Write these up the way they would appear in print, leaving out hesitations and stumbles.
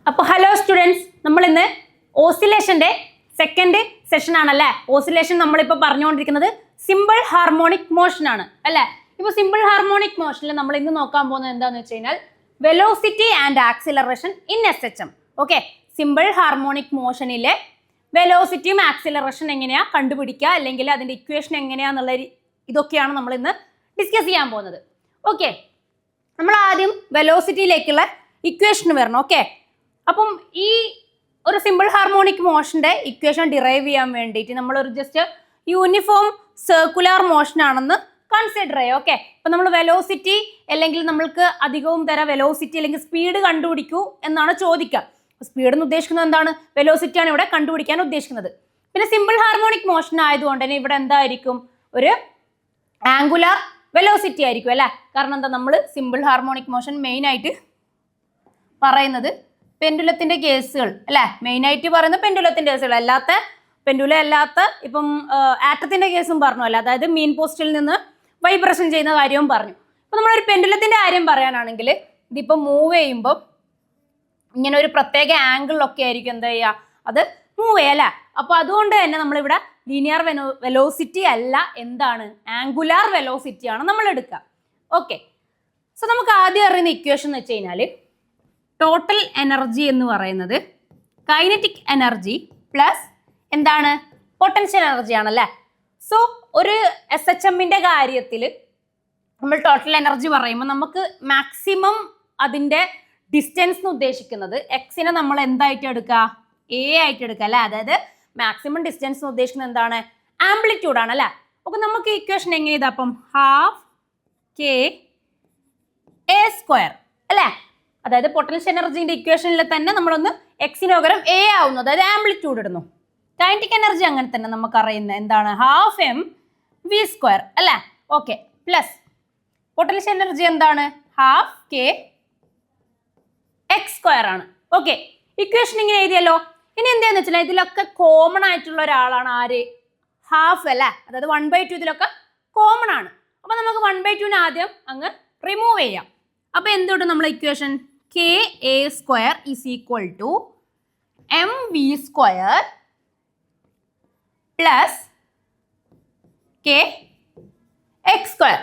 അപ്പോൾ hello students, നമ്മൾ ഇന്ന് ഓസിലേഷന്റെ സെക്കൻഡ് സെഷൻ ആണല്ലേ. ഓസിലേഷൻ നമ്മളിപ്പോൾ പറഞ്ഞുകൊണ്ടിരിക്കുന്നത് സിമ്പിൾ ഹാർമോണിക് മോഷൻ ആണ് അല്ലേ. ഇപ്പോൾ സിമ്പിൾ ഹാർമോണിക് മോഷനിൽ നമ്മൾ ഇന്ന് നോക്കാൻ പോകുന്നത് എന്താണെന്ന് വെച്ച് കഴിഞ്ഞാൽ velocity and acceleration in SHM. Okay, simple harmonic മോഷനിലെ വെലോസിറ്റിയും ആക്സിലറേഷൻ എങ്ങനെയാ കണ്ടുപിടിക്കുക, അല്ലെങ്കിൽ അതിന്റെ ഇക്വേഷൻ എങ്ങനെയാന്നുള്ള ഇതൊക്കെയാണ് നമ്മൾ ഇന്ന് ഡിസ്കസ് ചെയ്യാൻ പോകുന്നത്. ഓക്കെ, നമ്മൾ ആദ്യം വെലോസിറ്റിയിലേക്കുള്ള ഇക്വേഷൻ വരണം. ഓക്കെ, അപ്പം ഈ ഒരു സിമ്പിൾ ഹാർമോണിക് മോഷന്റെ ഇക്വേഷൻ ഡിറൈവ് ചെയ്യാൻ വേണ്ടിയിട്ട് നമ്മളൊരു ജസ്റ്റ് യൂണിഫോം സർക്കുലർ മോഷൻ ആണെന്ന് കൺസിഡർ ചെയ്യാം. ഓക്കെ, അപ്പം നമ്മൾ വെലോസിറ്റി അല്ലെങ്കിൽ നമ്മൾക്ക് അധികവും തരം വെലോസിറ്റി അല്ലെങ്കിൽ സ്പീഡ് കണ്ടുപിടിക്കൂ എന്നാണ് ചോദിക്കുക. സ്പീഡ് എന്ന് ഉദ്ദേശിക്കുന്നത് എന്താണ്? വെലോസിറ്റി ആണ് ഇവിടെ കണ്ടുപിടിക്കാൻ ഉദ്ദേശിക്കുന്നത്. പിന്നെ സിമ്പിൾ ഹാർമോണിക് മോഷൻ ആയതുകൊണ്ട് തന്നെ ഇവിടെ എന്തായിരിക്കും? ഒരു ആംഗുലാർ വെലോസിറ്റി ആയിരിക്കും അല്ലേ. കാരണം എന്താ, നമ്മൾ സിമ്പിൾ ഹാർമോണിക് മോഷൻ മെയിൻ ആയിട്ട് പറയുന്നത് പെൻഡുലത്തിന്റെ കേസുകൾ അല്ലെ. മെയിൻ ആയിട്ട് പറയുന്നത് പെൻഡുലത്തിന്റെ കേസുകൾ, പെൻഡുലം അല്ലാത്ത ഇപ്പം ആറ്റത്തിന്റെ കേസും പറഞ്ഞു അല്ല. അതായത് മീൻ പോസ്റ്റിൽ നിന്ന് വൈബ്രേഷൻ ചെയ്യുന്ന കാര്യവും പറഞ്ഞു. ഇപ്പൊ നമ്മളൊരു പെൻഡുലത്തിന്റെ കാര്യം പറയാനാണെങ്കിൽ ഇതിപ്പോ മൂവ് ചെയ്യുമ്പോൾ ഇങ്ങനെ ഒരു പ്രത്യേക ആംഗിളിലൊക്കെ ആയിരിക്കും എന്താ ചെയ്യുക, അത് മൂവ് ചെയ്യുക അല്ലേ. അപ്പൊ അതുകൊണ്ട് തന്നെ നമ്മളിവിടെ ലീനിയർ വെലോസിറ്റി അല്ല, എന്താണ്, ആംഗുലാർ വെലോസിറ്റി ആണ് നമ്മൾ എടുക്കുക. ഓക്കെ, സോ നമുക്ക് ആദ്യം അറിയുന്ന ഇക്വേഷൻ എന്ന് വെച്ച് കഴിഞ്ഞാൽ ടോട്ടൽ എനർജി എന്ന് പറയുന്നത് കൈനറ്റിക് എനർജി പ്ലസ് എന്താണ്, പൊട്ടൻഷ്യൽ എനർജി ആണല്ലേ. സോ ഒരു SHMന്റെ കാര്യത്തിൽ നമ്മൾ ടോട്ടൽ എനർജി പറയുമ്പോൾ നമുക്ക് മാക്സിമം അതിൻ്റെ ഡിസ്റ്റൻസ് എന്ന് ഉദ്ദേശിക്കുന്നത് എക്സിനെ നമ്മൾ എന്തായിട്ട് എടുക്കുക, എ ആയിട്ട് എടുക്കുക അല്ലേ. അതായത് മാക്സിമം ഡിസ്റ്റൻസ് എന്ന് ഉദ്ദേശിക്കുന്നത് എന്താണ്, ആംപ്ലിറ്റ്യൂഡ് ആണ് അല്ലേ. അപ്പോൾ നമുക്ക് ഇക്വേഷൻ എങ്ങനെ ഇതാ, അപ്പം ഹാഫ് കെ എ സ്ക്വയർ അല്ലേ. അതായത് പൊട്ടൻഷ്യൽ എനർജിന്റെ ഇക്വേഷനിൽ തന്നെ നമ്മളൊന്ന് എക്സിന് പകരം എ ആവുന്നു, അതായത് ആംപ്ലിറ്റ്യൂഡ് ഇടുന്നു. കൈനറ്റിക് എനർജി അങ്ങനെ തന്നെ നമുക്ക് അറിയുന്നത് എന്താണ്, ഹാഫ് എം വി സ്ക്വയർ അല്ലേ. ഓക്കെ, പ്ലസ് പൊട്ടൻഷ്യൽ എനർജി എന്താണ്, ഹാഫ് കെ എക്സ് സ്ക്വയർ ആണ്. ഓക്കെ, ഇക്വേഷൻ ഇങ്ങനെ എഴുതിയല്ലോ. ഇനി എന്താന്ന് വെച്ചാൽ ഇതിലൊക്കെ കോമൺ ആയിട്ടുള്ള ഒരാളാണ് ആര്, ഹാഫ് അല്ലേ. അതായത് 1/2 ഇതിലൊക്കെ കോമൺ ആണ്. അപ്പൊ നമുക്ക് 1/2 ആദ്യം അങ്ങ് റിമൂവ് ചെയ്യാം. അപ്പൊ എന്തുകൊണ്ട് നമ്മൾ equation K A square is equal to M V square plus K X square,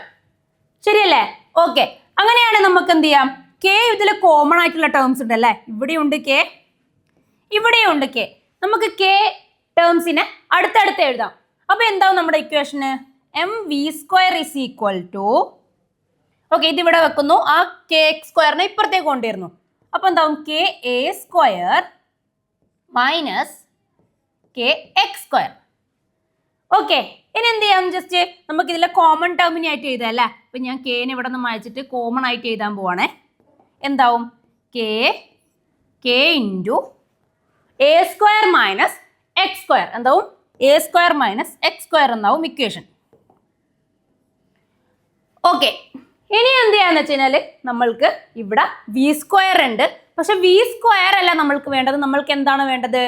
ശരിയല്ലേ. ഓക്കെ, അങ്ങനെയാണ് നമുക്ക് എന്ത് ചെയ്യാം, കെ ഇതിൽ കോമൺ ആയിട്ടുള്ള ടേംസ് ഉണ്ട് അല്ലേ. ഇവിടെയുണ്ട് കെ, ഇവിടെയുണ്ട് കെ. നമുക്ക് കെ ടേംസിനെ അടുത്തടുത്ത് എഴുതാം. അപ്പൊ എന്താവും നമ്മുടെ ഇക്വേഷന്, M V square is equal to, okay ഇത് ഇവിടെ വെക്കുന്നു, ആ കെ എക്സ് സ്ക്വയറിനെ ഇപ്പുറത്തേക്ക് കൊണ്ടുവരുന്നു. അപ്പൊ എന്താവും, K A square minus K X square. Okay, ഇനി എന്ത് ചെയ്യാം, ജസ്റ്റ് നമുക്ക് ഇതിലെ കോമൺ ടേമിനെ ആയിട്ട് എഴുതാം അല്ലേ. അപ്പൊ ഞാൻ കെനെ ഇവിടെ നിന്ന് മായ്ച്ചിട്ട് കോമൺ ആയിട്ട് എഴുതാൻ പോവാണേ. എന്താവും, K into A square minus X square, എന്താവും, A square minus X square എന്നാവും ഇക്വേഷൻ. ഓക്കെ, ഇനി എന്ത് ചെയ്യാന്ന് വെച്ച് കഴിഞ്ഞാൽ നമ്മൾക്ക് ഇവിടെ വി സ്ക്വയർ ഉണ്ട്. പക്ഷെ വി സ്ക്വയർ അല്ല നമ്മൾക്ക് വേണ്ടത്, നമ്മൾക്ക് എന്താണ് വേണ്ടത്,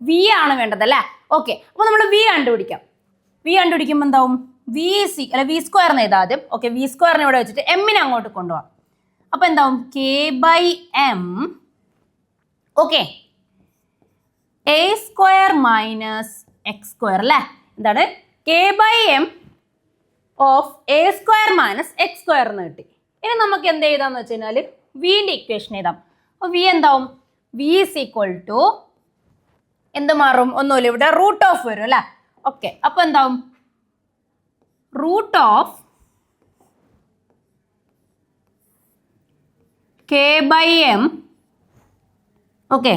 വി ആണ് വേണ്ടത് അല്ലേ. ഓക്കെ, അപ്പോൾ നമ്മൾ വി കണ്ടുപിടിക്കാം. വി കണ്ടുപിടിക്കുമ്പോൾ എന്താവും, വി സ്ക്വയർ എന്ന് എഴുതാം ആദ്യം. ഓക്കെ, വി സ്ക്വയറിനെ ഇവിടെ വെച്ചിട്ട് എമ്മിനെ അങ്ങോട്ട് കൊണ്ടുപോകാം. അപ്പൊ എന്താവും, K by M, okay A square minus X square അല്ലേ. എന്താണ്, K by M of A square minus X square എന്ന് കിട്ടി. ഇനി നമുക്ക് എന്ത് എഴുതാന്ന് വെച്ച് കഴിഞ്ഞാൽ വിന്റെ ഇക്വേഷൻ എഴുതാം. അപ്പോൾ വി എന്താവും, വി ഈസ് ഈക്വൽ ടു എന്ത് മാറും, ഒന്നുമില്ല, ഇവിടെ റൂട്ട് ഓഫ് വരും അല്ലേ. ഓക്കെ, അപ്പൊ എന്താവും, root of K by M, okay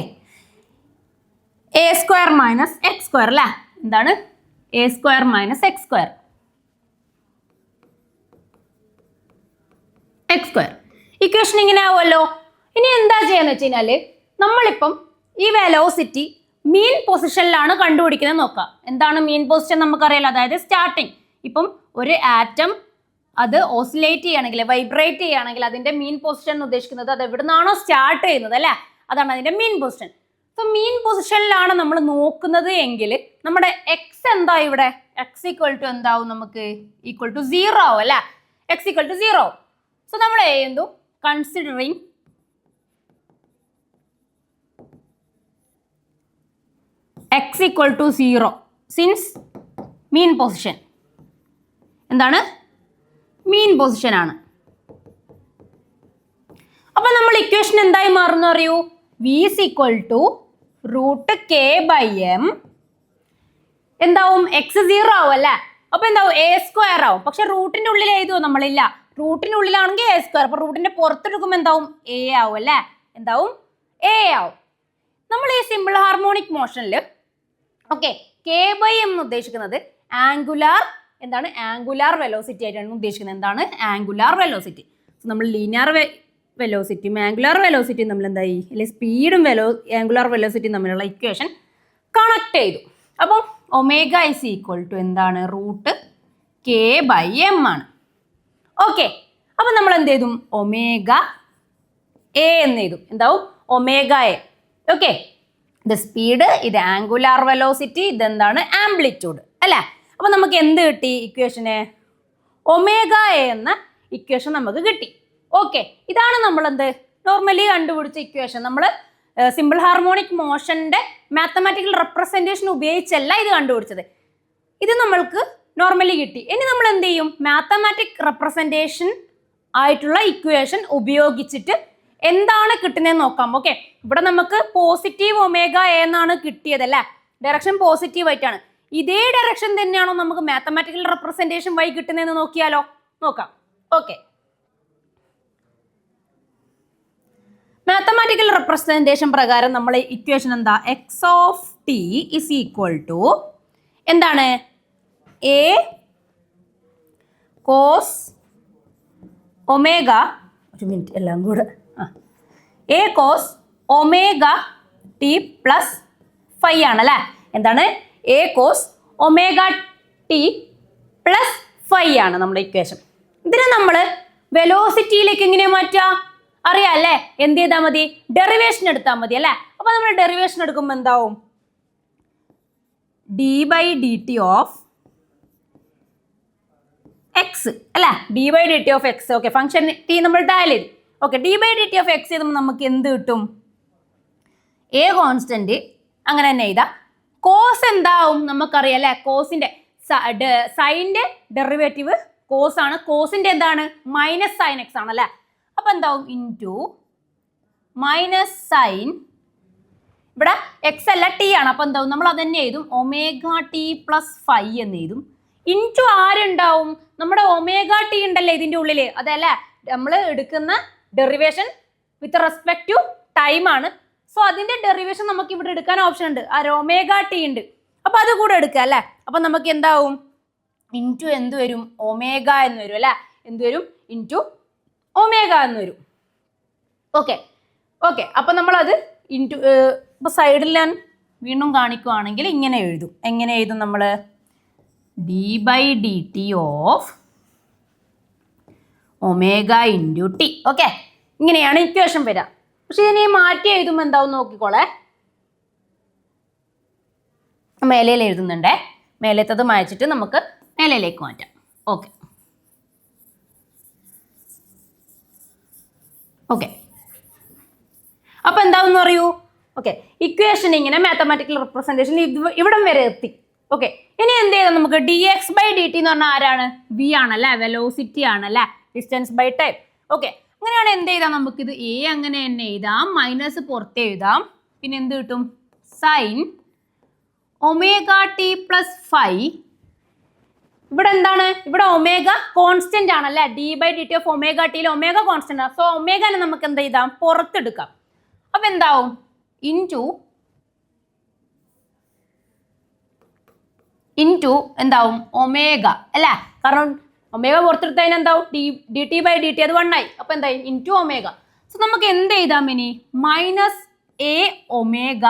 A square minus X square അല്ലേ. എന്താണ്, A square minus X square, X square. Equation ഇങ്ങനെ ആവുമല്ലോ. ഇനി എന്താ ചെയ്യാന്ന് വെച്ച് കഴിഞ്ഞാല് നമ്മളിപ്പം ഈ വെലോസിറ്റി മീൻ പൊസിഷനിലാണ് കണ്ടുപിടിക്കുന്നത് നോക്കാം. എന്താണ് മീൻ പൊസിഷൻ നമുക്കറിയാലോ, അതായത് സ്റ്റാർട്ടിങ്. ഇപ്പം ഒരു ആറ്റം അത് ഓസിലേറ്റ് ചെയ്യുകയാണെങ്കിൽ, വൈബ്രേറ്റ് ചെയ്യുകയാണെങ്കിൽ അതിന്റെ മീൻ പൊസിഷൻ എന്ന് ഉദ്ദേശിക്കുന്നത് അത് എവിടെ നിന്നാണോ സ്റ്റാർട്ട് ചെയ്യുന്നത് അല്ലേ, അതാണ് അതിന്റെ മീൻ പൊസിഷൻ. സോ മീൻ പൊസിഷനിലാണ് നമ്മൾ നോക്കുന്നത് എങ്കിൽ നമ്മുടെ എക്സ് എന്താ, ഇവിടെ എക്സ് ഈക്വൽ ടു എന്താവും, നമുക്ക് ഈക്വൽ ടു 0 ആവും അല്ലേ. X equal to 0. സോ നമ്മൾ എന്തു considering X equal to 0 since mean position എന്താണ്, മീൻ പൊസിഷൻ ആണ്. അപ്പൊ നമ്മൾ ഇക്വേഷൻ എന്തായി മാറുന്നു അറിയൂ, V is equal to root K by M എന്താവും, എക്സ് 0 ആവും അല്ലേ, അപ്പൊ എന്താവും എ സ്ക്വയർ ആവും. പക്ഷെ റൂട്ടിന്റെ ഉള്ളിൽ എഴുതുമോ നമ്മളില്ല, റൂട്ടിന്റെ ഉള്ളിലാണെങ്കിൽ എ സ്ക്വയർ, അപ്പൊ റൂട്ടിന്റെ പുറത്തെടുക്കുമ്പോൾ എന്താവും എ ആവും അല്ലേ, എന്താവും എ ആവും. നമ്മൾ ഈ സിമ്പിൾ ഹാർമോണിക് മോഷനിൽ ഓക്കെ കെ ബൈ എം എന്ന് ഉദ്ദേശിക്കുന്നത് ആംഗുലാർ എന്താണ്, ആംഗുലാർ വെലോസിറ്റി ആയിട്ടാണ് ഉദ്ദേശിക്കുന്നത്. എന്താണ് ആംഗുലാർ വെലോസിറ്റി. നമ്മൾ ലീനിയർ വെലോസിറ്റിയും ആംഗുലാർ വെലോസിറ്റിയും നമ്മൾ എന്തായി, അല്ലെങ്കിൽ സ്പീഡും ആംഗുലാർ വെലോസിറ്റിയും തമ്മിലുള്ള ഇക്വേഷൻ കണക്ട് ചെയ്തു. അപ്പം ഒമേഗ ഇസ് ഈക്വൽ ടു എന്താണ്, റൂട്ട് കെ ബൈ എം ആണ്. ഓക്കെ, അപ്പം നമ്മൾ എന്ത് ചെയ്തും, ഒമേഗ എ എന്ന് എഴുതും. എന്താവും ഒമേഗ എ. ഓക്കെ, ഇത് സ്പീഡ്, ഇത് ആംഗുലാർ വെലോസിറ്റി, ഇതെന്താണ് ആംപ്ലിറ്റ്യൂഡ് അല്ലേ. അപ്പം നമുക്ക് എന്ത് കിട്ടി ഇക്വേഷന്, ഒമേഗ എ എന്ന ഇക്വേഷൻ നമുക്ക് കിട്ടി. ഓക്കെ, ഇതാണ് നമ്മൾ എന്ത് നോർമലി കണ്ടുപിടിച്ച ഇക്വേഷൻ. നമ്മൾ സിമ്പിൾ ഹാർമോണിക് മോഷന്റെ മാത്തമാറ്റിക്കൽ റെപ്രസെൻറ്റേഷൻ ഉപയോഗിച്ചല്ല ഇത് കണ്ടുപിടിച്ചത്, ഇത് നമ്മൾക്ക് നോർമലി കിട്ടി. ഇനി നമ്മൾ എന്ത് ചെയ്യും, മാത്തമാറ്റിക് റെപ്രസെൻറ്റേഷൻ ആയിട്ടുള്ള ഇക്വേഷൻ ഉപയോഗിച്ചിട്ട് എന്താണ് കിട്ടുന്നതെന്ന് നോക്കാം. ഓക്കെ, ഇവിടെ നമുക്ക് പോസിറ്റീവ് ഒമേഗ എ എന്നാണ് കിട്ടിയത് അല്ലേ, ഡയറക്ഷൻ പോസിറ്റീവ് ആയിട്ടാണ്. ഇതേ ഡയറക്ഷൻ തന്നെയാണോ നമുക്ക് മാത്തമാറ്റിക്കൽ റെപ്രസെൻറ്റേഷൻ വഴി കിട്ടുന്നതെന്ന് നോക്കിയാലോ, നോക്കാം. ഓക്കെ, മാത്തമാറ്റിക്കൽ റെപ്രസെൻറ്റേഷൻ പ്രകാരം നമ്മൾ ഇക്വേഷൻ എന്താ, X of T is equal to എന്താണ്, എ കോസ് ഒമേഗ, ഒരു മിനിറ്റ് എല്ലാം കൂടെ, A cos omega T plus phi ആണല്ലേ. എന്താണ്, A cos omega T plus phi ആണ് നമ്മുടെ ഇക്വേഷൻ. ഇതിനെ നമ്മൾ വെലോസിറ്റിയിലേക്ക് എങ്ങനെ മാറ്റുക അറിയാം അല്ലേ, എന്ത് ചെയ്താൽ മതി, ഡെറിവേഷൻ എടുത്താൽ മതി അല്ലേ. അപ്പൊ നമ്മൾ ഡെറിവേഷൻ എടുക്കുമ്പോൾ എന്താവും, D by D T of X അല്ലേ, D by D T of X. Okay, function T നമ്മൾ ഡയൽ ചെയ്തു. Okay, D by D T of X ചെയ്തുമ്പോൾ നമുക്ക് എന്ത് കിട്ടും, എ കോൺസ്റ്റന്റ് അങ്ങനെ തന്നെ എഴുതാം. കോസ് എന്താവും നമുക്കറിയാം അല്ലേ, കോസിന്റെ സൈൻ്റെ ഡെറിവേറ്റീവ് കോസ് ആണ്, കോസിന്റെ എന്താണ് മൈനസ് സൈൻ എക്സ് ആണ് അല്ലേ. അപ്പൊ എന്താവും ഇൻറ്റു മൈനസ് സൈൻ, ഇവിടെ എക്സ് അല്ല ടി ആണ്, അപ്പൊ എന്താവും നമ്മൾ അത് തന്നെ എഴുതും, ഒമേഗ ടി പ്ലസ് ഫൈ എന്ന് എഴുതും. ഇൻറ്റു ആരുണ്ടാവും, നമ്മുടെ ഒമേഗ ടി ഉണ്ടല്ലേ ഇതിന്റെ ഉള്ളില്, അതല്ലേ നമ്മൾ എടുക്കുന്ന derivation with respect to time ആണ്. സോ അതിന്റെ ഡെറിവേഷൻ നമുക്ക് ഇവിടെ എടുക്കാൻ ഓപ്ഷൻ ഉണ്ട്, ആ ഒമേഗ ടി ഉണ്ട്, അപ്പൊ അത് കൂടെ എടുക്കുക അല്ലേ. അപ്പൊ നമുക്ക് എന്താവും ഇൻറ്റു എന്ത് വരും, ഒമേഗ എന്ന് വരും അല്ലേ, എന്ത് വരും ഇൻറ്റു ഒമേഗ എന്ന് വരും. ഓക്കെ ഓക്കെ, അപ്പൊ നമ്മളത് ഇൻറ്റു ഇപ്പൊ സൈഡിൽ ഞാൻ വീണ്ടും കാണിക്കുവാണെങ്കിൽ ഇങ്ങനെ എഴുതും. എങ്ങനെ എഴുതും നമ്മൾ, D by D T of omega into T. Okay, ഇങ്ങനെയാണ് ഇക്വേഷൻ വരിക. പക്ഷെ ഇതിനെ മാറ്റി എഴുതുമ്പോൾ എന്താവും നോക്കിക്കോളെ, മേലയിൽ എഴുതുന്നുണ്ടേ, മേലത്തത് മായ്ച്ചിട്ട് നമുക്ക് മേലയിലേക്ക് മാറ്റാം. ഓക്കെ ഓക്കെ, അപ്പൊ എന്താവെന്ന് പറയൂ. ഓക്കെ, ഇക്വേഷൻ ഇങ്ങനെ മാത്തമാറ്റിക്കൽ റെപ്രസെൻറ്റേഷൻ ഇവിടം വരെ എത്തി. ഓക്കെ, ഇനി എന്ത് ചെയ്താൽ നമുക്ക് D X by D T എന്ന് പറഞ്ഞാൽ ആരാണ്, വി ആണല്ലേ, വെലോസിറ്റി ആണല്ലേ, ഡിസ്റ്റൻസ് ബൈ ടൈം. ഓക്കെ, അങ്ങനെയാണ് എന്ത് ചെയ്താൽ നമുക്കിത് എ അങ്ങനെ തന്നെ എഴുതാം, മൈനസ് പുറത്ത് എഴുതാം, പിന്നെ എന്ത് കിട്ടും, sine omega T plus phi. ഇവിടെ എന്താണ്, ഇവിടെ ഒമേഗ കോൺസ്റ്റന്റ് ആണല്ലേ, D by D T of omega ടിയിൽ ഒമേഗ കോൺസ്റ്റന്റ് ആണ്. സോ ഒമേഗനെ നമുക്ക് എന്ത് ചെയ്താം, പുറത്തെടുക്കാം. അപ്പൊ എന്താവും ഇൻറ്റു എന്താവും ഒമേഗ അല്ലേ, കാരണം ഒമേഗ പുറത്തെടുത്തതിന് എന്താവും D T by D T അത് 1 ആയി. അപ്പൊ എന്തായി ഇൻറ്റു ഒമേഗ. സോ നമുക്ക് എന്ത് എഴുതാം ഇനി, minus A omega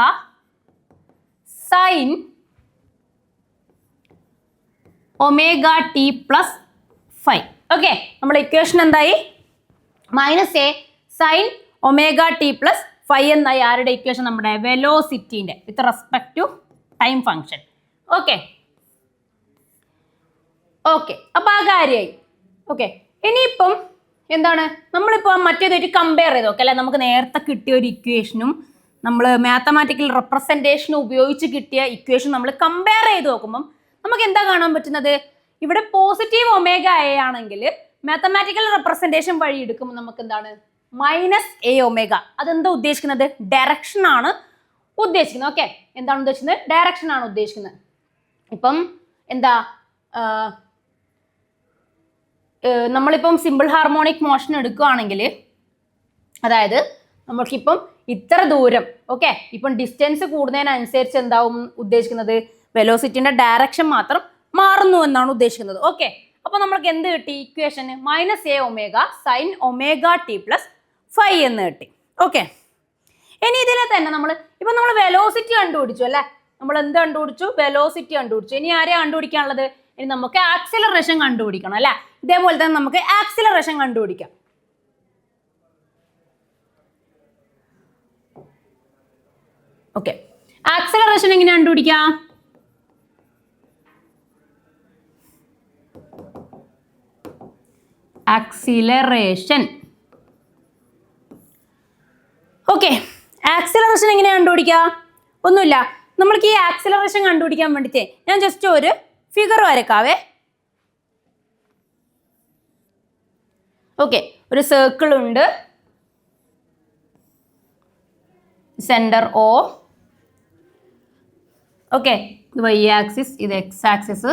sine omega T plus phi. Okay, നമ്മുടെ ഇക്വേഷൻ എന്തായി, minus A sine omega T plus phi എന്നായി. ആരുടെ ഇക്വേഷൻ, നമ്മുടെ വെലോസിറ്റിന്റെ with respect to time function. Okay okay, അപ്പൊ ആ കാര്യമായി. ഓക്കെ, ഇനിയിപ്പം എന്താണ്, നമ്മളിപ്പോൾ മറ്റേതായിട്ട് കമ്പയർ ചെയ്ത് നോക്കാം അല്ലെ, നമുക്ക് നേരത്തെ കിട്ടിയ ഒരു ഇക്വേഷനും നമ്മൾ മാത്തമാറ്റിക്കൽ റെപ്രസെൻറ്റേഷൻ ഉപയോഗിച്ച് കിട്ടിയ ഇക്വേഷൻ നമ്മൾ കമ്പയർ ചെയ്ത് നോക്കുമ്പം നമുക്ക് എന്താ കാണാൻ പറ്റുന്നത്? ഇവിടെ പോസിറ്റീവ് ഒമേഗ എ ആണെങ്കിൽ മാത്തമാറ്റിക്കൽ റെപ്രസെൻറ്റേഷൻ വഴി എടുക്കുമ്പോൾ നമുക്ക് എന്താണ്? Minus A omega. അതെന്താ ഉദ്ദേശിക്കുന്നത്? ഡയറക്ഷൻ ആണ് ഉദ്ദേശിക്കുന്നത്. ഓക്കെ, എന്താണ് ഉദ്ദേശിക്കുന്നത്? ഡയറക്ഷൻ ആണ് ഉദ്ദേശിക്കുന്നത്. ഇപ്പം എന്താ നമ്മളിപ്പം സിമ്പിൾ ഹാർമോണിക് മോഷൻ എടുക്കുകയാണെങ്കിൽ, അതായത് നമുക്കിപ്പം ഇത്ര ദൂരം, ഓക്കെ, ഇപ്പം ഡിസ്റ്റൻസ് കൂടുന്നതിനനുസരിച്ച് എന്താവും ഉദ്ദേശിക്കുന്നത്? വെലോസിറ്റിന്റെ ഡയറക്ഷൻ മാത്രം മാറുന്നു എന്നാണ് ഉദ്ദേശിക്കുന്നത്. ഓക്കെ, അപ്പൊ നമ്മൾക്ക് എന്ത് കിട്ടി? ഇക്വേഷന് minus A omega sine omega T plus 5 എന്ന് കിട്ടി. ഓക്കെ, ഇനി ഇതിനെ തന്നെ നമ്മൾ വെലോസിറ്റി കണ്ടുപിടിച്ചു അല്ലെ? നമ്മൾ എന്ത് കണ്ടുപിടിച്ചു? വെലോസിറ്റി കണ്ടുപിടിച്ചു. ഇനി ആരെയാ കണ്ടുപിടിക്കാനുള്ളത്? ഇനി നമുക്ക് ആക്സിലറേഷൻ കണ്ടുപിടിക്കണം അല്ലെ? ഇതേപോലെ തന്നെ നമുക്ക് ആക്സിലറേഷൻ കണ്ടുപിടിക്കാം. ഓക്കെ, ആക്സിലറേഷൻ എങ്ങനെ കണ്ടുപിടിക്കാം? ആക്സിലറേഷൻ. ഓക്കെ, ആക്സിലറേഷൻ എങ്ങനെ കണ്ടുപിടിക്കുക? ഒന്നുമില്ല, നമ്മൾക്ക് ഈ ആക്സിലറേഷൻ കണ്ടുപിടിക്കാൻ വേണ്ടിയിട്ട് ഞാൻ ജസ്റ്റ് ഒരു ഫിഗർ വരക്കാവേ. ഓക്കെ, ഒരു സർക്കിൾ ഉണ്ട്, സെന്റർ O. ഓക്കെ, ഇത് y ആക്സിസ്, ഇത് x ആക്സിസ്,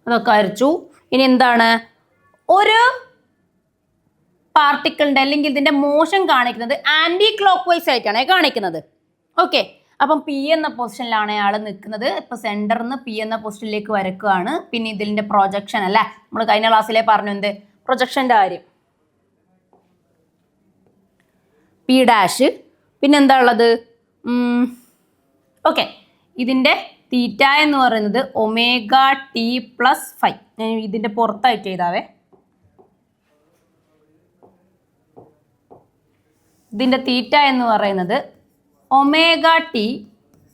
അതൊക്കെ വരച്ചു. ഇനി എന്താണ്? ഒരു പാർട്ടിക്കിളിന്റെ അല്ലെങ്കിൽ ഇതിന്റെ മോഷൻ കാണിക്കുന്നത് ആന്റി ക്ലോക്ക് വൈസ് ആയിട്ടാണ് കാണിക്കുന്നത്. ഓക്കെ, അപ്പം P എന്ന പൊസിഷനിലാണ് അയാൾ നിൽക്കുന്നത്. ഇപ്പൊ സെന്ററിന്ന് P എന്ന പൊസിഷനിലേക്ക് വരക്കുകയാണ്. പിന്നെ ഇതിന്റെ പ്രൊജക്ഷൻ അല്ലേ, നമ്മൾ കഴിഞ്ഞ ക്ലാസ്സിലെ പറഞ്ഞു എന്ത് പ്രൊജക്ഷന്റെ കാര്യം. P ഡാഷ്, പിന്നെ എന്താ ഉള്ളത്? ഓക്കെ, ഇതിന്റെ തീറ്റ എന്ന് പറയുന്നത് ഒമേഗ ടി പ്ലസ് 5. ഞാൻ ഇതിന്റെ പുറത്തായിട്ട് ചെയ്താവേ. ഇതിന്റെ തീറ്റ എന്ന് പറയുന്നത് ഒമേഗ ടി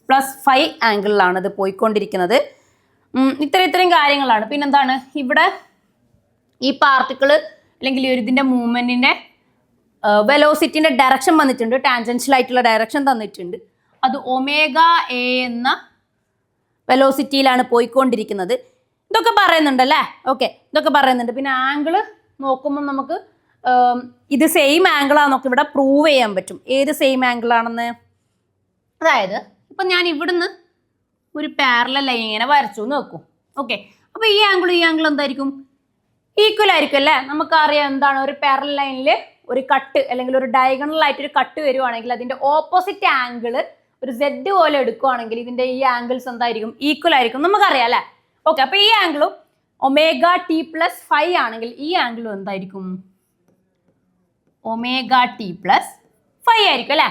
പ്ലസ് 5 ആംഗിളിലാണ് ഇത് പോയിക്കൊണ്ടിരിക്കുന്നത്. ഇത്രയും കാര്യങ്ങളാണ്. പിന്നെന്താണ്? ഇവിടെ ഈ പാർട്ടിക്കിള് അല്ലെങ്കിൽ ഇതിന്റെ മൂവ്മെന്റിന്റെ വെലോസിറ്റിന്റെ ഡയറക്ഷൻ വന്നിട്ടുണ്ട്, ടാൻജൻഷ്യൽ ആയിട്ടുള്ള ഡയറക്ഷൻ തന്നിട്ടുണ്ട്. അത് ഒമേഗ എ എന്ന വെലോസിറ്റിയിലാണ് പോയിക്കൊണ്ടിരിക്കുന്നത്. ഇതൊക്കെ പറയുന്നുണ്ടല്ലേ? ഓക്കെ, ഇതൊക്കെ പറയുന്നുണ്ട്. പിന്നെ ആംഗിള് നോക്കുമ്പോൾ നമുക്ക് ഇത് സെയിം ആംഗിളാണെന്നൊക്കെ ഇവിടെ പ്രൂവ് ചെയ്യാൻ പറ്റും. ഏത് സെയിം ആംഗിൾ ആണെന്ന്? അതായത് ഇപ്പം ഞാൻ ഇവിടുന്ന് ഒരു പാരലൽ ലൈൻ ഇങ്ങനെ വരച്ചു നോക്കൂ. ഓക്കെ, അപ്പോൾ ഈ ആംഗിൾ എന്തായിരിക്കും? ഈക്വൽ ആയിരിക്കും അല്ലേ? നമുക്കറിയാം എന്താണ്, ഒരു പാരലൽ ലൈനിൽ ഒരു കട്ട് അല്ലെങ്കിൽ ഒരു ഡയഗണൽ ആയിട്ട് ഒരു കട്ട് വരുവാണെങ്കിൽ അതിന്റെ ഓപ്പോസിറ്റ് ആംഗിള് ഒരു Z പോലെ എടുക്കുവാണെങ്കിൽ ഇതിന്റെ ഈ ആംഗിൾസ് എന്തായിരിക്കും? ഈക്വൽ ആയിരിക്കും, നമുക്കറിയാം അല്ലേ? ഓക്കെ, അപ്പൊ ഈ ആംഗിളും ഒമേഗ ടി പ്ലസ് 5 ആണെങ്കിൽ ഈ ആംഗിളും എന്തായിരിക്കും? ഒമേഗ ടി പ്ലസ് 5 ആയിരിക്കും അല്ലേ?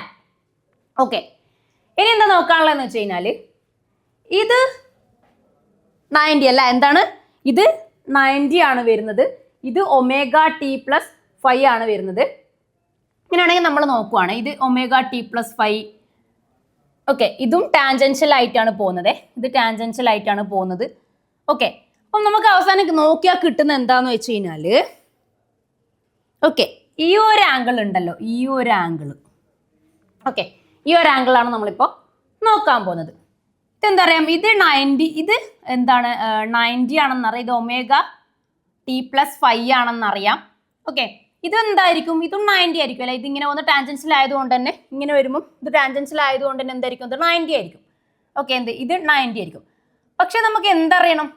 ഓക്കെ, ഇനി എന്താ നോക്കാനുള്ളതെന്ന് വെച്ച് കഴിഞ്ഞാല് ഇത് 90 അല്ല, എന്താണ് ഇത്? 90 ആണ് വരുന്നത്. ഇത് ഒമേഗ ടി പ്ലസ് 5 ആണ് വരുന്നത്. ഇങ്ങനെയാണെങ്കിൽ നമ്മൾ നോക്കുവാണ്, ഇത് ഒമേഗ ടി പ്ലസ് 5. ഓക്കെ, ഇതും ടാൻജൻഷ്യൽ ആയിട്ടാണ് പോകുന്നത്. ഇത് ടാൻജൻഷ്യൽ ആയിട്ടാണ് പോകുന്നത്. ഓക്കെ, അപ്പം നമുക്ക് അവസാനം നോക്കിയാൽ കിട്ടുന്ന എന്താന്ന് വെച്ച് കഴിഞ്ഞാല്, ഓക്കെ, ഈ ഒരു ആംഗിൾ ഉണ്ടല്ലോ, ഈ ഒരു ആംഗിൾ. ഓക്കെ, ഈ ഒരു ആംഗിളാണ് നമ്മളിപ്പോൾ നോക്കാൻ പോകുന്നത്. ഇതെന്താ പറയാം? ഇത് 90, ഇത് എന്താണ് 90 ആണെന്നറിയാം. ഇത് ഒമേഗ ടി പ്ലസ് 5 ആണെന്നറിയാം. ഓക്കെ, ഇത് എന്തായിരിക്കും? ഇതും 90 ആയിരിക്കും അല്ലെ? ഇതിങ്ങനെ ഒന്ന് ടാൻജൻഷ്യൽ ആയതുകൊണ്ട് തന്നെ ഇങ്ങനെ വരുമ്പോൾ ഇത് ടാൻജൻഷ്യൽ ആയതുകൊണ്ട് തന്നെ എന്തായിരിക്കും? ഇത് 90 ആയിരിക്കും. ഓക്കെ, ഇത് 90 ആയിരിക്കും. പക്ഷെ നമുക്ക് എന്തറിയണം?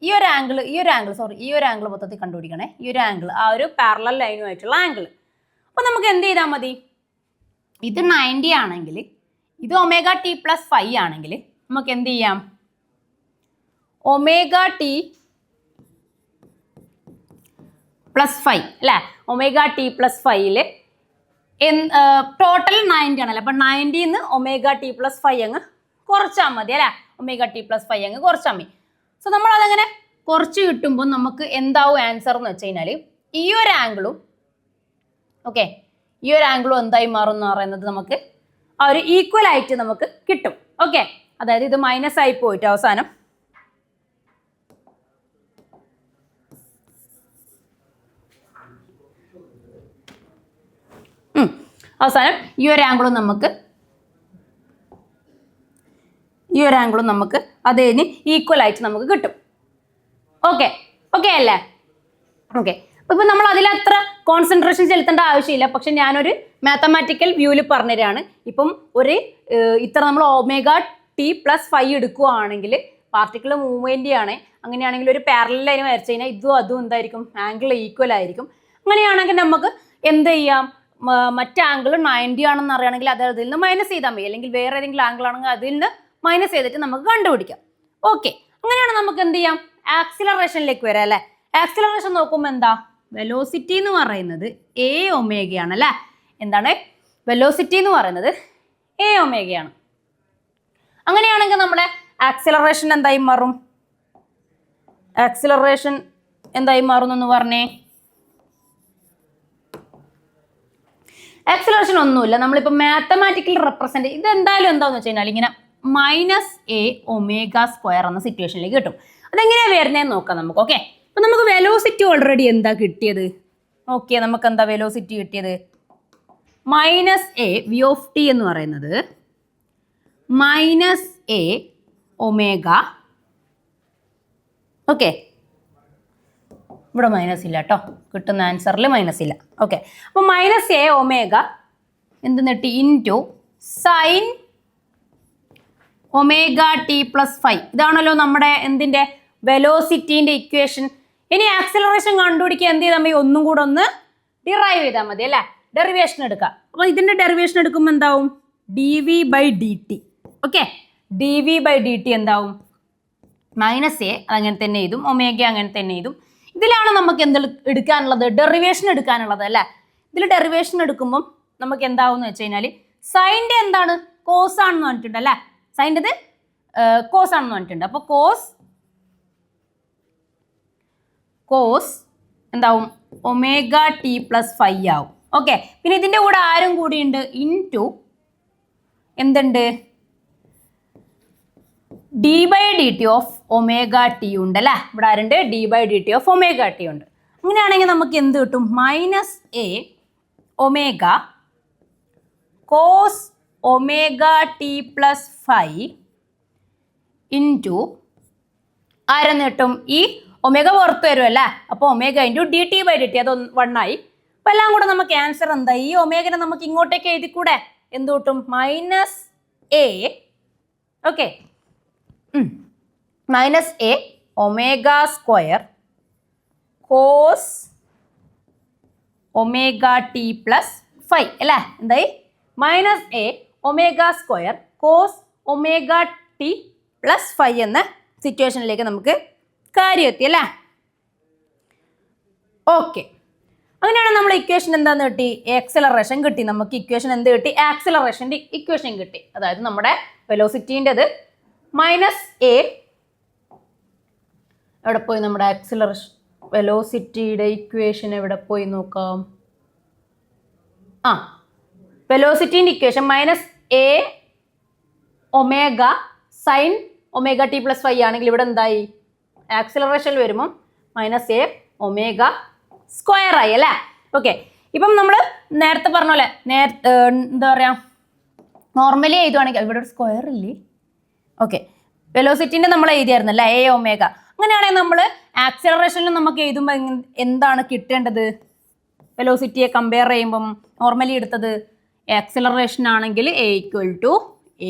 ഈ ഒരു ആംഗിൾ മൊത്തത്തിൽ കണ്ടുപിടിക്കണേ. ഈ ഒരു ആംഗിൾ, ആ ഒരു പാരലൽ ലൈനുമായിട്ടുള്ള ആംഗിൾ. അപ്പൊ നമുക്ക് എന്ത് ചെയ്താൽ മതി? ഇത് 90 ആണെങ്കിൽ, ഇത് ഒമേഗ ടി പ്ലസ് 5 ആണെങ്കിൽ നമുക്ക് എന്ത് ചെയ്യാം? ഒമേഗ ടി പ്ലസ് 5 അല്ലേ? ഒമേഗ ടി പ്ലസ് 5 ടോട്ടൽ 90 ആണല്ലോ. അപ്പൊ 90ന്ന് ഒമേഗ ടി പ്ലസ് 5 അങ്ങ് കുറച്ചാൽ മതി അല്ലേ? ഒമേഗ ടി പ്ലസ് 5 അങ്ങ് കുറച്ചാൽ മതി. സോ നമ്മൾ അതങ്ങനെ കുറച്ച് കിട്ടുമ്പോൾ നമുക്ക് എന്താവും ആൻസർ എന്ന് വെച്ച് കഴിഞ്ഞാൽ ഈ ഒരു ആംഗിളും, ഓക്കെ, ഈ ഒരു ആംഗിളും എന്തായി മാറും എന്ന് പറയുന്നത് നമുക്ക് ആ ഒരു ഈക്വൽ ആയിട്ട് നമുക്ക് കിട്ടും. ഓക്കെ, അതായത് ഇത് മൈനസ് ആയി പോയിട്ട് അവസാനം അവസാനം ഈ ഒരു ആംഗിളും നമുക്ക് അതിന് ഈക്വൽ ആയിട്ട് നമുക്ക് കിട്ടും. ഓക്കെ അല്ലേ? ഓക്കെ. ഇപ്പം നമ്മൾ അതിലത്ര കോൺസെൻട്രേഷൻ ചെലുത്തേണ്ട ആവശ്യമില്ല. പക്ഷെ ഞാനൊരു മാത്തമാറ്റിക്കൽ വ്യൂവിൽ പറഞ്ഞുതരാണ്. ഇപ്പം ഇത്ര നമ്മൾ ω+φ എടുക്കുകയാണെങ്കിൽ പാർട്ടിക്കിൾ മൂവ്മെൻ്റ് ആണ്. അങ്ങനെയാണെങ്കിൽ ഒരു പാരലൽ ലൈൻ വരച്ചു കഴിഞ്ഞാൽ ഇതും അതും എന്തായിരിക്കും? ആംഗിൾ ഈക്വൽ ആയിരിക്കും. അങ്ങനെയാണെങ്കിൽ നമുക്ക് എന്ത് ചെയ്യാം? മറ്റേ ആംഗിൾ 90 ആണെന്ന് അറിയണമെങ്കിൽ അത് അതിൽ നിന്ന് മൈനസ് ചെയ്താൽ മതി. അല്ലെങ്കിൽ വേറെ ഏതെങ്കിലും ആംഗിൾ ആണെങ്കിൽ അതിൽ നിന്ന് മൈനസ് ചെയ്തിട്ട് നമുക്ക് കണ്ടുപിടിക്കാം. ഓക്കെ. അങ്ങനെയാണ് നമുക്ക് എന്ത് ചെയ്യാം? ആക്സിലറേഷനിലേക്ക് വരാം അല്ലേ? ആക്സിലറേഷൻ നോക്കുമ്പോൾ എന്താ? വെലോസിറ്റി എന്ന് പറയുന്നത് Aω ആണ് അല്ലേ? എന്താണ് വെലോസിറ്റി എന്ന് പറയുന്നത്? Aω ആണ്. അങ്ങനെയാണെങ്കിൽ നമ്മുടെ ആക്സിലറേഷൻ എന്തായി മാറും? ആക്സിലറേഷൻ എന്തായി മാറുന്നു പറഞ്ഞേ. ആക്സിലറേഷൻ ഒന്നുമില്ല. നമ്മളിപ്പോൾ മാത്തമാറ്റിക്കൽ റെപ്രസെന്റ് ഇത് എന്തായാലും എന്താന്ന് വെച്ച് കഴിഞ്ഞാൽ ഇങ്ങനെ -Aω² എന്ന സിറ്റുവേഷനിലേക്ക് കിട്ടും. അതെങ്ങനെയാ വരുന്നതെന്ന് നോക്കാം നമുക്ക്. ഓക്കെ. അപ്പൊ നമുക്ക് വെലോസിറ്റി ഓൾറെഡി എന്താ കിട്ടിയത്? ഓക്കെ, നമുക്ക് എന്താ വെലോസിറ്റി കിട്ടിയത്? -AV എന്ന് പറയുന്നത് -Aω. ഓക്കെ, ഇവിടെ മൈനസ് ഇല്ല കേട്ടോ, കിട്ടുന്ന ആൻസറിൽ മൈനസ് ഇല്ല. ഓക്കെ, അപ്പൊ -Aω എന്ത് നെട്ടി ഇൻറ്റു sin ωt+φ. ഇതാണല്ലോ നമ്മുടെ എന്തിൻ്റെ? വെലോസിറ്റീൻ്റെ ഇക്വേഷൻ. ഇനി ആക്സിലറേഷൻ കണ്ടുപിടിക്കുക എന്ത് ചെയ്താൽ മതി? ഒന്നും കൂടെ ഒന്ന് ഡിറൈവ് ചെയ്താൽ മതി അല്ലേ? ഡെറിവേഷൻ എടുക്കുക. അപ്പോൾ ഇതിൻ്റെ ഡെറിവേഷൻ എടുക്കുമ്പോൾ എന്താവും? dv/dt. ഓക്കെ, dv/dt എന്താവും? -A അങ്ങനെ തന്നെ എഴുതും, ω അങ്ങനെ തന്നെ എഴുതും. ഇതിലാണ് നമുക്ക് എന്ത് എടുക്കാനുള്ളത്? ഡെറിവേഷൻ എടുക്കാനുള്ളത് അല്ലേ? ഇതിൽ ഡെറിവേഷൻ എടുക്കുമ്പം നമുക്ക് എന്താവും എന്ന് വെച്ച് കഴിഞ്ഞാൽ സൈൻ്റെ എന്താണ്? കോസ് ആണെന്ന് പറഞ്ഞിട്ടുണ്ട് അല്ലേ? സൈൻ്റെത് കോസ് ആണെന്ന് പറഞ്ഞിട്ടുണ്ട്. അപ്പോൾ കോസ് എന്താവും? ωt+φ ആവും. ഓക്കെ, പിന്നെ ഇതിൻ്റെ കൂടെ ആരും കൂടി ഉണ്ട്? ഇൻറ്റു എന്തുണ്ട്? d/dt ഓഫ് ωt ഉണ്ട് അല്ലേ? ഇവിടെ ആരുണ്ട്? d/dt ഓഫ് ωt ഉണ്ട്. അങ്ങനെയാണെങ്കിൽ നമുക്ക് എന്ത് കിട്ടും? -Aω cos ωt+φ ഇൻറ്റു ആരെന്ന് കിട്ടും? ഈ ω പുറത്ത് വരും അല്ലേ? അപ്പോൾ ω ഇൻറ്റു dt/dt അത് 1 ആയി. അപ്പം എല്ലാം കൂടെ നമുക്ക് ആൻസർ എന്താ? ഈ ഒമേഗനെ നമുക്ക് ഇങ്ങോട്ടേക്ക് എഴുതിക്കൂടെ? എന്ത് കിട്ടും? -A. Okay, -Aω² cos ωt+φ അല്ലേ? എന്തായി? -Aω² cos ωt+φ എന്ന സിറ്റുവേഷനിലേക്ക് നമുക്ക് കാര്യം എത്തി അല്ലേ? ഓക്കെ, അങ്ങനെയാണ് നമ്മൾ ഇക്വേഷൻ എന്താന്ന് കിട്ടി? ആക്സിലറേഷൻ കിട്ടി. നമുക്ക് ഇക്വേഷൻ എന്ത് കിട്ടി? ആക്സിലറേഷൻ്റെ ഇക്വേഷൻ കിട്ടി. അതായത് നമ്മുടെ വെലോസിറ്റീൻ്റെത് -A എവിടെ പോയി? നമ്മുടെ ആക്സിലറേഷൻ വെലോസിറ്റിയുടെ ഇക്വേഷൻ എവിടെ പോയി നോക്കാം. വെലോസിറ്റീൻ്റെ ഇക്വേഷൻ -Aω sin ωt+φ ആണെങ്കിൽ ഇവിടെ എന്തായി? ആക്സിലറേഷൻ വരുമ്പം -Aω² ആയി അല്ലേ? ഓക്കെ, ഇപ്പം നമ്മൾ നേരത്തെ പറഞ്ഞ പോലെ എന്താ പറയുക, നോർമലി എഴുതുവാണെങ്കിൽ ഇവിടെ ഒരു സ്ക്വയർ ഇല്ലേ? ഓക്കെ, വെലോസിറ്റീൻ്റെ നമ്മൾ എഴുതിയായിരുന്നല്ലേ Aω. അങ്ങനെയാണെങ്കിൽ നമ്മൾ ആക്സിലറേഷനിൽ നമുക്ക് എഴുതുമ്പോൾ എന്താണ് കിട്ടേണ്ടത്? വെലോസിറ്റിയെ കമ്പയർ ചെയ്യുമ്പം നോർമലി എടുത്തത് ആക്സിലറേഷൻ ആണെങ്കിൽ A =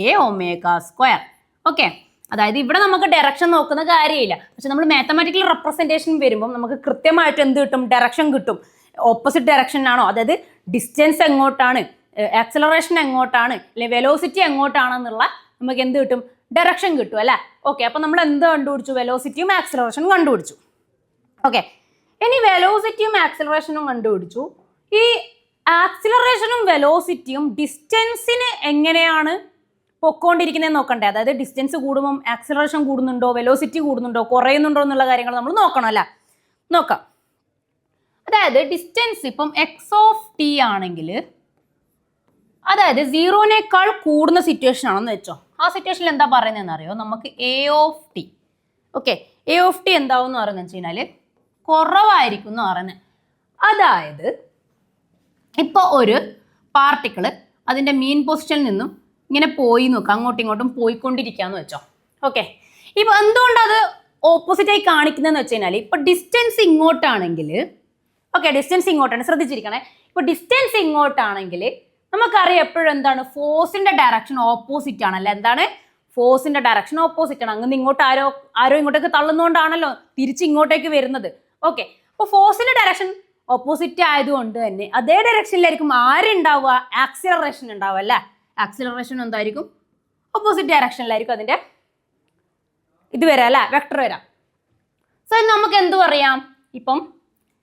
Aω². ഓക്കെ, അതായത് ഇവിടെ നമുക്ക് ഡയറക്ഷൻ നോക്കുന്ന കാര്യമില്ല. പക്ഷെ നമ്മൾ മാത്തമാറ്റിക്കൽ റെപ്രസെൻറ്റേഷൻ വരുമ്പം നമുക്ക് കൃത്യമായിട്ട് എന്ത് കിട്ടും? ഡയറക്ഷൻ കിട്ടും. ഓപ്പോസിറ്റ് ഡയറക്ഷൻ ആണോ, അതായത് ഡിസ്റ്റൻസ് എങ്ങോട്ടാണ്, ആക്സിലറേഷൻ എങ്ങോട്ടാണ്, അല്ലെങ്കിൽ വെലോസിറ്റി എങ്ങോട്ടാണെന്നുള്ള നമുക്ക് എന്ത് കിട്ടും? ഡയറക്ഷൻ കിട്ടും അല്ലേ? ഓക്കെ, അപ്പം നമ്മൾ എന്ത് കണ്ടുപിടിച്ചു? വെലോസിറ്റിയും ആക്സിലറേഷനും കണ്ടുപിടിച്ചു. ഓക്കെ, ഇനി വെലോസിറ്റിയും ആക്സിലറേഷനും കണ്ടുപിടിച്ചു. ഈ ആക്സിലറേഷനും വെലോസിറ്റിയും ഡിസ്റ്റൻസിന് എങ്ങനെയാണ് പൊക്കോണ്ടിരിക്കുന്നതെന്ന് നോക്കണ്ടേ? അതായത് ഡിസ്റ്റൻസ് കൂടുമ്പം ആക്സിലറേഷൻ കൂടുന്നുണ്ടോ, വെലോസിറ്റി കൂടുന്നുണ്ടോ, കുറയുന്നുണ്ടോ എന്നുള്ള കാര്യങ്ങൾ നമ്മൾ നോക്കണം അല്ലേ? നോക്കാം. അതായത് ഡിസ്റ്റൻസ് ഇപ്പം x(t) ആണെങ്കിൽ, അതായത് 0നേക്കാൾ കൂടുന്ന സിറ്റുവേഷൻ ആണെന്ന് വെച്ചോ. ആ സിറ്റുവേഷനിൽ എന്താ പറയുന്നതെന്ന് അറിയോ? നമുക്ക് A(t). ഓക്കെ, A(t) എന്താവും എന്ന് പറയുന്നത് വെച്ച് കഴിഞ്ഞാൽ കുറവായിരിക്കും എന്ന് പറയുന്നത്. അതായത് ഇപ്പോൾ ഒരു പാർട്ടിക്കിൾ അതിൻ്റെ മീൻ പൊസിഷനിൽ നിന്നും ഇങ്ങനെ പോയി നോക്കുക, അങ്ങോട്ടും ഇങ്ങോട്ടും പോയിക്കൊണ്ടിരിക്കാന്ന് വെച്ചോ. ഓക്കെ, ഇപ്പൊ എന്തുകൊണ്ടത് ഓപ്പോസിറ്റായി കാണിക്കുന്നതെന്ന് വെച്ച് കഴിഞ്ഞാൽ ഇപ്പൊ ഡിസ്റ്റൻസ് ഇങ്ങോട്ടാണെങ്കിൽ, ഓക്കെ ഡിസ്റ്റൻസ് ഇങ്ങോട്ടാണ്, ശ്രദ്ധിച്ചിരിക്കണേ. ഇപ്പൊ ഡിസ്റ്റൻസ് ഇങ്ങോട്ടാണെങ്കിൽ നമുക്കറിയാം എപ്പോഴും എന്താണ്, ഫോഴ്സിന്റെ ഡയറക്ഷൻ ഓപ്പോസിറ്റ് ആണല്ലേ. എന്താണ്, ഫോഴ്സിന്റെ ഡയറക്ഷൻ ഓപ്പോസിറ്റ് ആണ്. അങ്ങനെ ഇങ്ങോട്ട് ആരോ ഇങ്ങോട്ടേക്ക് തള്ളുന്നതുകൊണ്ടാണല്ലോ തിരിച്ച് ഇങ്ങോട്ടേക്ക് വരുന്നത്. ഓക്കെ, അപ്പൊ ഫോഴ്സിന്റെ ഡയറക്ഷൻ ഓപ്പോസിറ്റ് ആയതുകൊണ്ട് തന്നെ അതേ ഡയറക്ഷനിലായിരിക്കും ആരുണ്ടാവുക, ആക്സിലറേഷൻ ഉണ്ടാവുക അല്ലേ. ആക്സിലറേഷൻ എന്തായിരിക്കും, ഓപ്പോസിറ്റ് ഡയറക്ഷനിലായിരിക്കും അതിന്റെ ഇത് വരാം അല്ലേ, വെക്ടർ വരാം. സോ നമുക്ക് എന്ത് പറയാം, ഇപ്പം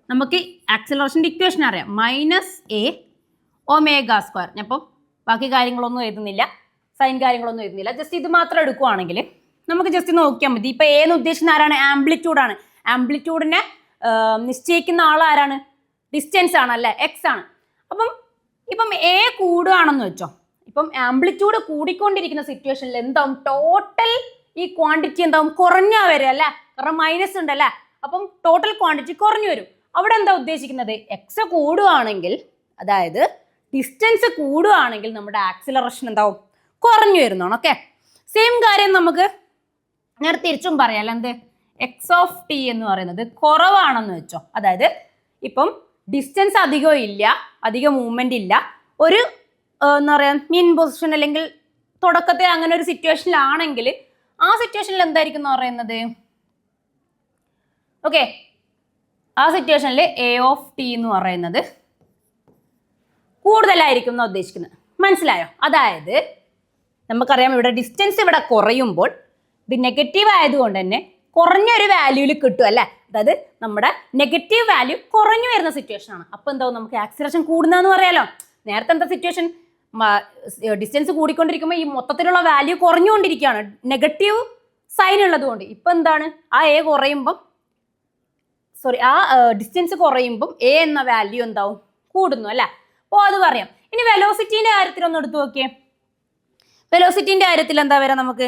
നമുക്ക് ആക്സിലറേഷൻ്റെ ഇക്വേഷൻ അറിയാം, -a ω². ഞാൻ ഇപ്പം ബാക്കി കാര്യങ്ങളൊന്നും എഴുതുന്നില്ല, സൈൻ കാര്യങ്ങളൊന്നും എഴുതുന്നില്ല, ജസ്റ്റ് ഇത് മാത്രം എടുക്കുവാണെങ്കിൽ നമുക്ക് ജസ്റ്റ് നോക്കിയാൽ മതി. ഇപ്പം എന്ന് ഉദ്ദേശിക്കുന്ന ആരാണ്, ആംപ്ലിറ്റ്യൂഡാണ്. ആംപ്ലിറ്റ്യൂഡിനെ നിശ്ചയിക്കുന്ന ആളാരാണ്, ഡിസ്റ്റൻസ് ആണല്ലേ, എക്സ് ആണ്. ഇപ്പം എ കൂടുകയാണെന്ന് വെച്ചോ. ഇപ്പം ആംപ്ലിറ്റ്യൂഡ് കൂടിക്കൊണ്ടിരിക്കുന്ന സിറ്റുവേഷനിൽ എന്താവും, ടോട്ടൽ ഈ ക്വാണ്ടിറ്റി എന്താവും, കുറഞ്ഞാ വരും അല്ലേ, കാരണം മൈനസ് ഉണ്ടല്ലേ. അപ്പം ടോട്ടൽ ക്വാണ്ടിറ്റി കുറഞ്ഞു വരും. അവിടെ എന്താ ഉദ്ദേശിക്കുന്നത്, എക്സ് കൂടുകയാണെങ്കിൽ, അതായത് ഡിസ്റ്റൻസ് കൂടുകയാണെങ്കിൽ നമ്മുടെ ആക്സിലറേഷൻ എന്താവും, കുറഞ്ഞു വരുന്നതാണ്. ഓക്കെ, സെയിം കാര്യം നമുക്ക് നേരെ തിരിച്ചും പറയാം. എന്ത്, എക്സ് ഓഫ് ടി എന്ന് പറയുന്നത് കുറവാണെന്ന് വെച്ചോ. അതായത് ഇപ്പം ഡിസ്റ്റൻസ് അധികം ഇല്ല, അധികം മൂവ്മെന്റ് ഇല്ല, ഒരു എന്താ പറയുക മീൻ പൊസിഷൻ അല്ലെങ്കിൽ തുടക്കത്തിൽ അങ്ങനെ ഒരു സിറ്റുവേഷനിലാണെങ്കിൽ ആ സിറ്റുവേഷനിൽ എന്തായിരിക്കും എന്ന് പറയുന്നത്, ഓക്കെ ആ സിറ്റുവേഷനിൽ എ ഓഫ് ടി എന്ന് പറയുന്നത് കൂടുതലായിരിക്കും എന്നാണ് ഉദ്ദേശിക്കുന്നത്. മനസ്സിലായോ? അതായത് നമുക്കറിയാം ഇവിടെ ഡിസ്റ്റൻസ് ഇവിടെ കുറയുമ്പോൾ ഇത് നെഗറ്റീവ് ആയതുകൊണ്ട് തന്നെ കുറഞ്ഞൊരു വാല്യൂവിൽ കിട്ടും അല്ലേ. അതായത് നമ്മുടെ നെഗറ്റീവ് വാല്യൂ കുറഞ്ഞു വരുന്ന സിറ്റുവേഷൻ ആണ്. അപ്പോൾ എന്താവും, നമുക്ക് ആക്സിലറേഷൻ കൂടുന്നതെന്ന് പറയാലോ. നേരത്തെ എന്താ സിറ്റുവേഷൻ, ഡിസ്റ്റൻസ് കൂടിക്കൊണ്ടിരിക്കുമ്പോൾ ഈ മൊത്തത്തിലുള്ള വാല്യൂ കുറഞ്ഞുകൊണ്ടിരിക്കുകയാണ്, നെഗറ്റീവ് സൈൻ ഉള്ളത് കൊണ്ട്. ഇപ്പം എന്താണ്, ആ എ കുറയുമ്പം ആ ഡിസ്റ്റൻസ് കുറയുമ്പം എ എന്ന വാല്യൂ എന്താവും, കൂടുന്നു അല്ലേ. അപ്പോൾ അത് പറയാം. ഇനി വെലോസിറ്റീൻ്റെ കാര്യത്തിൽ ഒന്ന് എടുത്തു നോക്കിയേ. വെലോസിറ്റീൻ്റെ കാര്യത്തിൽ എന്താ വരാം, നമുക്ക്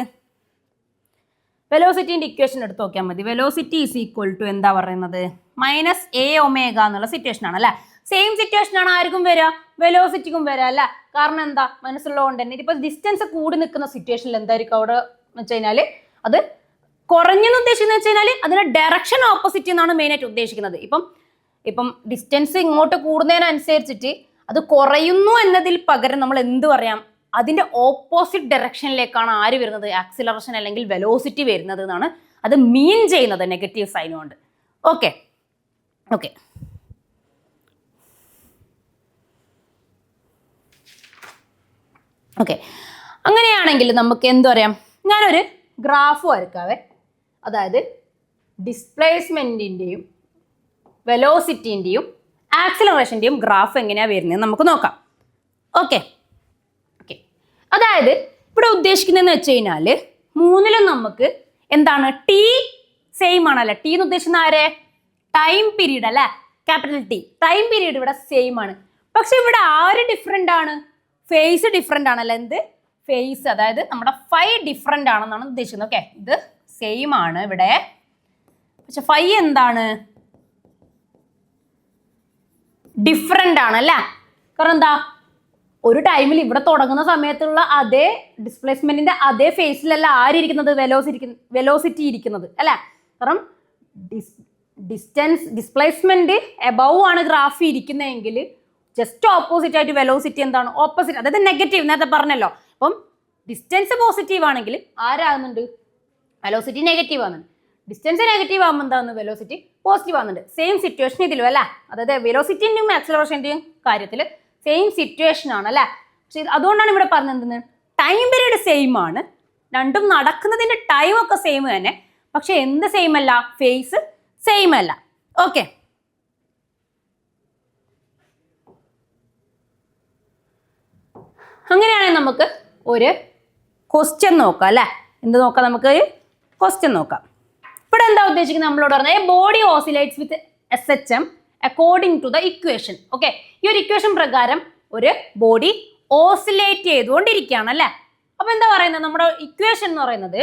വെലോസിറ്റീൻ്റെ ഇക്വേഷൻ എടുത്ത് നോക്കിയാൽ മതി. വെലോസിറ്റി ഈസ് ഈക്വൽ ടു എന്താ പറയുന്നത്, -a ω എന്നുള്ള സിറ്റുവേഷൻ ആണ് അല്ലേ. സെയിം സിറ്റുവേഷൻ ആണ് ആർക്കും വരിക, വെലോസിറ്റിക്കും വരിക അല്ല. കാരണം എന്താ, മനസ്സുള്ളതുകൊണ്ട് തന്നെ. ഇപ്പൊ ഡിസ്റ്റൻസ് കൂടി നിൽക്കുന്ന സിറ്റുവേഷനിൽ എന്തായിരിക്കും അവിടെ വെച്ച് കഴിഞ്ഞാൽ, അത് കുറഞ്ഞെന്ന് ഉദ്ദേശിക്കുന്നത് വെച്ച് കഴിഞ്ഞാൽ അതിന്റെ ഡയറക്ഷൻ ഓപ്പോസിറ്റ് എന്നാണ് മെയിനായിട്ട് ഉദ്ദേശിക്കുന്നത്. ഇപ്പം ഡിസ്റ്റൻസ് ഇങ്ങോട്ട് കൂടുന്നതിനനുസരിച്ചിട്ട് അത് കുറയുന്നു എന്നതിൽ പകരം നമ്മൾ എന്ത് പറയാം, അതിന്റെ ഓപ്പോസിറ്റ് ഡയറക്ഷനിലേക്കാണ് ആര് വരുന്നത്, ആക്സിലറേഷൻ അല്ലെങ്കിൽ വെലോസിറ്റി വരുന്നത് എന്നാണ് അത് മീൻ ചെയ്യുന്നത് നെഗറ്റീവ് സൈൻ കൊണ്ട്. ഓക്കെ ഓക്കെ ഓക്കെ അങ്ങനെയാണെങ്കിൽ നമുക്ക് എന്ത് പറയാം, ഞാനൊരു ഗ്രാഫ് വരക്കാവേ. അതായത് ഡിസ്പ്ലേസ്മെൻറ്റിൻ്റെയും വെലോസിറ്റീൻ്റെയും ആക്സിലറേഷൻ്റെയും ഗ്രാഫ് എങ്ങനെയാണ് വരുന്നത് നമുക്ക് നോക്കാം. ഓക്കെ ഓക്കെ അതായത് ഇവിടെ ഉദ്ദേശിക്കുന്നതെന്ന് വെച്ച് കഴിഞ്ഞാൽ മൂന്നിലും നമുക്ക് എന്താണ്, ടി സെയിം ആണല്ലേ. ടി എന്ന് ഉദ്ദേശിക്കുന്ന ആരെ, ടൈം പീരീഡ് അല്ലേ, ക്യാപിറ്റൽ ടി. ടൈം പീരീഡ് ഇവിടെ സെയിം ആണ്. പക്ഷെ ഇവിടെ ആര് ഡിഫറെൻ്റ് ആണ്, ഫേസ് ഡിഫറെൻ്റ് ആണല്ലേ. എന്ത് ഫേസ്, അതായത് നമ്മുടെ ഫൈ ഡിഫറെൻ്റ് ആണെന്നാണ് ഉദ്ദേശിക്കുന്നത്. ഓക്കെ, ഇത് സെയിം ആണ് ഇവിടെ, പക്ഷെ ഫൈ എന്താണ്, ഡിഫറെൻ്റ് ആണ് അല്ലേ. കാരണം എന്താ, ഒരു ടൈമിൽ ഇവിടെ തുടങ്ങുന്ന സമയത്തുള്ള അതേ ഡിസ്പ്ലേസ്മെന്റിന്റെ അതേ ഫേസിലല്ല ആരിയിരിക്കുന്നത്, വെലോസിറ്റി ഇരിക്കുന്നത് അല്ലേ. കാരണം ഡിസ്പ്ലേസ്മെന്റ് എബവ് ആണ് ഗ്രാഫ് ഇരിക്കുന്നതെങ്കിൽ ജസ്റ്റ് ഓപ്പോസിറ്റ് ആയിട്ട് വെലോസിറ്റി എന്താണ്, ഓപ്പോസിറ്റ്, അതായത് നെഗറ്റീവ്. നേരത്തെ പറഞ്ഞല്ലോ. അപ്പം ഡിസ്റ്റൻസ് പോസിറ്റീവ് ആണെങ്കിൽ ആരാകുന്നുണ്ട്, വെലോസിറ്റി നെഗറ്റീവ് ആകുന്നുണ്ട്. ഡിസ്റ്റൻസ് നെഗറ്റീവ് ആകുമ്പോൾ എന്താകുന്നു, വെലോസിറ്റി പോസിറ്റീവ് ആകുന്നുണ്ട്. സെയിം സിറ്റുവേഷൻ ഇതിലും അല്ലേ. അതായത് വെലോസിറ്റിൻ്റെയും ആക്സിലറേഷൻ്റെയും കാര്യത്തിൽ സെയിം സിറ്റുവേഷൻ ആണ് അല്ലേ. പക്ഷെ അതുകൊണ്ടാണ് ഇവിടെ പറഞ്ഞത് ടൈം പീരീഡ് സെയിം ആണ്, രണ്ടും നടക്കുന്നതിൻ്റെ ടൈം ഒക്കെ സെയിം തന്നെ. പക്ഷെ എന്ത് സെയിം അല്ല, ഫേസ് സെയിം അല്ല. ഓക്കെ, അങ്ങനെയാണെങ്കിൽ നമുക്ക് ഒരു ക്വസ്റ്റ്യൻ നോക്കാം അല്ലേ. എന്ത് നോക്കാം, നമുക്ക് ഒരു ക്വസ്റ്റ്യൻ നോക്കാം. ഇവിടെ എന്താ ഉദ്ദേശിക്കുന്നത്, നമ്മളോട് പറഞ്ഞാൽ a body oscillates with SHM according to the equation. Okay, ഈ ഒരു ഇക്വേഷൻ പ്രകാരം ഒരു ബോഡി ഓസിലേറ്റ് ചെയ്തുകൊണ്ടിരിക്കുകയാണ് അല്ലേ. അപ്പൊ എന്താ പറയുന്നത്, നമ്മുടെ ഇക്വേഷൻ എന്ന് പറയുന്നത്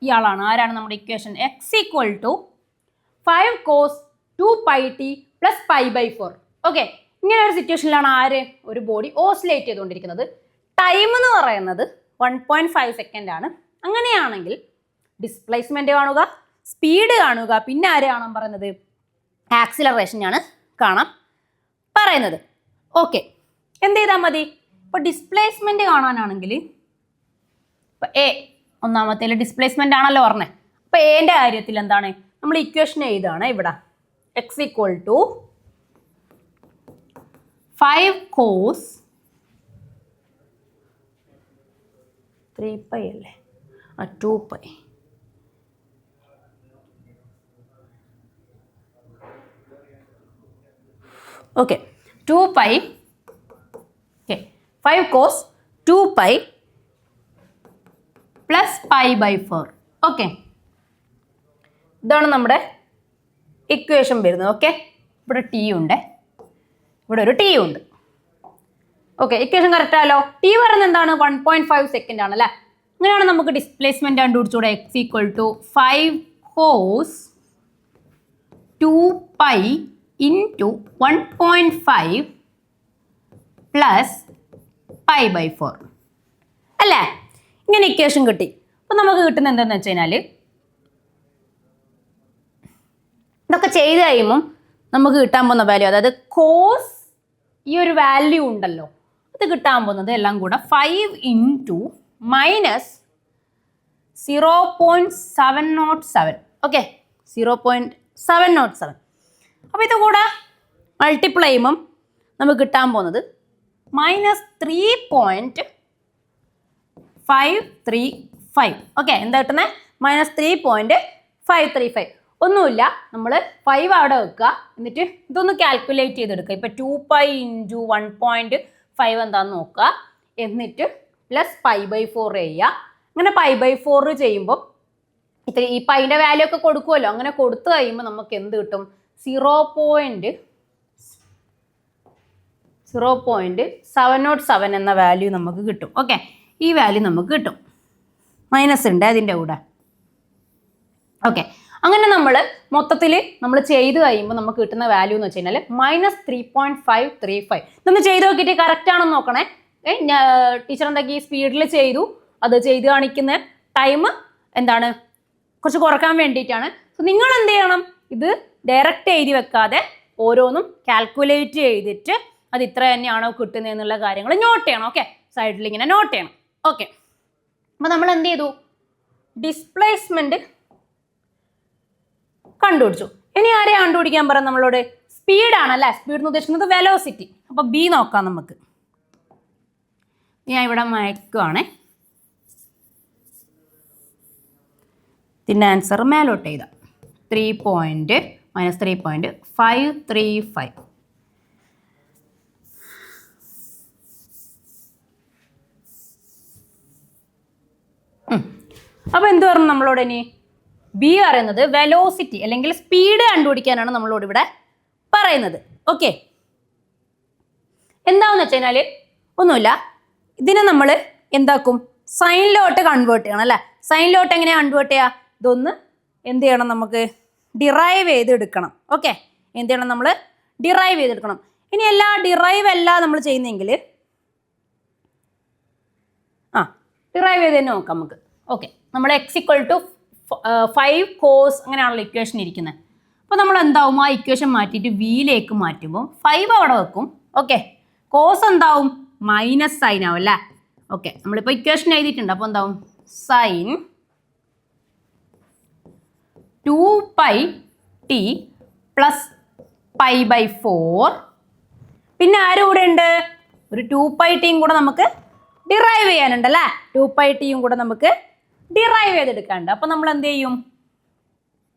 ഇയാളാണ്. ആരാണ് നമ്മുടെ equation, x = 5 cos 2πt + π/4. Okay, ഇങ്ങനെ ഒരു സിറ്റുവേഷനിലാണ് ആര് ഒരു ബോഡി ഓസിലേറ്റ് ചെയ്തുകൊണ്ടിരിക്കുന്നത്. ടൈം എന്ന് പറയുന്നത് 1.5 സെക്കൻഡ് ആണ്. അങ്ങനെയാണെങ്കിൽ ഡിസ്പ്ലേസ്മെന്റ് കാണുക, സ്പീഡ് കാണുക, പിന്നെ ആര് കാണാൻ പറയുന്നത് ആക്സിലറേഷൻ ആണ് കാണാൻ പറയുന്നത്. ഓക്കെ, എന്ത് ചെയ്താൽ മതി? ഇപ്പോൾ ഡിസ്പ്ലേസ്മെന്റ് കാണാനാണെങ്കിൽ ഇപ്പം എ ഒന്നാമത്തേൽ ഡിസ്പ്ലേസ്മെന്റ് ആണല്ലോ പറഞ്ഞത്. അപ്പോൾ എൻ്റെ കാര്യത്തിൽ എന്താണ് നമ്മൾ ഇക്വേഷൻ എഴുതാണ് ഇവിടെ x equal to 5 cos 3π അല്ലേ 2π okay 2π okay 5 cos 2π plus π/4. Okay, ഇതാണ് നമ്മുടെ ഇക്വേഷൻ വരുന്നത്. ഓക്കെ, ഇവിടെ ടി ഉണ്ട്, ഇവിടെ ഒരു ടി ഉണ്ട്. ഓക്കെ, ഇക്വേഷൻ കറക്റ്റ് ആണല്ലോ. ടി പറയുന്നത് എന്താണ് 1.5 സെക്കൻഡ് ആണ് അല്ലേ. അങ്ങനെയാണ് നമുക്ക് displacement കണ്ടുപിടിച്ചൂടെ. x equal to 5 cos 2π into 1.5 plus π/4 അല്ലേ. ഇങ്ങനെ ഇക്വേഷൻ കിട്ടി. അപ്പം നമുക്ക് കിട്ടുന്നത് എന്താണെന്ന് വെച്ച് കഴിഞ്ഞാൽ ഇതൊക്കെ ചെയ്ത് കഴിയുമ്പം നമുക്ക് കിട്ടാൻ പോകുന്ന വാല്യൂ, അതായത് കോസ് ഈ ഒരു വാല്യൂ ഉണ്ടല്ലോ, അത് കിട്ടാൻ പോകുന്നത് എല്ലാം കൂടെ 5 into -0.707. ഓക്കെ, 0.707. അപ്പോൾ ഇത് കൂടെ മൾട്ടിപ്ലൈ ചെയ്യുമ്പം നമുക്ക് കിട്ടാൻ പോകുന്നത് -3.535. ഓക്കെ, എന്താ കിട്ടുന്നത്? -3.535. ഒന്നുമില്ല, നമ്മൾ 5 അവിടെ വെക്കുക, എന്നിട്ട് ഇതൊന്ന് കാൽക്കുലേറ്റ് ചെയ്തെടുക്കുക. ഇപ്പം 2π into 1.5 എന്താണെന്ന് നോക്കുക, എന്നിട്ട് പ്ലസ് π/4 ചെയ്യുക. അങ്ങനെ π/4 ചെയ്യുമ്പോൾ ഇത്ര ഈ പൈൻ്റെ വാല്യൂ ഒക്കെ കൊടുക്കുമല്ലോ. അങ്ങനെ കൊടുത്തു കഴിയുമ്പോൾ നമുക്ക് എന്ത് കിട്ടും? 0.707 എന്ന വാല്യൂ നമുക്ക് കിട്ടും. ഓക്കെ, ഈ വാല്യൂ നമുക്ക് കിട്ടും. മൈനസ് ഉണ്ട് അതിൻ്റെ കൂടെ. ഓക്കെ, അങ്ങനെ നമ്മൾ മൊത്തത്തിൽ നമ്മൾ ചെയ്ത് കഴിയുമ്പോൾ നമുക്ക് കിട്ടുന്ന വാല്യൂ എന്ന് വെച്ച് കഴിഞ്ഞാൽ -3.535. ഇതൊന്ന് ചെയ്ത് നോക്കിയിട്ട് കറക്റ്റ് ആണെന്ന് നോക്കണേ. ടീച്ചർ എന്തൊക്കെ ഈ സ്പീഡിൽ ചെയ്തു, അത് ചെയ്ത് കാണിക്കുന്ന ടൈം എന്താണ് കുറച്ച് കുറക്കാൻ വേണ്ടിയിട്ടാണ്. സോ നിങ്ങൾ എന്ത് ചെയ്യണം? ഇത് ഡയറക്റ്റ് എഴുതി വെക്കാതെ ഓരോന്നും കാൽക്കുലേറ്റ് ചെയ്തിട്ട് അത് ഇത്ര തന്നെയാണോ കിട്ടുന്നത് എന്നുള്ള കാര്യങ്ങൾ നോട്ട് ചെയ്യണം. ഓക്കെ, സൈഡിൽ ഇങ്ങനെ നോട്ട് ചെയ്യണം. ഓക്കെ, അപ്പോൾ നമ്മൾ എന്ത് ചെയ്തു? ഡിസ്പ്ലേസ്മെന്റ് കണ്ടുപിടിച്ചു. ഇനി ആരെ കണ്ടുപിടിക്കാൻ പറയാം നമ്മളോട്? സ്പീഡാണല്ലേ. സ്പീഡ് എന്ന് ഉദ്ദേശിക്കുന്നത് വെലോസിറ്റി. അപ്പോൾ ബി നോക്കാം നമുക്ക്. ഞാൻ ഇവിടെ മയക്കുവാണേ. ഇതിൻ്റെ ആൻസർ മേലോട്ട് എഴുതാം. -3.535. അപ്പോൾ എന്ത് പറഞ്ഞു നമ്മളോട്? ഇനി ബി പറയുന്നത് വെലോസിറ്റി അല്ലെങ്കിൽ സ്പീഡ് കണ്ടുപിടിക്കാനാണ് നമ്മളോട് ഇവിടെ പറയുന്നത്. ഓക്കെ, എന്താണെന്ന് വെച്ച് കഴിഞ്ഞാൽ ഒന്നുമില്ല, ഇതിനെ നമ്മൾ എന്താക്കും? സൈനിലോട്ട് കൺവേർട്ട് ചെയ്യണം അല്ലേ. സൈനിലോട്ട് എങ്ങനെയാണ് കൺവേർട്ട് ചെയ്യുക? ഇതൊന്ന് എന്ത് ചെയ്യണം? നമുക്ക് ഡിറൈവ് ചെയ്തെടുക്കണം. ഓക്കെ, എന്ത് ചെയ്യണം? നമ്മൾ ഡിറൈവ് ചെയ്തെടുക്കണം. ഇനി എല്ലാ ഡിറൈവ് അല്ല നമ്മൾ ചെയ്യുന്നതെങ്കിൽ ഡിറൈവ് ചെയ്ത് തന്നെ നോക്കാം നമുക്ക്. ഓക്കെ, നമ്മൾ x equal to 5 cos അങ്ങനെയാണല്ലോ ഇക്വേഷൻ ഇരിക്കുന്നത്. അപ്പോൾ നമ്മൾ എന്താവും? ആ ഇക്വേഷൻ മാറ്റിയിട്ട് വിയിലേക്ക് മാറ്റുമ്പോൾ 5 അവിടെ വെക്കും. ഓക്കെ, കോസ് എന്താവും? മൈനസ് സൈൻ ആവും അല്ലേ. ഓക്കെ, നമ്മളിപ്പോൾ ഇക്വേഷൻ എഴുതിയിട്ടുണ്ട്. അപ്പോൾ എന്താവും? Sine 2πt plus π/4. പിന്നെ ആരും കൂടെ ഉണ്ട്? ഒരു 2πtയും കൂടെ നമുക്ക് ഡിറൈവ് ചെയ്യാനുണ്ട് അല്ലേ. 2πtയും കൂടെ നമുക്ക് ഡിറൈവ് ചെയ്തെടുക്കാനുണ്ട്. അപ്പം നമ്മൾ എന്ത് ചെയ്യും?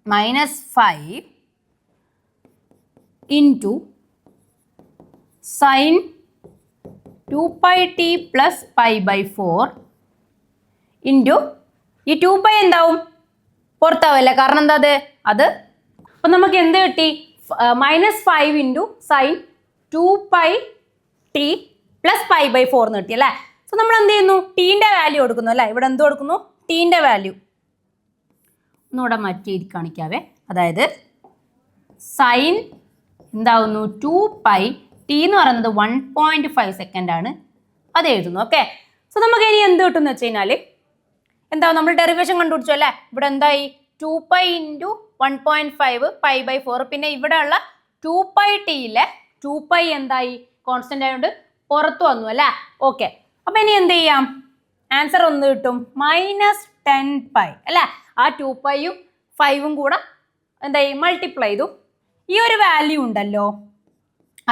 -5 into sine 2πt plus π/4 into ഈ 2π എന്താവും? പുറത്താവില്ല. കാരണം എന്താ അത് അപ്പം നമുക്ക് എന്ത് കിട്ടി? -5 ഇൻറ്റു സൈൻ 2πt പ്ലസ് π/4 എന്ന് കിട്ടി അല്ലേ. സോ നമ്മൾ എന്ത് ചെയ്യുന്നു? ടീൻ്റെ വാല്യൂ കൊടുക്കുന്നു അല്ലേ. ഇവിടെ എന്ത് കൊടുക്കുന്നു? ടീൻ്റെ വാല്യൂ. ഒന്നുകൂടെ മാറ്റി എഴുതി കാണിക്കാവേ. അതായത് സൈൻ എന്താവുന്നു? 2πt ടി എന്ന് പറയുന്നത് 1.5 സെക്കൻഡ് ആണ്. അത് എഴുതുന്നു. ഓക്കെ. സോ നമുക്ക് ഇനി എന്ത് കിട്ടും എന്ന് വെച്ച് കഴിഞ്ഞാൽ എന്താ നമ്മൾ ഡെറിവേഷൻ കണ്ടുപിടിച്ചു അല്ലേ. ഇവിടെ എന്തായി 2π × 1.5 π/4. പിന്നെ ഇവിടെ ഉള്ള 2π ടിയിലെ 2π എന്തായി കോൺസ്റ്റന്റ് ആയതുകൊണ്ട് പുറത്തു വന്നു അല്ലേ. ഓക്കെ. അപ്പൊ ഇനി എന്ത് ചെയ്യാം, ആൻസർ ഒന്ന് കിട്ടും -10π അല്ലേ. ആ 2πയും 5ഉം കൂടെ എന്തായി മൾട്ടിപ്ലൈ ചെയ്തു. ഈ ഒരു വാല്യൂ ഉണ്ടല്ലോ,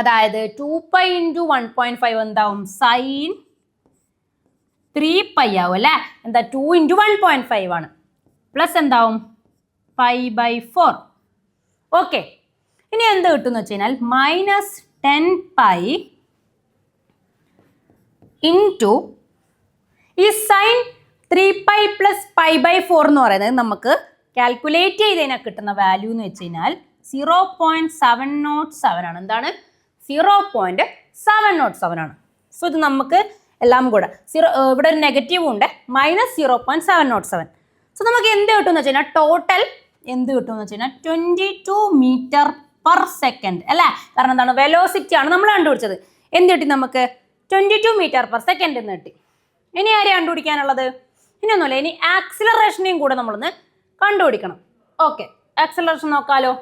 അതായത് 2π × 1.5 എന്താവും sin 3π ആവും അല്ലേ. എന്താ 2 × 1.5 ആണ്. പ്ലസ് എന്താവും π/4. ഓക്കെ. ഇനി എന്ത് കിട്ടും എന്ന് വെച്ച് കഴിഞ്ഞാൽ -10π ഇൻറ്റു ഈ സൈൻ 3π + π/4 എന്ന് പറയുന്നത് നമുക്ക് കാൽക്കുലേറ്റ് ചെയ്തതിനാൽ കിട്ടുന്ന വാല്യൂ എന്ന് വെച്ച് കഴിഞ്ഞാൽ 0.707 ആണ്. എന്താണ് 0.707 ആണ്. സോ ഇത് നമുക്ക് എല്ലാം കൂടെ ഇവിടെ ഒരു നെഗറ്റീവ് ഉണ്ട്, -0.707. സോ നമുക്ക് എന്ത് കിട്ടും എന്ന് വെച്ച് കഴിഞ്ഞാൽ ടോട്ടൽ എന്ത് കിട്ടും എന്ന് വെച്ച് കഴിഞ്ഞാൽ 22 m/s അല്ലേ. കാരണം എന്താണ് വെലോസിറ്റി ആണ് നമ്മൾ കണ്ടുപിടിച്ചത്. എന്ത് കിട്ടി നമുക്ക് 22 m/s എന്ന് കിട്ടി. ഇനി ആരെയും കണ്ടുപിടിക്കാനുള്ളത്? ഇനി ഒന്നുമില്ല, ഇനി ആക്സിലറേഷനെയും കൂടെ നമ്മളൊന്ന് കണ്ടുപിടിക്കണം. ഓക്കെ, ആക്സിലറേഷൻ നോക്കാലോ.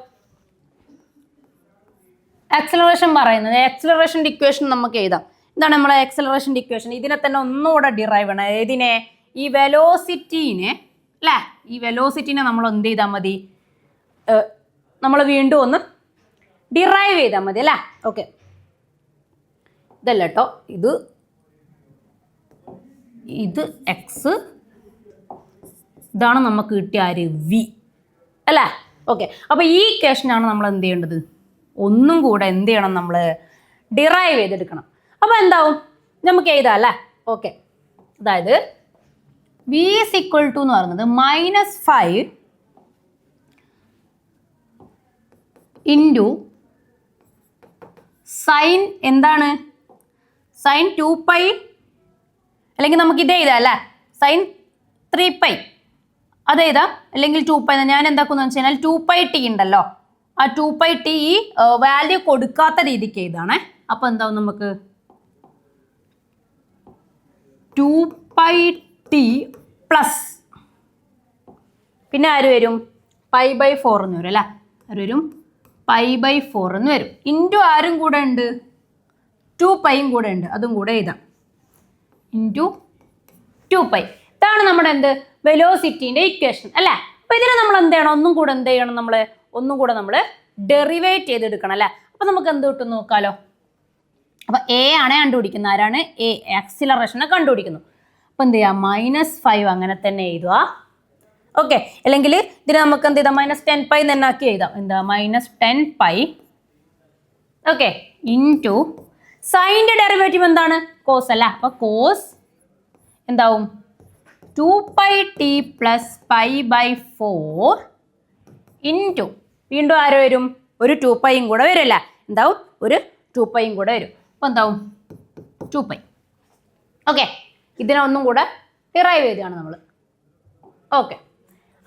ആക്സിലറേഷൻ പറയുന്നത് ആക്സിലറേഷൻ്റെ ഇക്വേഷൻ നമുക്ക് എഴുതാം. എന്താണ് നമ്മളെ ആക്സിലറേഷൻ്റെ ഇക്വേഷൻ? ഇതിനെ തന്നെ ഒന്നുകൂടെ ഡിറൈവ് ചെയ്യണം. ഏതിനെ? ഈ വെലോസിറ്റീനെ അല്ലേ. ഈ വെലോസിറ്റീനെ നമ്മൾ എന്ത് ചെയ്താൽ മതി, നമ്മൾ വീണ്ടും ഒന്ന് ഡിറൈവ് ചെയ്താൽ മതി അല്ലേ. ഓക്കെ, ഇതല്ല കേട്ടോ, ഇത് എക്സ്, ഇതാണ് നമുക്ക് കിട്ടിയ ആര് വി അല്ലേ. ഓക്കെ, അപ്പോൾ ഈ ഇക്വേഷനാണ് നമ്മൾ എന്ത് ചെയ്യേണ്ടത്, ഒന്നും കൂടെ എന്ത് ചെയ്യണം, നമ്മൾ ഡിറൈവ് ചെയ്തെടുക്കണം. അപ്പോൾ എന്താവും നമുക്ക് എഴുതാം അല്ലേ. ഓക്കെ, അതായത് വി ഈസ് ഈക്വൽ ടു എന്ന് പറയുന്നത് -5 ഇൻറ്റു സൈൻ എന്താണ് സൈൻ 2π, അല്ലെങ്കിൽ നമുക്ക് ഇത് എഴുതാം അല്ലേ, സൈൻ 3π അത് എഴുതാം, അല്ലെങ്കിൽ 2π. ഞാൻ എന്താക്കുന്നു വെച്ച് കഴിഞ്ഞാൽ 2π ടി ഉണ്ടല്ലോ, ആ 2π ടി ഈ വാല്യൂ കൊടുക്കാത്ത രീതിക്ക് എഴുതാണേ. അപ്പോൾ എന്താവും നമുക്ക് 2π ടി പ്ലസ് പിന്നെ ആര് വരും π/4 എന്ന് വരും അല്ലേ. ആര് വരും π/4 എന്ന് വരും. ഇൻറ്റു ആരും കൂടെ ഉണ്ട് 2πയും കൂടെ ഉണ്ട്, അതും കൂടെ എഴുതാം. ഇൻറ്റു 2π. ഇതാണ് നമ്മുടെ എന്ത് വെലോസിറ്റീൻ്റെ ഇക്വേഷൻ അല്ലേ. അപ്പോൾ ഇതിനെ നമ്മൾ എന്ത് ചെയ്യണം, ഒന്നും കൂടെ എന്ത് ചെയ്യണം, നമ്മൾ ഡെറിവേറ്റ് ചെയ്തെടുക്കണം അല്ലേ. അപ്പോൾ നമുക്ക് എന്ത് കിട്ടും നോക്കാലോ. അപ്പോൾ എ ആണ് കണ്ടുപിടിക്കുന്നത്. ആരാണ്? എ, ആക്സിലറേഷനെ കണ്ടുപിടിക്കുന്നു. അപ്പോൾ എന്ത് ചെയ്യാം, -5 അങ്ങനെ തന്നെ എഴുതുക. ഓക്കെ, അല്ലെങ്കിൽ ഇതിന് നമുക്ക് എന്ത് ചെയ്താം, -10π തന്നെ ആക്കി എഴുതാം. എന്താ -10π ഓക്കെ ഇൻറ്റു സൈൻ്റെ ഡെറിവേറ്റീവ് എന്താണ്, കോസ് അല്ല. അപ്പോൾ കോസ് എന്താവും 2π ടി പ്ലസ് π/4 ഇൻറ്റു വീണ്ടും ആരോ വരും, ഒരു 2πയും കൂടെ വരുമല്ല, എന്താവും ഒരു 2πയും കൂടെ വരും. അപ്പോൾ എന്താവും 2π. ഓക്കെ, ഇതിനെ ഒന്നും കൂടെ ഡിറൈവ് ചെയ്താണ് നമ്മൾ. ഓക്കെ,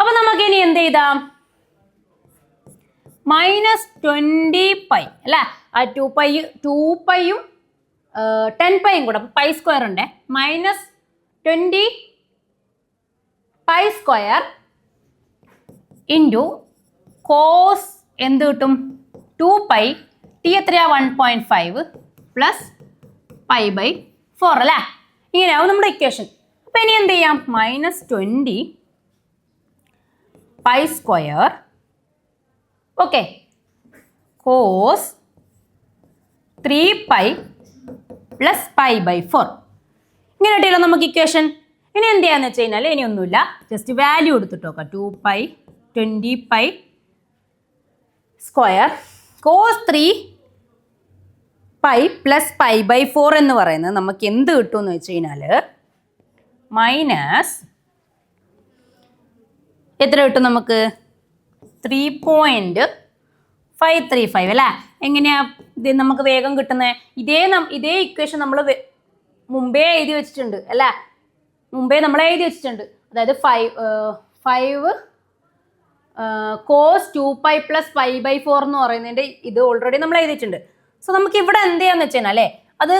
അപ്പോൾ നമുക്ക് ഇനി എന്ത് ചെയ്താം, -20π അല്ലേ. ആ 2πയും 10πയും കൂടെ, അപ്പോൾ π² ഉണ്ട്, -20π² ഇൻറ്റു കോസ് എന്ത് കിട്ടും 2π ടി എത്രയാ 1.5 പ്ലസ് π/4 അല്ലേ. ഇങ്ങനെയാവും നമ്മുടെ ഇക്വേഷൻ. അപ്പോൾ ഇനി എന്ത് ചെയ്യാം, -20π² ഓക്കെ കോസ് 3π പ്ലസ് π/4 ഇങ്ങനെ കിട്ടിയല്ലോ നമുക്ക് ഇക്വേഷൻ. ഇനി എന്ത് ചെയ്യാന്ന് വെച്ച് കഴിഞ്ഞാൽ ഇനി ഒന്നുമില്ല, ജസ്റ്റ് വാല്യൂ എടുത്തിട്ട് നോക്കാം. 2π 20π² കോസ് 3π പ്ലസ് π/4 എന്ന് പറയുന്നത് നമുക്ക് എന്ത് കിട്ടുമെന്ന് വെച്ച് കഴിഞ്ഞാൽ മൈനസ് എത്ര കിട്ടും നമുക്ക്, 3.535 അല്ലേ. എങ്ങനെയാ ഇത് നമുക്ക് വേഗം കിട്ടുന്നത്? ഇതേ ഇക്വേഷൻ നമ്മൾ മുമ്പേ എഴുതി വെച്ചിട്ടുണ്ട് അല്ലേ. അതായത് 5 കോസ് 2π പ്ലസ് π/4 എന്ന് പറയുന്നതിൻ്റെ ഇത് ഓൾറെഡി നമ്മൾ എഴുതിയിട്ടുണ്ട്. സോ നമുക്ക് ഇവിടെ എന്ത് ചെയ്യാന്ന് വെച്ച് കഴിഞ്ഞാൽ അത്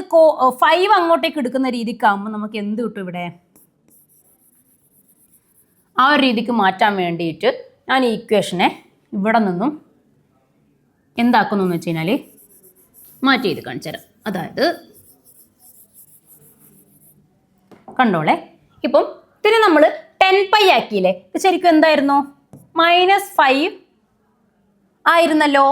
5 അങ്ങോട്ടേക്ക് എടുക്കുന്ന രീതിക്കാകുമ്പോൾ നമുക്ക് എന്ത് കിട്ടും ഇവിടെ ആ ഒരു രീതിക്ക് മാറ്റാൻ വേണ്ടിയിട്ട് ഞാൻ ഈ ഇക്വേഷനെ ഇവിടെ നിന്നും എന്താക്കുന്നു എന്ന് വെച്ച് കഴിഞ്ഞാൽ മാറ്റി ചെയ്ത് കാണിച്ചു തരാം. അതായത് കണ്ടോളെ, ഇപ്പം ഇതിന് നമ്മൾ 10π ആക്കിയില്ലേ, ഇത് ശരിക്കും എന്തായിരുന്നു -5 ആയിരുന്നല്ലോ.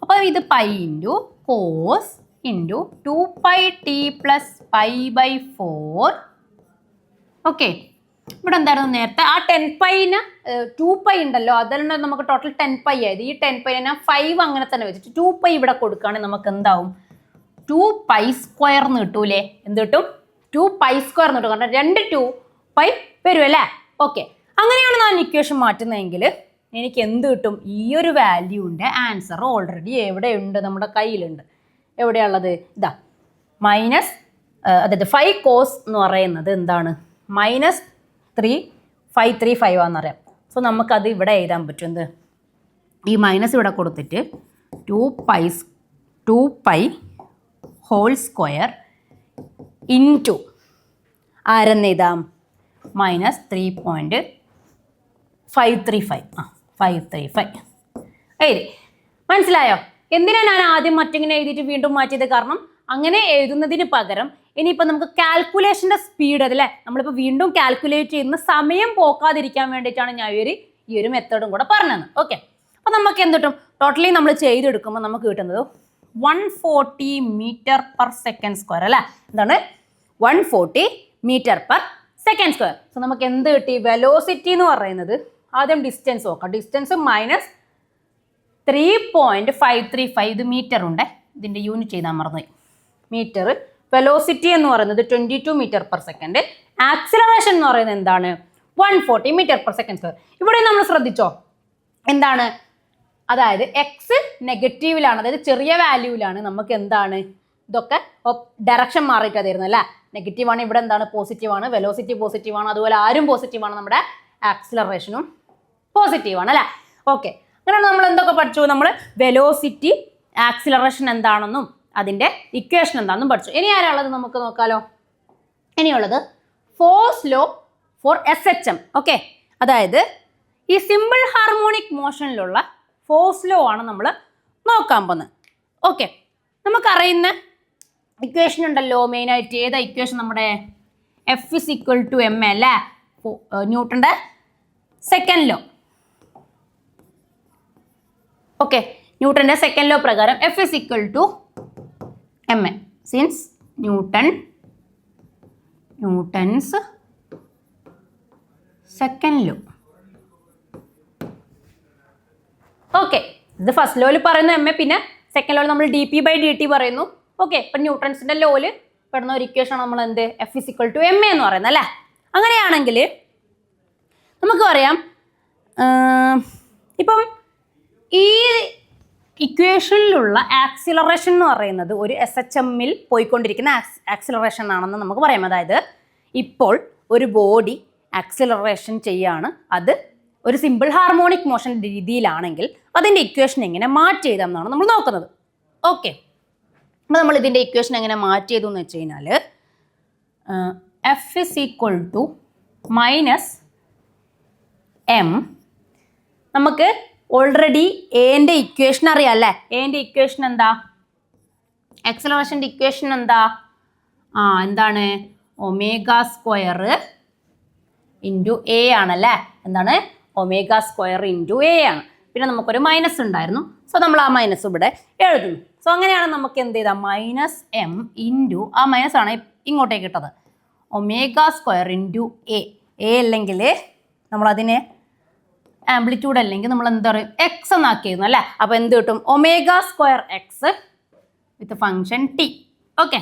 അപ്പം ഇത് π into cos into 2πt plus π/4. Okay, ഇവിടെ എന്തായിരുന്നു നേരത്തെ ആ 10πന് 2π ഉണ്ടല്ലോ, അതിൽ നമുക്ക് ടോട്ടൽ 10π ആയത്. ഈ 10π ഞാൻ 5 അങ്ങനെ തന്നെ വെച്ചിട്ട് 2π ഇവിടെ കൊടുക്കുകയാണെങ്കിൽ നമുക്ക് എന്താവും 2π² എന്ന് കിട്ടൂലേ. എന്ത് കിട്ടും 2π² എന്ന് കിട്ടും, കാരണം 2π വരും അല്ലേ. ഓക്കെ, അങ്ങനെയാണ് ഞാൻ ഇക്വേഷൻ മാറ്റുന്നതെങ്കിൽ എനിക്ക് എന്ത് കിട്ടും, ഈ ഒരു വാല്യൂവിൻ്റെ ആൻസർ ഓൾറെഡി എവിടെയുണ്ട്, നമ്മുടെ കയ്യിലുണ്ട്. എവിടെയുള്ളത്, ഇതാ മൈനസ്, അതായത് 5 cos എന്ന് പറയുന്നത് എന്താണ് -3,535 ആണെന്നറിയാം. സോ നമുക്കത് ഇവിടെ എഴുതാൻ പറ്റും. എന്ത്, ഈ മൈനസ് ഇവിടെ കൊടുത്തിട്ട് 2π² ഇൻറ്റു ആരെന്ന് എഴുതാം -3.535 എഴുതി. മനസ്സിലായോ എന്തിനാണ് ഞാൻ ആദ്യം മറ്റിങ്ങനെ എഴുതിയിട്ട് വീണ്ടും മാറ്റിയത്? കാരണം അങ്ങനെ എഴുതുന്നതിന് പകരം ഇനിയിപ്പോൾ നമുക്ക് കാൽക്കുലേഷൻ്റെ സ്പീഡ് അതല്ലേ, നമ്മളിപ്പോൾ വീണ്ടും കാൽക്കുലേറ്റ് ചെയ്യുന്ന സമയം പോക്കാതിരിക്കാൻ വേണ്ടിയിട്ടാണ് ഞാൻ ഈ ഒരു മെത്തേഡും കൂടെ പറഞ്ഞത്. ഓക്കെ, അപ്പോൾ നമുക്ക് എന്ത് കിട്ടും, ടോട്ടലി നമ്മൾ ചെയ്തെടുക്കുമ്പോൾ നമുക്ക് കിട്ടുന്നത് 140 m/s² അല്ലേ. എന്താണ് 140 m/s². സോ നമുക്ക് എന്ത് കിട്ടി, വെലോസിറ്റി എന്ന് പറയുന്നത്, ആദ്യം ഡിസ്റ്റൻസ് നോക്കാം. ഡിസ്റ്റൻസ് -3.535, ഇത് മീറ്റർ ഉണ്ട്, ഇതിൻ്റെ യൂണിറ്റ് ചെയ്താൽ മറന്നുപോയി മീറ്റർ. വെലോസിറ്റി എന്ന് പറയുന്നത് 22 m/s. ആക്സിലറേഷൻ എന്ന് പറയുന്നത് എന്താണ് 140 m/s². ഇവിടെ നമ്മൾ ശ്രദ്ധിച്ചോ എന്താണ്, അതായത് എക്സ് നെഗറ്റീവിലാണ്, അതായത് ചെറിയ വാല്യൂവിലാണ്. നമുക്ക് എന്താണ് ഇതൊക്കെ ഡയറക്ഷൻ മാറിയിട്ടാണ് തരുന്നത് അല്ലേ. നെഗറ്റീവാണ്, ഇവിടെ എന്താണ് പോസിറ്റീവാണ്, വെലോസിറ്റി പോസിറ്റീവാണ്, അതുപോലെ ആരും പോസിറ്റീവാണ്, നമ്മുടെ ആക്സിലറേഷനും പോസിറ്റീവാണ് അല്ലേ. ഓക്കെ, അങ്ങനെയാണ് നമ്മൾ എന്തൊക്കെ പഠിച്ചു, നമ്മൾ വെലോസിറ്റി ആക്സിലറേഷൻ എന്താണെന്നും അതിൻ്റെ ഇക്വേഷൻ എന്താണെന്നും പഠിച്ചു. ഇനി ആരാളുള്ളത് നമുക്ക് നോക്കാലോ. ഇനിയുള്ളത് force law for SHM. Okay, അതായത് ഈ സിമ്പിൾ ഹാർമോണിക് മോഷനിലുള്ള ഫോഴ്സ് ലോ ആണ് നമ്മൾ നോക്കാൻ പോകുന്നത്. ഓക്കെ, നമുക്കറിയുന്ന ഇക്വേഷൻ ഉണ്ടല്ലോ മെയിനായിട്ട്. ഏതാ ഇക്വേഷൻ, നമ്മുടെ F = ma അല്ലേ, ന്യൂട്ടൻ്റെ സെക്കൻഡ് ലോ. ഓക്കെ, ന്യൂട്ടൻ്റെ സെക്കൻഡ് ലോ പ്രകാരം F = ma, since Newton's second law. Okay, ഇത് ഫസ്റ്റ് ലോയിൽ പറയുന്നു ma, പിന്നെ സെക്കൻഡ് ലോയിൽ നമ്മൾ dp/dt പറയുന്നു. ഓക്കെ, ഇപ്പം ന്യൂട്ടൺസിൻ്റെ ലോയിൽ പെടുന്ന ഒരു ഇക്വേഷൻ നമ്മൾ എന്ത് F = ma എന്ന് പറയുന്നത് അല്ലേ. അങ്ങനെയാണെങ്കിൽ നമുക്ക് പറയാം, ഇപ്പം ഈ ഇക്വേഷനിലുള്ള ആക്സിലറേഷൻ എന്ന് പറയുന്നത് ഒരു SHMൽ പോയിക്കൊണ്ടിരിക്കുന്ന ആക്സിലറേഷൻ ആണെന്ന് നമുക്ക് പറയാം. അതായത് ഇപ്പോൾ ഒരു ബോഡി ആക്സിലറേഷൻ ചെയ്യാണ്, അത് ഒരു സിമ്പിൾ ഹാർമോണിക് മോഷൻ രീതിയിലാണെങ്കിൽ അതിൻ്റെ ഇക്വേഷൻ എങ്ങനെ മാറ്റി എഴുതാമെന്നാണ് നമ്മൾ നോക്കുന്നത്. ഓക്കെ, അപ്പോൾ നമ്മൾ ഇതിൻ്റെ ഇക്വേഷൻ എങ്ങനെ മാറ്റി ചെയ്തു എന്ന് വെച്ച് കഴിഞ്ഞാൽ F - m, നമുക്ക് ഓൾറെഡി എൻ്റെ ഇക്വേഷൻ അറിയാം അല്ലേ. എൻ്റെ ഇക്വേഷൻ എന്താ, ആക്സിലറേഷൻ്റെ ഇക്വേഷൻ എന്താ, എന്താണ് ω² × a ആണല്ലേ. എന്താണ് ω² × a ആണ്. പിന്നെ നമുക്കൊരു മൈനസ് ഉണ്ടായിരുന്നു, സോ നമ്മൾ ആ മൈനസ് ഇവിടെ എഴുതുന്നു. സോ അങ്ങനെയാണ് നമുക്ക് എന്ത് ചെയ്താൽ -m × ആ മൈനസ് ആണ് ഇങ്ങോട്ടേക്ക് ഇട്ടത് ω² × a അല്ലെങ്കിൽ നമ്മളതിനെ ആംപ്ലിറ്റ്യൂഡ് അല്ലെങ്കിൽ നമ്മൾ എന്താ പറയും എക്സ് എന്നാക്കിയിരുന്നു അല്ലേ. അപ്പോൾ എന്ത് കിട്ടും ω²x വിത്ത് ഫംഗ്ഷൻ t. ഓക്കെ,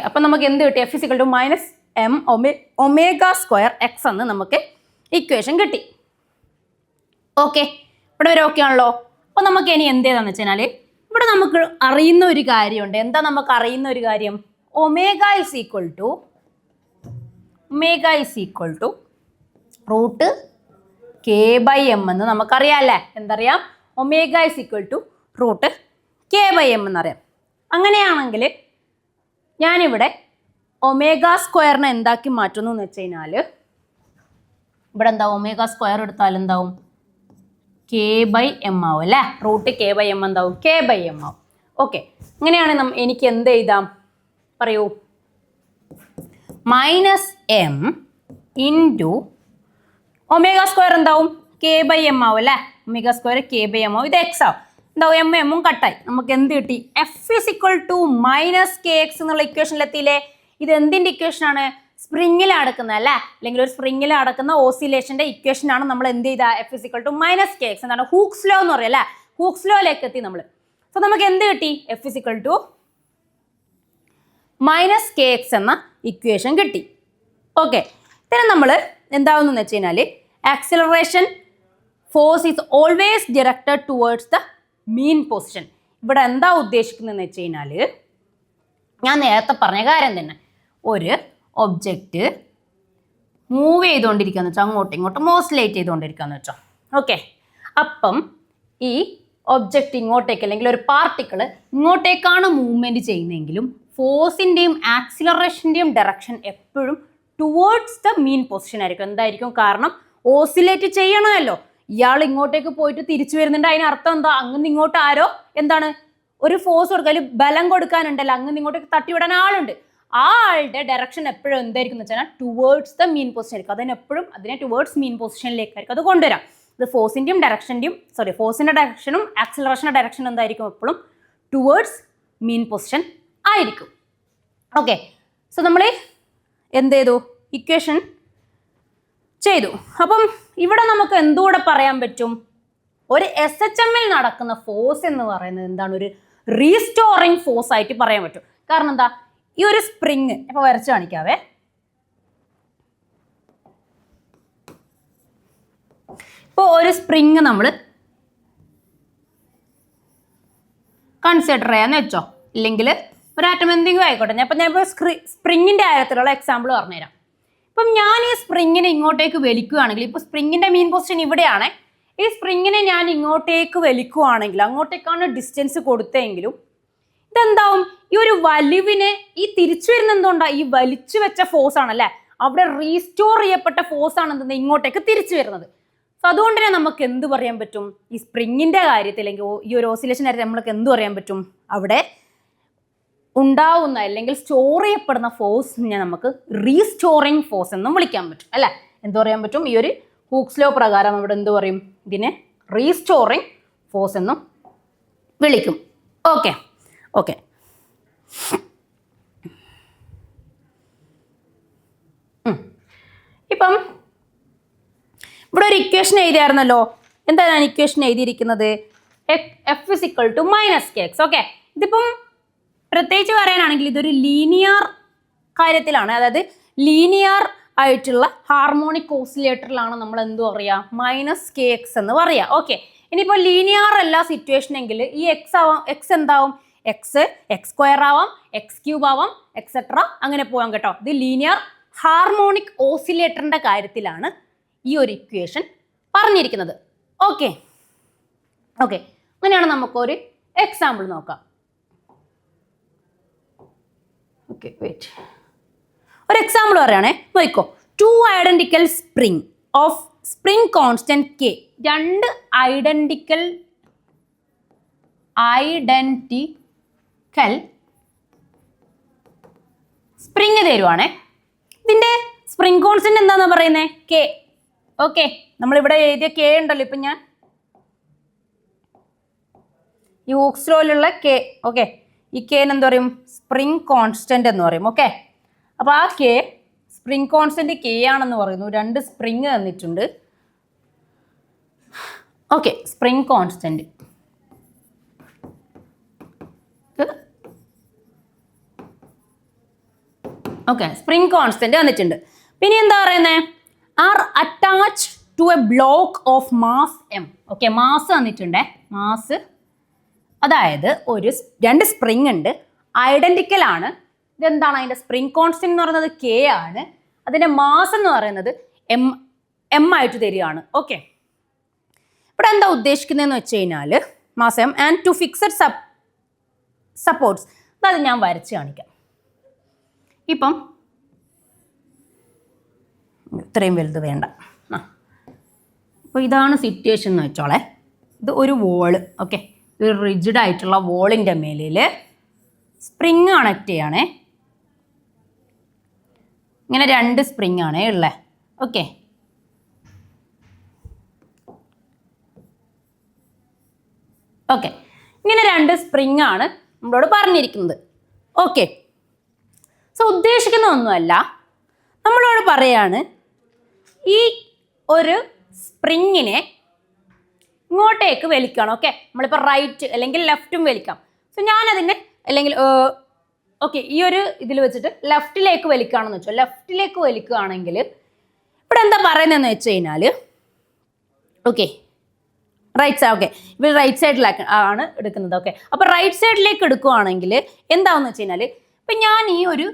അപ്പം നമുക്ക് എന്ത് കിട്ടി, F = -m ω²x എന്ന് നമുക്ക് ഇക്വേഷൻ കിട്ടി. ഓക്കെ, ഇവിടെ വരെ ഓക്കെ ആണല്ലോ. അപ്പോൾ നമുക്ക് ഇനി എന്ത് ചെയ്താന്ന് വെച്ച് കഴിഞ്ഞാൽ ഇവിടെ നമുക്ക് അറിയുന്ന ഒരു കാര്യമുണ്ട്. എന്താ നമുക്ക് അറിയുന്ന ഒരു കാര്യം, ω = √k/m എന്ന് നമുക്കറിയാം അല്ലേ. എന്തറിയാം, ω = √k/m. k/m എന്നറിയാം. അങ്ങനെയാണെങ്കിൽ ഞാനിവിടെ ഒമേഗ സ്ക്വയറിനെ എന്താക്കി മാറ്റുന്നു എന്ന് വെച്ച് കഴിഞ്ഞാൽ ഇവിടെ എന്താ ഒമേഗ സ്ക്വയർ എടുത്താൽ എന്താവും k/m ആവും അല്ലേ. √k/m എന്താവും k/m ആവും. ഓക്കെ, അങ്ങനെയാണ് എനിക്ക് എന്ത് എഴുതാം പറയൂ, -m ഇൻറ്റു ഒമേഗ സ്ക്വയർ എന്താവും k/m ആവും അല്ലേ. ഒമേഗ സ്ക്വയർ k/m ആവും. ഇത് എക്സ് ആവും. എന്താവും എമ്മും കട്ടായി. നമുക്ക് എന്ത് കിട്ടി, F = -kx എന്നുള്ള ഇക്വേഷനിലെത്തിയില്ലേ. ഇത് എന്തിൻ്റെ ഇക്വേഷനാണ്, സ്പ്രിങ്ങിൽ അടക്കുന്ന അല്ലേ, അല്ലെങ്കിൽ ഒരു സ്പ്രിങ്ങിൽ അടക്കുന്ന ഓസിലേഷന്റെ ഇക്വേഷൻ ആണ് നമ്മൾ എന്ത് ചെയ്ത F = -kx. എന്താണ് ഹൂക്സ് ലോ എന്ന് പറയും അല്ലേ. ഹൂക്സ് ലോയിലേക്ക് എത്തി നമ്മൾ. സോ നമുക്ക് എന്ത് കിട്ടി, F = -kx എന്ന ഇക്വേഷൻ കിട്ടി. ഓക്കെ, പിന്നെ നമ്മൾ എന്താവുന്നു വെച്ച് കഴിഞ്ഞാൽ acceleration force is always directed towards the mean position. ഇവിടെ എന്താ ഉദ്ദേശിക്കുന്നതെന്ന് വെച്ച് കഴിഞ്ഞാൽ ഞാൻ നേരത്തെ പറഞ്ഞ കാര്യം തന്നെ, ഒരു ഒബ്ജക്റ്റ് മൂവ് ചെയ്തുകൊണ്ടിരിക്കുകയെന്ന് വെച്ചാൽ അങ്ങോട്ടും ഇങ്ങോട്ടും ഓസിലേറ്റ് ചെയ്തുകൊണ്ടിരിക്കുകയെന്ന് വെച്ചോ. ഓക്കെ, അപ്പം ഈ ഒബ്ജക്റ്റ് ഇങ്ങോട്ടേക്ക് അല്ലെങ്കിൽ ഒരു പാർട്ടിക്കിൾ ഇങ്ങോട്ടേക്കാണ് മൂവ്മെൻറ്റ് ചെയ്യുന്നതെങ്കിലും ഫോഴ്സിൻ്റെയും ആക്സിലറേഷൻ്റെയും ഡയറക്ഷൻ എപ്പോഴും ടുവേർഡ്സ് ദ മീൻ പൊസിഷൻ ആയിരിക്കും. എന്തായിരിക്കും കാരണം, ഓസിലേറ്റ് ചെയ്യണമല്ലോ. ഇയാൾ ഇങ്ങോട്ടേക്ക് പോയിട്ട് തിരിച്ചു വരുന്നുണ്ട്, അതിനർത്ഥം എന്താ, അങ്ങനെ ഇങ്ങോട്ട് ആരോ എന്താണ് ഒരു ഫോഴ്സ് കൊടുക്കുക, അല്ലെങ്കിൽ ബലം കൊടുക്കാനുണ്ടല്ലോ, അങ്ങനെ ഇങ്ങോട്ടേക്ക് തട്ടിവിടാൻ ആളുണ്ട്. ആ ആളുടെ ഡയറക്ഷൻ എപ്പോഴും എന്തായിരിക്കും എന്ന് വെച്ചാൽ ടുവേർഡ്സ് ദ മീൻ പൊസിഷൻ ആയിരിക്കും. അതിനെപ്പോഴും അതിനെ ടുവേർഡ്സ് മീൻ പൊസിഷനിലേക്കായിരിക്കും അത് കൊണ്ടുവരാം. ഇത് ഫോഴ്സിൻ്റെയും ഫോഴ്സിൻ്റെ ഡയറക്ഷനും ആക്സിലറേഷൻ്റെ ഡയറക്ഷനും എന്തായിരിക്കും എപ്പോഴും ടുവേർഡ്സ് മീൻ പൊസിഷൻ ആയിരിക്കും. ഓക്കെ, സോ നമ്മൾ എന്ത് ചെയ്തു, ഇക്വേഷൻ ചെയ്തു. അപ്പം ഇവിടെ നമുക്ക് എന്തുകൂടെ പറയാൻ പറ്റും, ഒരു SHM-ൽ നടക്കുന്ന ഫോഴ്സ് എന്ന് പറയുന്നത് എന്താണ്, ഒരു റീസ്റ്റോറിങ് ഫോഴ്സ് ആയിട്ട് പറയാൻ പറ്റും. കാരണം എന്താ, ഈ ഒരു സ്പ്രിങ് ഇപ്പോൾ വരച്ച് കാണിക്കാവേ. ഇപ്പോൾ ഒരു സ്പ്രിങ് നമ്മൾ കൺസിഡർ ചെയ്യാന്ന് വെച്ചോ, ഇല്ലെങ്കിൽ ഒരു ആറ്റം എന്തെങ്കിലും ആയിക്കോട്ടെ. ഞാൻ ഇപ്പോൾ സ്പ്രിങ്ങിൻ്റെ കാര്യത്തിലുള്ള എക്സാമ്പിൾ പറഞ്ഞുതരാം. ഇപ്പം ഞാൻ ഈ സ്പ്രിങ്ങിനെ ഇങ്ങോട്ടേക്ക് വലിക്കുകയാണെങ്കിൽ, ഇപ്പോൾ സ്പ്രിങ്ങിൻ്റെ മീൻ പൊസിഷൻ ഇവിടെയാണ്, ഈ സ്പ്രിങ്ങിനെ ഞാൻ ഇങ്ങോട്ടേക്ക് വലിക്കുകയാണെങ്കിൽ, അങ്ങോട്ടേക്കാണ് ഡിസ്റ്റൻസ് കൊടുത്തെങ്കിലും ഇതെന്താവും, ഈ ഒരു വലിവിനെ ഈ തിരിച്ചു വരുന്ന എന്തുകൊണ്ടാണ്, ഈ വലിച്ചു വെച്ച ഫോഴ്സ് ആണല്ലേ, അവിടെ റീസ്റ്റോർ ചെയ്യപ്പെട്ട ഫോഴ്സ് ആണ് എന്തെന്ന് ഇങ്ങോട്ടേക്ക് തിരിച്ചു വരുന്നത്. സോ അതുകൊണ്ട് തന്നെ നമുക്ക് എന്ത് പറയാൻ പറ്റും, ഈ സ്പ്രിങ്ങിൻ്റെ കാര്യത്തിൽ അല്ലെങ്കിൽ ഈ ഒരു ഓസിലേഷൻ കാര്യത്തിൽ നമ്മൾക്ക് എന്ത് പറയാൻ പറ്റും, അവിടെ ഉണ്ടാവുന്ന അല്ലെങ്കിൽ സ്റ്റോർ ചെയ്യപ്പെടുന്ന ഫോഴ്സിനെ നമുക്ക് റീസ്റ്റോറിങ് ഫോഴ്സ് എന്നും വിളിക്കാൻ പറ്റും അല്ലേ. എന്ത് പറയാൻ പറ്റും, ഈ ഒരു ഹൂക്സ് ലോ പ്രകാരം ഇവിടെ എന്ത് പറയും, ഇതിനെ റീസ്റ്റോറിങ് ഫോഴ്സ് എന്നും വിളിക്കും. ഓക്കെ ഓക്കെ, ഇപ്പം ഇവിടെ ഒരു ഇക്വേഷൻ എഴുതിയായിരുന്നല്ലോ. എന്താ ഞാൻ ഇക്വേഷൻ എഴുതിയിരിക്കുന്നത്, F = -kx. ഓക്കെ, ഇതിപ്പം പ്രത്യേകിച്ച് പറയാനാണെങ്കിൽ ഇതൊരു ലീനിയർ കാര്യത്തിലാണ്, അതായത് ലീനിയർ ആയിട്ടുള്ള ഹാർമോണിക് ഓസിലേറ്ററിലാണ് നമ്മൾ എന്ത് പറയുക, -kx എന്ന് പറയുക. ഓക്കെ, ഇനിയിപ്പോൾ ലീനിയർ അല്ല സിറ്റുവേഷൻ എങ്കിൽ ഈ എക്സ് എന്താവും, x² ആവാം, x³ ആവാം, എക്സെട്ര അങ്ങനെ പോകാം കേട്ടോ. ഇത് ലീനിയർ ഹാർമോണിക് ഓസിലേറ്ററിൻ്റെ കാര്യത്തിലാണ് ഈ ഒരു ഇക്വേഷൻ പറഞ്ഞിരിക്കുന്നത്. ഓക്കെ ഓക്കെ, അങ്ങനെയാണ് നമുക്കൊരു എക്സാമ്പിൾ നോക്കാം. ഓക്കെ വെയിറ്റ്, ഒരു എക്സാമ്പിൾ പറയുകയാണേ, നോക്കിക്കോ. 2 identical spring of spring constant K, രണ്ട് ഐഡന്റിക്കൽ സ്പ്രിങ് തരുവാണേ. ഇതിന്റെ സ്പ്രിങ് കോൺസ്റ്റന്റ് എന്താണെന്ന് പറയുന്നത് K. ഓക്കെ, നമ്മളിവിടെ എഴുതിയ K ഉണ്ടല്ലോ, ഇപ്പം ഞാൻ ഈ ഹൂക്സ് ലോയിലുള്ള K. ഓക്കെ, ഈ Kന് എന്താ പറയും, സ്പ്രിങ് കോൺസ്റ്റന്റ് എന്ന് പറയും. ഓക്കെ, അപ്പോൾ ആ K സ്പ്രിങ് കോൺസ്റ്റന്റ് K ആണെന്ന് പറയുന്നു. രണ്ട് സ്പ്രിങ് തന്നിട്ടുണ്ട്. Okay, spring constant okay, spring constant തന്നിട്ടുണ്ട്. പിന്നെ എന്താ പറയുന്നത്, are attached to a block of mass M. Okay, mass തന്നിട്ടുണ്ടേ, മാസ്, അതായത് രണ്ട് സ്പ്രിങ് ഉണ്ട്, ഐഡന്റിക്കൽ ആണ്. ഇതെന്താണ്, അതിൻ്റെ സ്പ്രിങ് കോൺസ്റ്റന്റ് എന്ന് പറയുന്നത് K ആണ്, അതിൻ്റെ മാസ് എന്ന് പറയുന്നത് M ആയിട്ട് തരികയാണ്. ഓക്കെ, ഇവിടെ എന്താ ഉദ്ദേശിക്കുന്നതെന്ന് വെച്ച് കഴിഞ്ഞാൽ mass M and two fixed supports. അത് ഞാൻ വരച്ച് കാണിക്കാം. ഇപ്പം ഇത്രയും വലുത് വേണ്ട. അപ്പോൾ ഇതാണ് സിറ്റുവേഷൻ എന്ന് വെച്ചോളെ. ഇത് ഒരു വോള്. ഓക്കെ, ഇത് റിജിഡ് ആയിട്ടുള്ള വോളിൻ്റെ മേലിൽ സ്പ്രിങ് കണക്ട് ചെയ്യണേ. ഇങ്ങനെ 2 സ്പ്രിങ് ആണേ ഉള്ളത്. ഓക്കെ, ഓക്കെ, ഇങ്ങനെ 2 സ്പ്രിങ് ആണ് നമ്മളോട് പറഞ്ഞിരിക്കുന്നത്. ഓക്കെ, സോ ഉദ്ദേശിക്കുന്ന ഒന്നുമല്ല, നമ്മളോട് പറയാണ് ഈ ഒരു സ്പ്രിങ്ങിനെ ഇങ്ങോട്ടേക്ക് വലിക്കണം. ഓക്കെ, നമ്മളിപ്പോൾ റൈറ്റ് അല്ലെങ്കിൽ ലെഫ്റ്റും വലിക്കാം. സോ ഞാനതിനെ അല്ലെങ്കിൽ ഓക്കെ ഈ ഒരു ഇതിൽ വെച്ചിട്ട് ലെഫ്റ്റിലേക്ക് വലിക്കുകയാണെന്ന് വെച്ചോ. ലെഫ്റ്റിലേക്ക് വലിക്കുകയാണെങ്കിൽ ഇവിടെ എന്താ പറയുന്നതെന്ന് വെച്ച് കഴിഞ്ഞാൽ ഓക്കെ റൈറ്റ് സൈഡ്. ഓക്കെ, ഇവർ റൈറ്റ് സൈഡിലേക്ക് ആണ് എടുക്കുന്നത്. ഓക്കെ, അപ്പോൾ റൈറ്റ് സൈഡിലേക്ക് എടുക്കുകയാണെങ്കിൽ എന്താണെന്ന് വെച്ച് കഴിഞ്ഞാൽ ഇപ്പം ഞാൻ ഈ ഒരു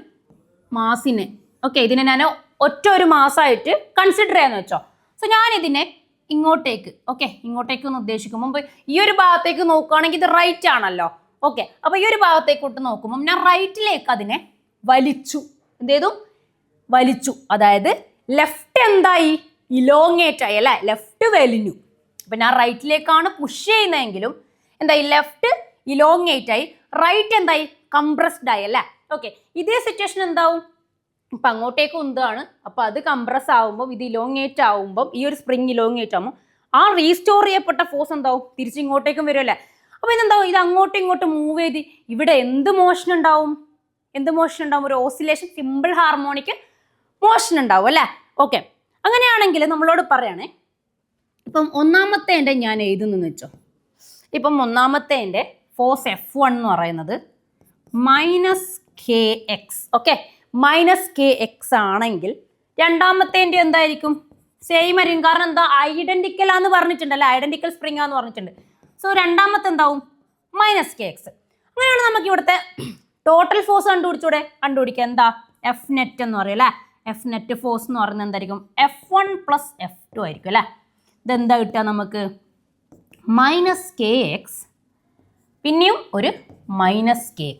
മാസിനെ ഓക്കെ ഇതിനെ ഞാൻ ഒറ്റ ഒരു മാസമായിട്ട് കൺസിഡർ ചെയ്യാന്ന് വെച്ചോ. സോ ഞാനിതിനെ ഇങ്ങോട്ടേക്ക് ഓക്കെ ഇങ്ങോട്ടേക്ക് ഒന്ന് ഉദ്ദേശിക്കുമ്പോൾ ഈ ഒരു ഭാഗത്തേക്ക് നോക്കുകയാണെങ്കിൽ ഇത് റൈറ്റ് ആണല്ലോ. ഓക്കെ, അപ്പോൾ ഈ ഒരു ഭാഗത്തേക്കോട്ട് നോക്കുമ്പോൾ ഞാൻ റൈറ്റിലേക്ക് അതിനെ വലിച്ചു. എന്ത് ചെയ്തു? വലിച്ചു. അതായത് ലെഫ്റ്റ് എന്തായി? ഇലോങ്ങേറ്റ് ആയി അല്ലേ, ലെഫ്റ്റ് വലിഞ്ഞു. അപ്പം ഞാൻ റൈറ്റിലേക്കാണ് പുഷ് ചെയ്യുന്നതെങ്കിലും എന്തായി? ലെഫ്റ്റ് ഇലോങ്ങേറ്റ് ആയി, റൈറ്റ് എന്തായി? കംപ്രസ്ഡ് ആയി അല്ലേ. ഓക്കെ, ഇതേ സിറ്റുവേഷൻ എന്താവും? ഇപ്പം അങ്ങോട്ടേക്ക് ഉന്താണ്, അപ്പോൾ അത് കംപ്രസ് ആവുമ്പം ഇത് ഇലോങ്ങേറ്റ് ആവുമ്പം ഈ ഒരു സ്പ്രിങ് ഇലോങ്ങേറ്റ് ആകുമ്പോൾ ആ റീസ്റ്റോർ ചെയ്യപ്പെട്ട ഫോഴ്സ് എന്താവും? തിരിച്ചിങ്ങോട്ടേക്കും വരുമല്ലേ. അപ്പോൾ ഇതെന്താവും? ഇത് അങ്ങോട്ടും ഇങ്ങോട്ടും മൂവ് ചെയ്ത് ഇവിടെ എന്ത് മോഷൻ ഉണ്ടാവും? എന്ത് മോഷൻ ഉണ്ടാവും? ഒരു ഓസിലേഷൻ, സിമ്പിൾ ഹാർമോണിക് മോഷൻ ഉണ്ടാവും അല്ലേ. ഓക്കെ, അങ്ങനെയാണെങ്കിൽ നമ്മളോട് പറയണേ, ഇപ്പം ഒന്നാമത്തെ ഞാൻ എഴുതുന്നെന്ന് വെച്ചോ. ഇപ്പം ഒന്നാമത്തെ ഫോഴ്സ് F1 എന്ന് പറയുന്നത് -kx. ഓക്കെ, -kx ആണെങ്കിൽ രണ്ടാമത്തെ എന്തായിരിക്കും? സെയിം ആയിരിക്കും. കാരണം എന്താ? ഐഡന്റിക്കൽ ആന്ന് പറഞ്ഞിട്ടുണ്ടല്ലേ, ഐഡന്റിക്കൽ സ്പ്രിങ് ആന്ന് പറഞ്ഞിട്ടുണ്ട്. സോ രണ്ടാമത്തെ എന്താവും? -kx. അങ്ങനെയാണ് നമുക്ക് ഇവിടുത്തെ ടോട്ടൽ ഫോഴ്സ് കണ്ടുപിടിക്കുക. എന്താ? എഫ് നെറ്റ് എന്ന് പറയും അല്ലേ. എഫ് നെറ്റ് ഫോഴ്സ് എന്ന് പറയുന്നത് എന്തായിരിക്കും? F1 + F2 ആയിരിക്കും അല്ലേ. ഇതെന്താ കിട്ടുക നമുക്ക്? -kx പിന്നെയും ഒരു -kx.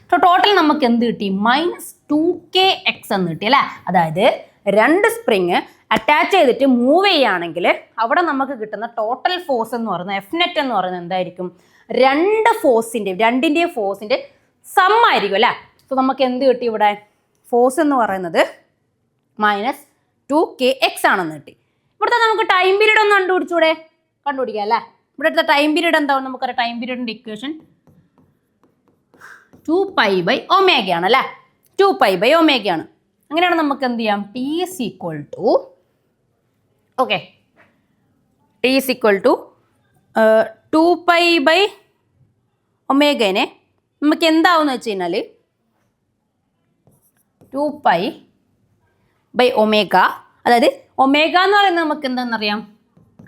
സോ ടോട്ടൽ നമുക്ക് എന്ത് കിട്ടി? -2kx എന്ന് കിട്ടി അല്ലേ. അതായത് 2 സ്പ്രിങ് അറ്റാച്ച് ചെയ്തിട്ട് മൂവ് ചെയ്യുകയാണെങ്കിൽ അവിടെ നമുക്ക് കിട്ടുന്ന ടോട്ടൽ ഫോഴ്സ് എന്ന് പറയുന്നത് എഫ് നെറ്റ് എന്ന് പറയുന്നത് എന്തായിരിക്കും? 2 ഫോഴ്സിൻ്റെ സം ആയിരിക്കും അല്ലേ. സോ നമുക്ക് എന്ത് കിട്ടി ഇവിടെ? ഫോഴ്സ് എന്ന് പറയുന്നത് -2kx ആണെന്ന് കിട്ടി. ഇവിടുത്തെ നമുക്ക് ടൈം പീരീഡ് ഒന്ന് കണ്ടുപിടിക്കാം അല്ലേ. ഇവിടുത്തെ ടൈം പീരീഡ് എന്താവും? നമുക്കൊരു ടൈം പീരീഡിൻ്റെ ഇക്വേഷൻ 2π/ω ആണ് അല്ലേ. 2π/ω ആണ്. അങ്ങനെയാണ് നമുക്ക് എന്ത് ചെയ്യാം? T is equal to okay T is equal to 2π/ω നമുക്ക് എന്താവുമെന്ന് വെച്ച് കഴിഞ്ഞാൽ 2π/ω, അതായത് ഒമേഗ എന്ന് പറയുന്നത് നമുക്ക് എന്താണെന്നറിയാം?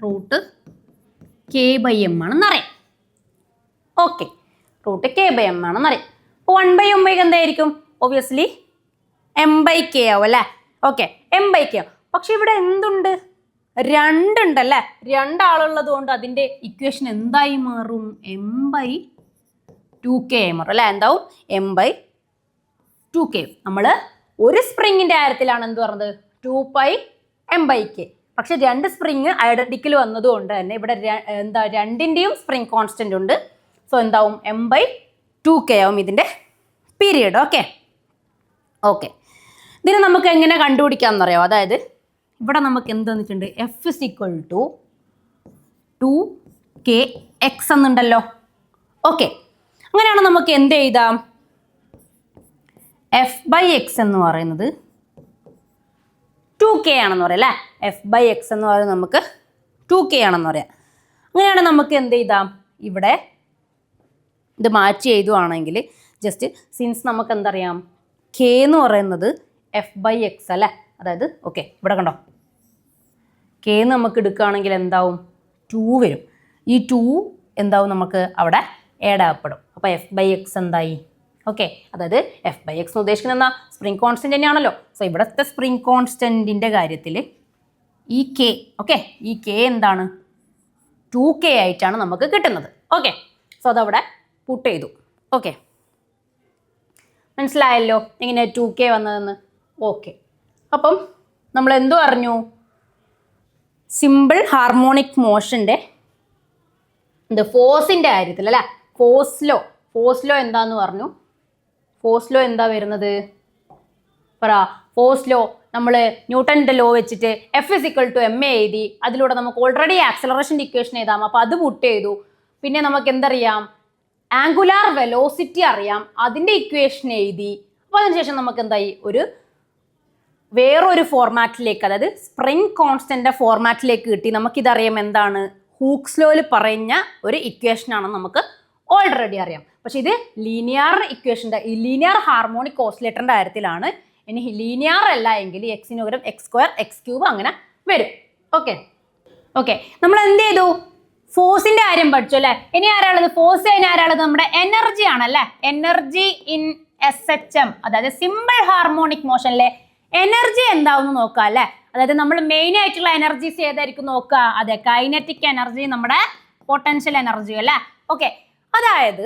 √k/m ആണെന്നറിയാം. Okay, √k/m ആണെന്നറിയാം. അപ്പോൾ 1/ω എന്തായിരിക്കും? ഒബ്വിയസ്ലി m/k ആവും അല്ലേ. ഓക്കെ, m/k ആവും. പക്ഷെ ഇവിടെ എന്തുണ്ട്? 2 ഉണ്ടല്ലേ. 2 ആളുള്ളത് കൊണ്ട് അതിൻ്റെ ഇക്വേഷൻ എന്തായി മാറും? m/2k ആയി മാറും അല്ലേ. എന്താവും? m/2k. നമ്മൾ ഒരു സ്പ്രിങ്ങിൻ്റെ കാര്യത്തിലാണ് എന്ത് പറഞ്ഞത്? 2π/m/k. പക്ഷെ 2 സ്പ്രിങ് ഐഡന്റിക്കൽ വന്നതുകൊണ്ട് തന്നെ ഇവിടെ എന്താ? 2ൻ്റെയും സ്പ്രിങ് കോൺസ്റ്റന്റ് ഉണ്ട്. സോ എന്താവും? m/2k ആവും ഇതിൻ്റെ പീരിയഡ്. ഓക്കെ, ഇതിന് നമുക്ക് എങ്ങനെ കണ്ടുപിടിക്കാമെന്ന് അറിയാമോ? അതായത് ഇവിടെ നമുക്ക് എന്ത് തന്നിട്ടുണ്ട്? F is equal to 2kx എന്നുണ്ടല്ലോ. ഓക്കെ, അങ്ങനെയാണ് നമുക്ക് എന്ത് എഴുതാം? F/x എന്ന് പറയുന്നത് 2k ആണെന്ന് പറയാം അല്ലേ. F/x എന്ന് പറയുന്നത് നമുക്ക് 2k ആണെന്ന് പറയാം. അങ്ങനെയാണ് നമുക്ക് എന്ത് ചെയ്താം? ഇവിടെ ഇത് മാറ്റി എഴുതുവാണെങ്കിൽ ജസ്റ്റ് സിൻസ് നമുക്ക് എന്തറിയാം? k എന്ന് പറയുന്നത് F/x അല്ലേ. അതായത് ഓക്കെ ഇവിടെ കണ്ടോ, k നമുക്ക് എടുക്കുകയാണെങ്കിൽ എന്താവും? 2 വരും. ഈ 2 എന്താവും? നമുക്ക് അവിടെ ആഡ് ആക്കപ്പെടും. അപ്പോൾ F/x എന്തായി? ഓക്കെ, അതായത് F/x എന്ന് ഉദ്ദേശിക്കുന്നത് എന്താ? സ്പ്രിങ് കോൺസ്റ്റന്റ് തന്നെയാണല്ലോ. സോ ഇവിടുത്തെ സ്പ്രിങ് കോൺസ്റ്റന്റിൻ്റെ കാര്യത്തിൽ ഈ k ഓക്കെ ഈ k എന്താണ്? 2k ആയിട്ടാണ് നമുക്ക് കിട്ടുന്നത്. ഓക്കെ, സോ അതവിടെ പുട്ട് ചെയ്തു. ഓക്കെ, മനസ്സിലായല്ലോ എങ്ങനെ 2K വന്നതെന്ന്. ഓക്കെ, അപ്പം നമ്മൾ എന്തു പറഞ്ഞു? സിമ്പിൾ ഹാർമോണിക് മോഷൻ്റെ ഫോഴ്സിൻ്റെ കാര്യത്തിൽ അല്ലേ, ഫോഴ്സ് ലോ എന്താന്ന് പറഞ്ഞു? ഫോഴ്സ് ലോ എന്താ വരുന്നത്? പറ. ഫോഴ്സ് ലോ നമ്മൾ ന്യൂട്ടൻ്റെ ലോ വെച്ചിട്ട് F=ma എഴുതി. അതിലൂടെ നമുക്ക് ഓൾറെഡി ആക്സലറേഷൻ്റെ ഇക്വേഷൻ എഴുതാം. അപ്പോൾ അത് പുട്ട് ചെയ്തു. പിന്നെ നമുക്ക് എന്തറിയാം? ആംഗുലാർ വെലോസിറ്റി അറിയാം, അതിൻ്റെ ഇക്വേഷൻ എഴുതി. അപ്പോൾ അതിനുശേഷം നമുക്ക് എന്തായി? വേറൊരു ഫോർമാറ്റിലേക്ക്, അതായത് സ്പ്രിംഗ് കോൺസ്റ്റൻ്റെ ഫോർമാറ്റിലേക്ക് കിട്ടി. നമുക്കിതറിയാം എന്താണ്? ഹൂക്സ് ലോയിൽ പറഞ്ഞ ഒരു ഇക്വേഷനാണെന്ന് നമുക്ക് ഓൾറെഡി അറിയാം. പക്ഷെ ഇത് ലീനിയർ ഇക്വേഷൻ്റെ, ലീനിയർ ഹാർമോണിക് ഓസിലേറ്ററിൻ്റെ കാര്യത്തിലാണ്. ഇനി ലീനിയർ അല്ല എങ്കിൽ എക്സിന് പകരം x² x³ അങ്ങനെ വരും. ഓക്കെ, നമ്മൾ എന്ത് ചെയ്തു? ഫോഴ്സിന്റെ കാര്യം പഠിച്ചു അല്ലേ. ഇനി ആരാളത്? ഫോഴ്സ് കഴിഞ്ഞ ആരാളത്? നമ്മുടെ എനർജി ആണല്ലേ. എനർജി ഇൻ SHM, അതായത് സിമ്പിൾ ഹാർമോണിക് മോഷനിലെ എനർജി എന്താവും നോക്കുക അല്ലേ. അതായത് നമ്മൾ മെയിൻ ആയിട്ടുള്ള എനർജീസ് ഏതായിരിക്കും നോക്കുക? അതെ, കൈനറ്റിക് എനർജി, നമ്മുടെ പൊട്ടൻഷ്യൽ എനർജി അല്ലേ. ഓക്കെ, അതായത്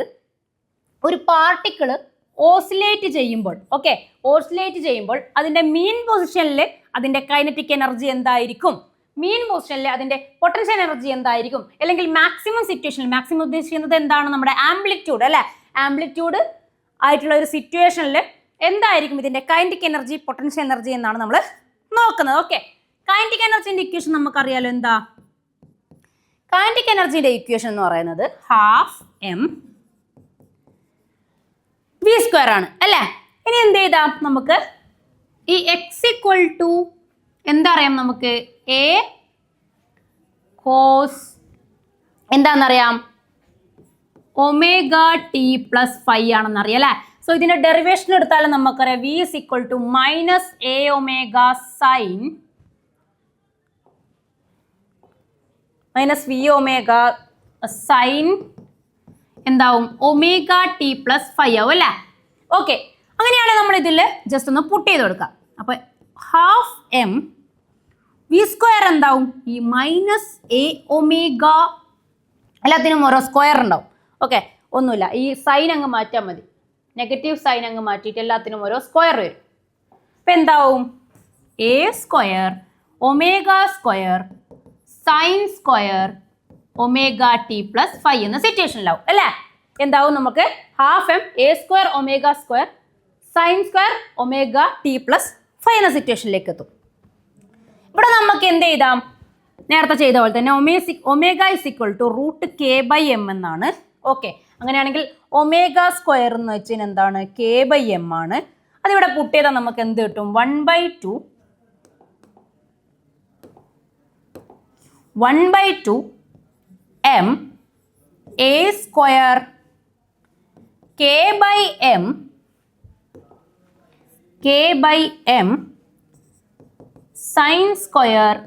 ഒരു പാർട്ടിക്കിള് ഓസിലേറ്റ് ചെയ്യുമ്പോൾ അതിന്റെ മീൻ പൊസിഷനിൽ അതിന്റെ കൈനറ്റിക് എനർജി എന്തായിരിക്കും? മീൻ പൊസിഷനിൽ അതിന്റെ പൊട്ടൻഷ്യൽ എനർജി എന്തായിരിക്കും? അല്ലെങ്കിൽ മാക്സിമം സിറ്റുവേഷനിൽ, മാക്സിമം ഉദ്ദേശിക്കുന്നത് എന്താണ്? നമ്മുടെ ആംപ്ലിറ്റ്യൂഡ് അല്ലെ. ആംപ്ലിറ്റ്യൂഡ് ആയിട്ടുള്ള ഒരു സിറ്റുവേഷനിൽ എന്തായിരിക്കും ഇതിന്റെ കൈനറ്റിക് എനർജി, പൊട്ടൻഷ്യൽ എനർജി എന്നാണ് നമ്മൾ നോക്കുന്നത്. ഓക്കെ, കൈനറ്റിക് എനർജിന്റെ ഇക്വേഷൻ നമുക്കറിയാലോ. എന്താ കൈനറ്റിക് എനർജിന്റെ ഇക്വേഷൻ എന്ന് പറയുന്നത്? 12mv² ആണ് അല്ലേ. ഇനി എന്ത് ചെയ്താം? നമുക്ക് ഈ x= എന്തറിയാം? നമുക്ക് a cos എന്താണെന്നറിയാം? ωt+ϕ ആണെന്നറിയാം അല്ലേ. സോ ഇതിന്റെ ഡെറിവേഷൻ എടുത്താലും നമുക്കറിയാം v = -Vω sin എന്താവും? ωt+ϕ ആവും അല്ലേ. ഓക്കെ, അങ്ങനെയാണ് നമ്മൾ ഇതിൽ ജസ്റ്റ് ഒന്ന് പുട്ട് ചെയ്ത് കൊടുക്കാം. അപ്പൊ 12mv² എന്താവും? ഈ -aω, എല്ലാത്തിനും ഓരോ സ്ക്വയർ ഉണ്ടാവും. ഓക്കെ, ഒന്നുമില്ല, ഈ സൈൻ അങ്ങ് മാറ്റാൽ മതി. നെഗറ്റീവ് സൈൻ അങ്ങ് മാറ്റിയിട്ട് എല്ലാത്തിനും ഓരോ സ്ക്വയർ വരും. അപ്പൊ എന്താവും? a² ω² sin² ωt+ϕ എന്ന സിറ്റുവേഷനിലാവും അല്ലേ. എന്താവും? നമുക്ക് 12m a² ω² sin² ωt+ϕ എന്ന സിറ്റുവേഷനിലേക്ക് എത്തും. ഇവിടെ നമുക്ക് എന്ത് ചെയ്താം? നേരത്തെ ചെയ്ത പോലെ തന്നെ ω √k/m എന്നാണ്. ഓക്കെ, അങ്ങനെയാണെങ്കിൽ ω² എന്ന് വെച്ചാൽ എന്താണ്? k/m ആണ്. അതിവിടെ പുട്ട് ചെയ്താൽ നമുക്ക് എന്ത് കിട്ടും? 1/2 m a² k/m sin²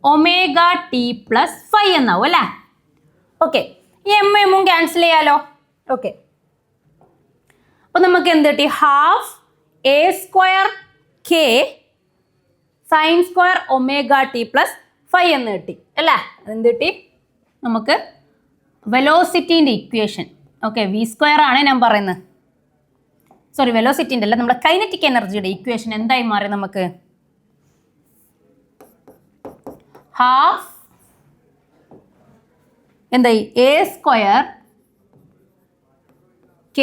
ωt+ϕ എന്നാവും അല്ലേ. ഓക്കെ, ഈ എമ്മും ക്യാൻസൽ ചെയ്യാലോ. ഓക്കെ, അപ്പൊ നമുക്ക് എന്ത് കിട്ടി? 12a² k sin² ωt+ϕ എന്ന് കിട്ടി അല്ലേ. എന്ത് കിട്ടി? നമുക്ക് വെലോസിറ്റിന്റെ ഇക്വേഷൻ. ഓക്കെ, v² ആണ് ഞാൻ പറയുന്നത്. സോറി, വെലോസിറ്റിന്റെ അല്ല, നമ്മുടെ കൈനറ്റിക് എനർജിയുടെ ഇക്വേഷൻ എന്തായി മാറി? നമുക്ക് 12 എന്തായി? a² k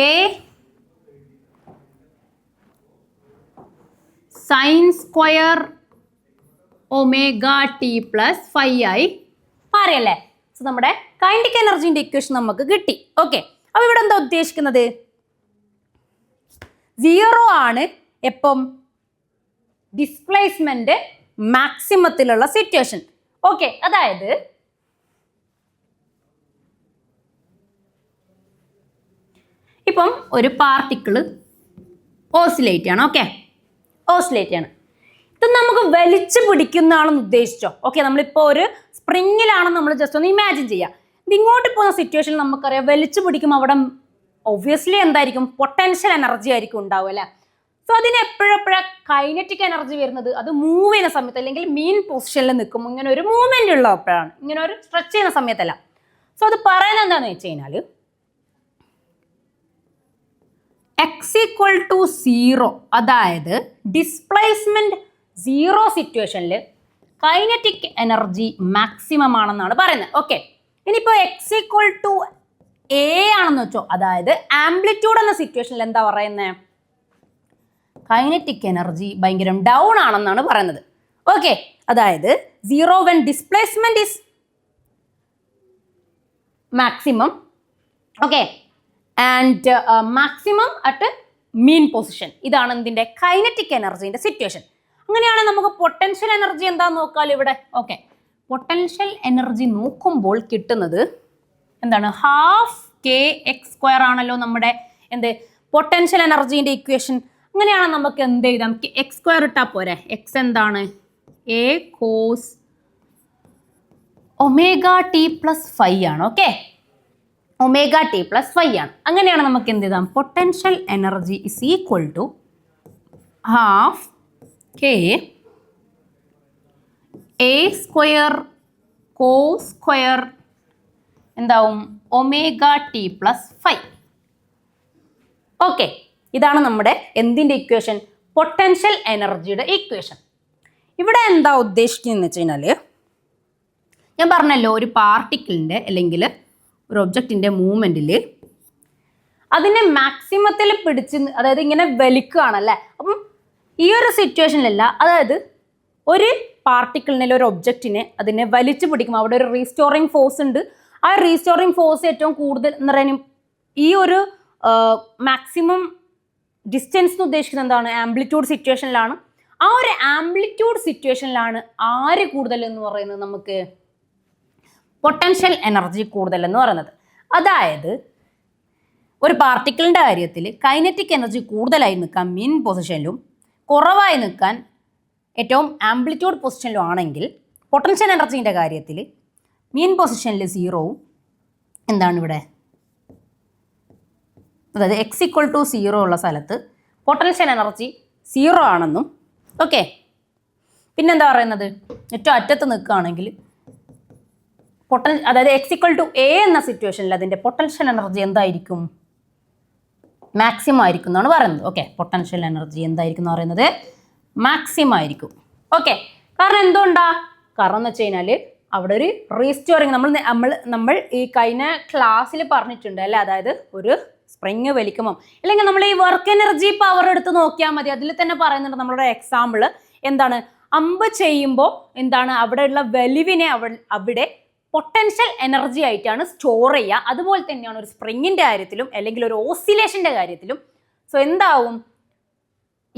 sin² ωt+ϕ ആയി മാറിയല്ലേ. സോ നമ്മുടെ കൈനറ്റിക് എനർജിന്റെ ഇക്വേഷൻ നമുക്ക് കിട്ടി. ഓക്കെ, അപ്പൊ ഇവിടെ എന്താ ഉദ്ദേശിക്കുന്നത്? 0 ആണ് എപ്പം? Displacement മാക്സിമത്തിലുള്ള situation. ഓക്കെ, അതായത് ഇപ്പം ഒരു പാർട്ടിക്കിള് ഓസിലേറ്റ് ആണ്. ഓക്കെ, ഓസിലേറ്റ് ആണ്. ഇത് നമുക്ക് വലിച്ചു പിടിക്കുന്നതാണെന്ന് ഉദ്ദേശിച്ചോ? ഓക്കെ, നമ്മളിപ്പോൾ ഒരു സ്പ്രിങ്ങിലാണെന്ന് നമ്മൾ ജസ്റ്റ് ഒന്ന് ഇമാജിൻ ചെയ്യാം. ഇത് ഇങ്ങോട്ട് പോകുന്ന സിറ്റുവേഷനിൽ നമുക്കറിയാം വലിച്ചു പിടിക്കുമ്പോൾ അവിടെ ഒബ്വിയസ്ലി എന്തായിരിക്കും? പൊട്ടൻഷ്യൽ എനർജി ആയിരിക്കും ഉണ്ടാവും അല്ലേ. സോ അതിന് എപ്പോഴെപ്പോഴാണ് കൈനറ്റിക് എനർജി വരുന്നത്? അത് മൂവ് ചെയ്യുന്ന സമയത്ത്, അല്ലെങ്കിൽ മീൻ പൊസിഷനിൽ നിൽക്കും, ഇങ്ങനെ ഒരു മൂവ്മെന്റ് ഉള്ളപ്പോഴാണ്, ഇങ്ങനെ ഒരു സ്ട്രെച്ച് ചെയ്യുന്ന സമയത്തല്ല. സോ അത് പറയുന്നത് എന്താണെന്ന് വെച്ച് കഴിഞ്ഞാൽ എക്സ് ഈക്വൽ ടു 0, അതായത് ഡിസ്പ്ലേസ്മെന്റ് 0 സിറ്റുവേഷനിൽ കൈനറ്റിക് എനർജി മാക്സിമം ആണെന്നാണ് പറയുന്നത്. ഓക്കെ, ഇനിയിപ്പോൾ എക്സ് ഈക്വൽ ടു എ ആണെന്ന് വെച്ചോ, അതായത് ആംപ്ലിറ്റ്യൂഡ് എന്ന സിറ്റുവേഷനിൽ എന്താ പറയുന്നത്, കൈനറ്റിക് എനർജി ഭയങ്കര ഡൗൺ ആണെന്നാണ് പറയുന്നത്. ഓക്കെ, അതായത് 0 when displacement is maximum, okay, and maximum at mean position. ഇതാണ് ഇതിൻ്റെ കൈനറ്റിക് എനർജീൻ്റെ സിറ്റുവേഷൻ. അങ്ങനെയാണെങ്കിൽ നമുക്ക് പൊട്ടൻഷ്യൽ എനർജി എന്താണെന്ന് നോക്കാമല്ലോ ഇവിടെ. ഓക്കെ, പൊട്ടൻഷ്യൽ എനർജി നോക്കുമ്പോൾ കിട്ടുന്നത് എന്താണ്, ഹാഫ് കെ എക്സ് സ്ക്വയർ ആണല്ലോ നമ്മുടെ എന്ത് പൊട്ടൻഷ്യൽ എനർജീൻ്റെ ഇക്വേഷൻ. അങ്ങനെയാണെങ്കിൽ നമുക്ക് എന്ത് ചെയ്താം, എക്സ് സ്ക്വയർ ഇട്ടാൽ പോരെ. എക്സ് എന്താണ്, A cos omega T plus 5 ആണ്. ഓക്കെ, ഒമേഗ ടി പ്ലസ് 5 ആണ്. അങ്ങനെയാണ് നമുക്ക് എന്ത് ചെയ്താം, potential energy is equal to half k A square cos square എന്താവും, ഒമേഗ ടി പ്ലസ് 5. ഓക്കെ, ഇതാണ് നമ്മുടെ എന്തിൻ്റെ ഇക്വേഷൻ, പൊട്ടൻഷ്യൽ എനർജിയുടെ ഇക്വേഷൻ. ഇവിടെ എന്താ ഉദ്ദേശിക്കുന്നതെന്ന് വെച്ച് കഴിഞ്ഞാൽ, ഞാൻ പറഞ്ഞല്ലോ ഒരു പാർട്ടിക്കിളിൻ്റെ അല്ലെങ്കിൽ ഒരു ഒബ്ജക്റ്റിൻ്റെ മൂവ്മെൻറ്റിൽ അതിനെ മാക്സിമത്തിൽ പിടിച്ച്, അതായത് ഇങ്ങനെ വലിക്കുകയാണല്ലേ. അപ്പം ഈ ഒരു സിറ്റുവേഷനിലല്ല, അതായത് ഒരു പാർട്ടിക്കിളിനെ ഒരു ഒബ്ജക്റ്റിനെ അതിനെ വലിച്ചു പിടിക്കുമ്പോൾ അവിടെ ഒരു റീസ്റ്റോറിങ് ഫോഴ്സ് ഉണ്ട്. ആ റീസ്റ്റോറിങ് ഫോഴ്സ് ഏറ്റവും കൂടുതൽ എന്ന് പറയുന്നത് ഈ ഒരു മാക്സിമം ഡിസ്റ്റൻസ് എന്ന് ഉദ്ദേശിക്കുന്നത് എന്താണ്, ആംപ്ലിറ്റ്യൂഡ് സിറ്റുവേഷനിലാണ്. ആ ഒരു ആംപ്ലിറ്റ്യൂഡ് സിറ്റുവേഷനിലാണ് ആര് കൂടുതൽ എന്ന് പറയുന്നത്, നമുക്ക് പൊട്ടൻഷ്യൽ എനർജി കൂടുതൽ എന്ന് പറയുന്നത്. അതായത് ഒരു പാർട്ടിക്കിളിൻ്റെ കാര്യത്തിൽ കൈനറ്റിക് എനർജി കൂടുതലായി നിൽക്കാൻ മീൻ പൊസിഷനിലും കുറവായി നിൽക്കാൻ ഏറ്റവും ആംപ്ലിറ്റ്യൂഡ് പൊസിഷനിലും ആണെങ്കിൽ, പൊട്ടൻഷ്യൽ എനർജീൻ്റെ കാര്യത്തിൽ മീൻ പൊസിഷനിൽ 0വും എന്താണ് ഇവിടെ, അതായത് എക്സ് ഈക്വൽ ടു 0 ഉള്ള സ്ഥലത്ത് പൊട്ടൻഷ്യൽ എനർജി 0 ആണെന്നും. ഓക്കെ, പിന്നെന്താ പറയുന്നത്, ഏറ്റവും അറ്റത്ത് നിൽക്കുകയാണെങ്കിൽ അതായത് എക്സ് ഈക്വൽ ടു എ എന്ന സിറ്റുവേഷനിൽ അതിൻ്റെ പൊട്ടൻഷ്യൽ എനർജി എന്തായിരിക്കും, മാക്സിമം ആയിരിക്കും എന്നാണ് പറയുന്നത്. ഓക്കെ, പൊട്ടൻഷ്യൽ എനർജി എന്തായിരിക്കും എന്ന് പറയുന്നത്, മാക്സിമം ആയിരിക്കും. ഓക്കെ, കാരണം എന്തുകൊണ്ടാ, കാരണം എന്ന് വെച്ച് കഴിഞ്ഞാൽ അവിടെ ഒരു റീസ്റ്റോറിങ് നമ്മൾ ഈ കഴിഞ്ഞ ക്ലാസ്സിൽ പറഞ്ഞിട്ടുണ്ട് അല്ലേ. അതായത് ഒരു സ്പ്രിങ് വലിക്കുമ്പം, അല്ലെങ്കിൽ നമ്മൾ ഈ വർക്ക് എനർജി പവർ എടുത്ത് നോക്കിയാൽ മതി. അതിൽ തന്നെ പറയുന്നുണ്ട് നമ്മളുടെ എക്സാമ്പിൾ എന്താണ്, അമ്പ് ചെയ്യുമ്പോൾ എന്താണ് അവിടെയുള്ള വലിവിനെ അവിടെ പൊട്ടൻഷ്യൽ എനർജി ആയിട്ടാണ് സ്റ്റോർ ചെയ്യുക. അതുപോലെ തന്നെയാണ് ഒരു സ്പ്രിങ്ങിൻ്റെ കാര്യത്തിലും അല്ലെങ്കിൽ ഒരു ഓസിലേഷൻ്റെ കാര്യത്തിലും. സോ എന്താവും,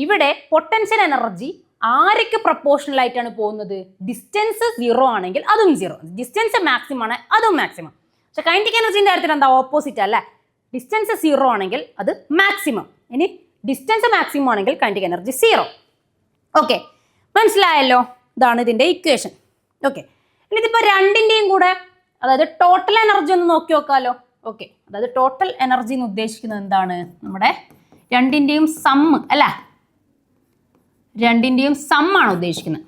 ഇവിടെ പൊട്ടൻഷ്യൽ എനർജി ആർക്ക് പ്രപ്പോർഷണൽ ആയിട്ടാണ് പോകുന്നത്, ഡിസ്റ്റൻസ് 0 ആണെങ്കിൽ അതും 0, ഡിസ്റ്റൻസ് മാക്സിമം ആണ് അതും മാക്സിമം. പക്ഷെ കൈനറ്റിക് എനർജീൻ്റെ കാര്യത്തിൽ എന്താ, ഓപ്പോസിറ്റ് അല്ലേ. ഡിസ്റ്റൻസ് 0 ആണെങ്കിൽ അത് മാക്സിമം, ഇനി ഡിസ്റ്റൻസ് മാക്സിമം ആണെങ്കിൽ കൈനറ്റിക് എനർജി 0. ഓക്കെ, മനസ്സിലായല്ലോ, ഇതാണ് ഇതിൻ്റെ ഇക്വേഷൻ. ഓക്കെ, ഇനി ഇതിപ്പോൾ രണ്ടിൻ്റെയും കൂടെ അതായത് ടോട്ടൽ എനർജി ഒന്ന് നോക്കി നോക്കാമല്ലോ. ഓക്കെ, അതായത് ടോട്ടൽ എനർജി എന്ന് ഉദ്ദേശിക്കുന്നത് എന്താണ്, നമ്മുടെ രണ്ടിൻ്റെയും സമ്മ് അല്ല, രണ്ടിൻ്റെയും സമ്മാണ് ഉദ്ദേശിക്കുന്നത്.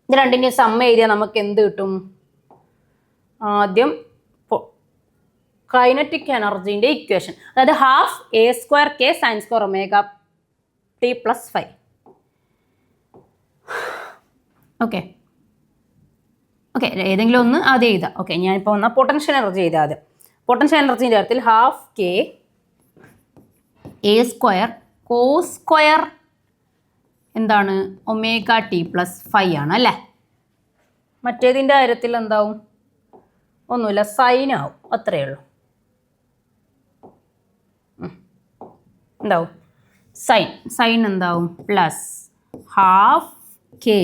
ഇത് രണ്ടിൻ്റെയും സമ്മ് എഴുതിയാൽ നമുക്ക് എന്ത് കിട്ടും, ആദ്യം കൈനറ്റിക് എനർജീൻ്റെ ഇക്വേഷൻ, അതായത് half A square K sign square omega T plus 5. Okay okay, ഏതെങ്കിലും ഒന്ന് ആദ്യം എഴുതാം. ഓക്കെ, ഞാനിപ്പോൾ വന്നാൽ പൊട്ടൻഷ്യൽ എനർജി എഴുതാം ആദ്യം. പൊട്ടൻഷ്യൽ എനർജീൻ്റെ കാര്യത്തിൽ half k A square cos square എന്താണ്, ഒമേഗ ടി പ്ലസ് 5 ആണ് അല്ലേ. മറ്റേതിൻ്റെ കാര്യത്തിൽ എന്താവും, ഒന്നുമില്ല, സൈൻ ആവും, അത്രയേ ഉള്ളൂ. എന്താവും, സൈൻ എന്താവും, plus half k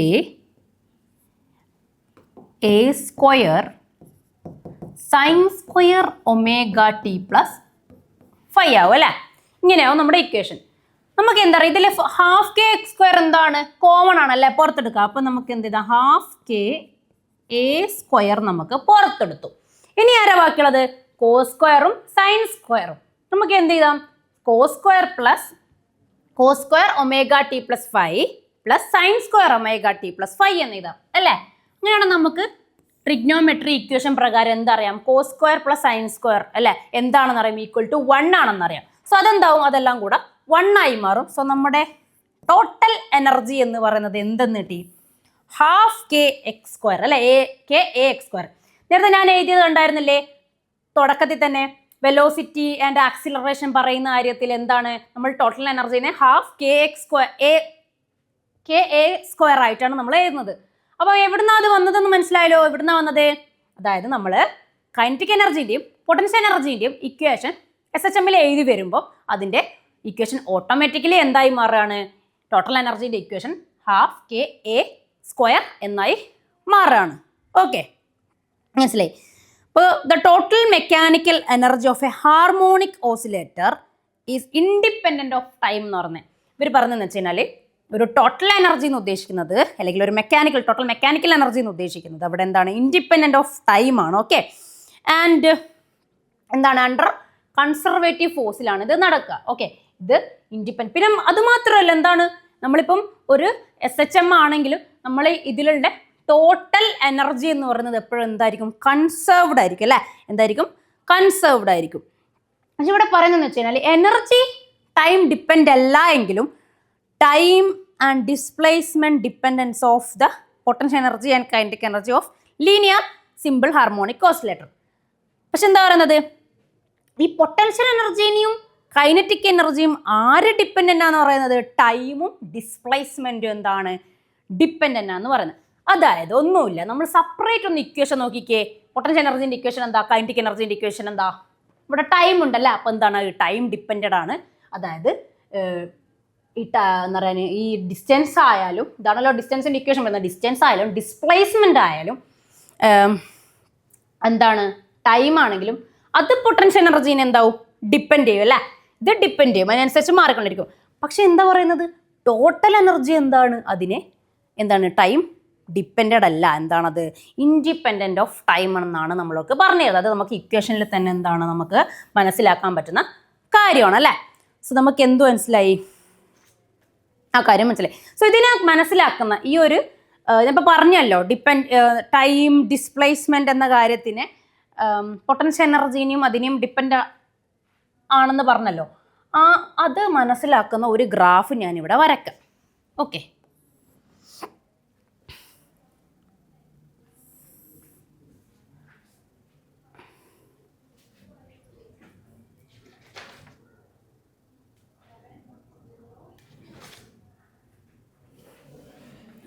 A square sine square omega T plus 5 ആവും അല്ലേ. ഇങ്ങനെയാവും നമ്മുടെ ഇക്വേഷൻ. നമുക്ക് എന്താ പറയുക, ഇതിൽ ഹാഫ് കെ എക്സ് സ്ക്വയർ എന്താണ്, കോമൺ ആണല്ലേ, പുറത്തെടുക്കുക. അപ്പം നമുക്ക് എന്ത് ചെയ്താൽ, ഹാഫ് കെ എ സ്ക്വയർ നമുക്ക് പുറത്തെടുത്തു. ഇനി ആരാ ബാക്കിയുള്ളത്, കോ സ്ക്വയറും സൈൻ സ്ക്വയറും. നമുക്ക് എന്ത് ചെയ്താം, cos square omega T plus 5 plus sine square omega T plus 5 എന്ന് എഴുതാം അല്ലേ. അങ്ങനെയാണ് നമുക്ക് ട്രിഗ്നോമെട്രി ഇക്വേഷൻ പ്രകാരം എന്തറിയാം, cos square plus sine square അല്ലേ എന്താണെന്ന് അറിയാം, ഈക്വൽ ടു 1 ആണെന്നറിയാം. സോ അതെന്താവും, അതെല്ലാം കൂടെ 1 ആയി മാറും. സോ നമ്മുടെ ടോട്ടൽ എനർജി എന്ന് പറയുന്നത് എന്തെന്ന് കിട്ടി? ഹാഫ് കെ എക്സ് സ്ക്വയർ അല്ലെ, കെ എ എക്സ് സ്ക്വയർ. നേരത്തെ ഞാൻ എഴുതിയത് ഉണ്ടായിരുന്നില്ലേ തുടക്കത്തിൽ തന്നെ, വെലോസിറ്റി ആൻഡ് ആക്സിലറേഷൻ പറയുന്ന കാര്യത്തിൽ എന്താണ്, നമ്മൾ ടോട്ടൽ എനർജീനെ half k X square k A square ആയിട്ടാണ് നമ്മൾ എഴുതുന്നത്. അപ്പോൾ എവിടുന്നാ അത് വന്നതെന്ന് മനസ്സിലായല്ലോ? എവിടുന്നാ വന്നത്? അതായത് നമ്മൾ കൈനറ്റിക് എനർജീൻ്റെയും പൊട്ടൻഷ്യൽ എനർജീൻ്റെയും ഇക്വേഷൻ SHM എഴുതി വരുമ്പോൾ അതിൻ്റെ ഇക്വേഷൻ ഓട്ടോമാറ്റിക്കലി എന്തായി മാറുകയാണ്? ടോട്ടൽ എനർജീൻ്റെ equation half k A square എന്നായി മാറുകയാണ്. ഓക്കെ, മനസ്സിലായി? അപ്പോൾ the total mechanical energy of a harmonic oscillator is independent of time എന്ന് പറഞ്ഞത് ഇവർ പറഞ്ഞതെന്ന് വെച്ച് കഴിഞ്ഞാൽ, ഒരു ടോട്ടൽ എനർജി എന്ന് ഉദ്ദേശിക്കുന്നത് അല്ലെങ്കിൽ ഒരു ടോട്ടൽ മെക്കാനിക്കൽ എനർജി എന്ന് ഉദ്ദേശിക്കുന്നത് അവിടെ എന്താണ്? ഇൻഡിപെൻഡൻറ്റ് ഓഫ് ടൈം ആണ്. ഓക്കെ, ആൻഡ് എന്താണ്? അണ്ടർ കൺസർവേറ്റീവ് ഫോഴ്സിലാണ് ഇത് നടക്കുക. ഓക്കെ, ഇത് ഇൻഡിപെൻഡൻറ്റ്. പിന്നെ അതുമാത്രമല്ല, എന്താണ്, നമ്മളിപ്പം ഒരു SHM ആണെങ്കിലും നമ്മൾ ഇതിലുള്ള ടോട്ടൽ എനർജി എന്ന് പറയുന്നത് എപ്പോഴും എന്തായിരിക്കും? കൺസേർവ്ഡ് ആയിരിക്കും അല്ലേ? എന്തായിരിക്കും? കൺസേർവ്ഡ് ആയിരിക്കും. പക്ഷെ ഇവിടെ പറയുന്നതെന്ന് വെച്ച് കഴിഞ്ഞാൽ എനർജി ടൈം ഡിപ്പെൻഡ് അല്ല എങ്കിലും time and displacement dependence of the potential energy and kinetic energy of linear simple harmonic oscillator. പക്ഷെ എന്താ പറയുന്നത്? ഈ പൊട്ടൻഷ്യൽ എനർജീനെയും കൈനറ്റിക് എനർജിയും ആര് ഡിപ്പെൻഡൻ്റ് ആണെന്ന് പറയുന്നത്? ടൈമും ഡിസ്പ്ലേസ്മെൻറ്റും എന്താണ്? ഡിപ്പെൻഡൻ്റ് ആണെന്ന് പറയുന്നത്. അതായത് ഒന്നുമില്ല, നമ്മൾ സെപ്പറേറ്റ് ഒന്ന് ഇക്വേഷൻ നോക്കിക്കേ. പൊട്ടൻഷ്യൽ എനർജീൻ്റെ ഇക്വേഷൻ എന്താ? കൈനറ്റിക് എനർജീൻ്റെ ഇക്വേഷൻ എന്താ? ഇവിടെ ടൈം ഉണ്ടല്ലേ, അപ്പോൾ എന്താണ്? ടൈം ഡിപ്പെൻഡഡ് ആണ്. അതായത് എന്താ പറയുക, ഈ ഡിസ്റ്റൻസ് ആയാലും, ഇതാണല്ലോ ഡിസ്റ്റൻസിൻ്റെ ഇക്വേഷൻ വരുന്നത്, ഡിസ്റ്റൻസ് ആയാലും ഡിസ്പ്ലേസ്മെൻ്റ് ആയാലും എന്താണ്? ടൈം ആണെങ്കിലും അത് പൊട്ടൻഷ്യൽ എനർജീനെ എന്താവും? ഡിപ്പെൻഡ് ചെയ്യും അല്ലേ? ഇത് ഡിപ്പെൻഡ് ചെയ്യും, അതിനനുസരിച്ച് മാറിക്കൊണ്ടിരിക്കും. പക്ഷെ എന്താ പറയുന്നത്? ടോട്ടൽ എനർജി എന്താണ്? അതിനെ എന്താണ്? ടൈം ഡിപ്പെൻഡഡ് അല്ല. എന്താണത്? ഇൻഡിപെൻഡൻറ്റ് ഓഫ് ടൈം എന്നാണ് നമ്മളൊക്കെ പറഞ്ഞത്. അത് നമുക്ക് ഇക്വേഷനിൽ തന്നെ എന്താണ് നമുക്ക് മനസ്സിലാക്കാൻ പറ്റുന്ന കാര്യമാണ് അല്ലേ? സോ നമുക്ക് എന്ത് മനസ്സിലായി? ആ കാര്യം മനസ്സിലായി. സോ ഇതിനെ മനസ്സിലാക്കുന്ന ഈ ഒരു ഞാനിപ്പോൾ പറഞ്ഞല്ലോ, ടൈം ഡിസ്പ്ലേസ്മെൻറ്റ് എന്ന കാര്യത്തിന് പൊട്ടൻഷ്യൽ എനർജീനെയും അതിനെയും ഡിപ്പെൻഡ് ആണെന്ന് പറഞ്ഞല്ലോ. അത് മനസ്സിലാക്കുന്ന ഒരു ഗ്രാഫ് ഞാനിവിടെ വരയ്ക്കാം. ഓക്കെ,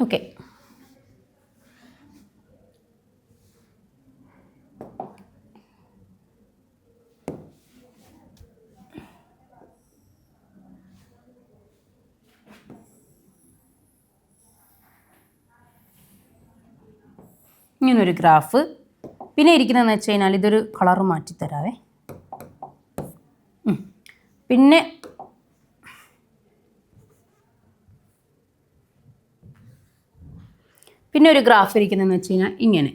ഓക്കെ, ഇങ്ങനൊരു ഗ്രാഫ്. പിന്നെ ഇരിക്കുന്നതെന്ന് വെച്ച് കഴിഞ്ഞാൽ ഇതൊരു കളറ് മാറ്റിത്തരാവേ. പിന്നെ ഒരു ഗ്രാഫ് ഇരിക്കുന്നതെന്ന് വെച്ച് കഴിഞ്ഞാൽ ഇങ്ങനെ.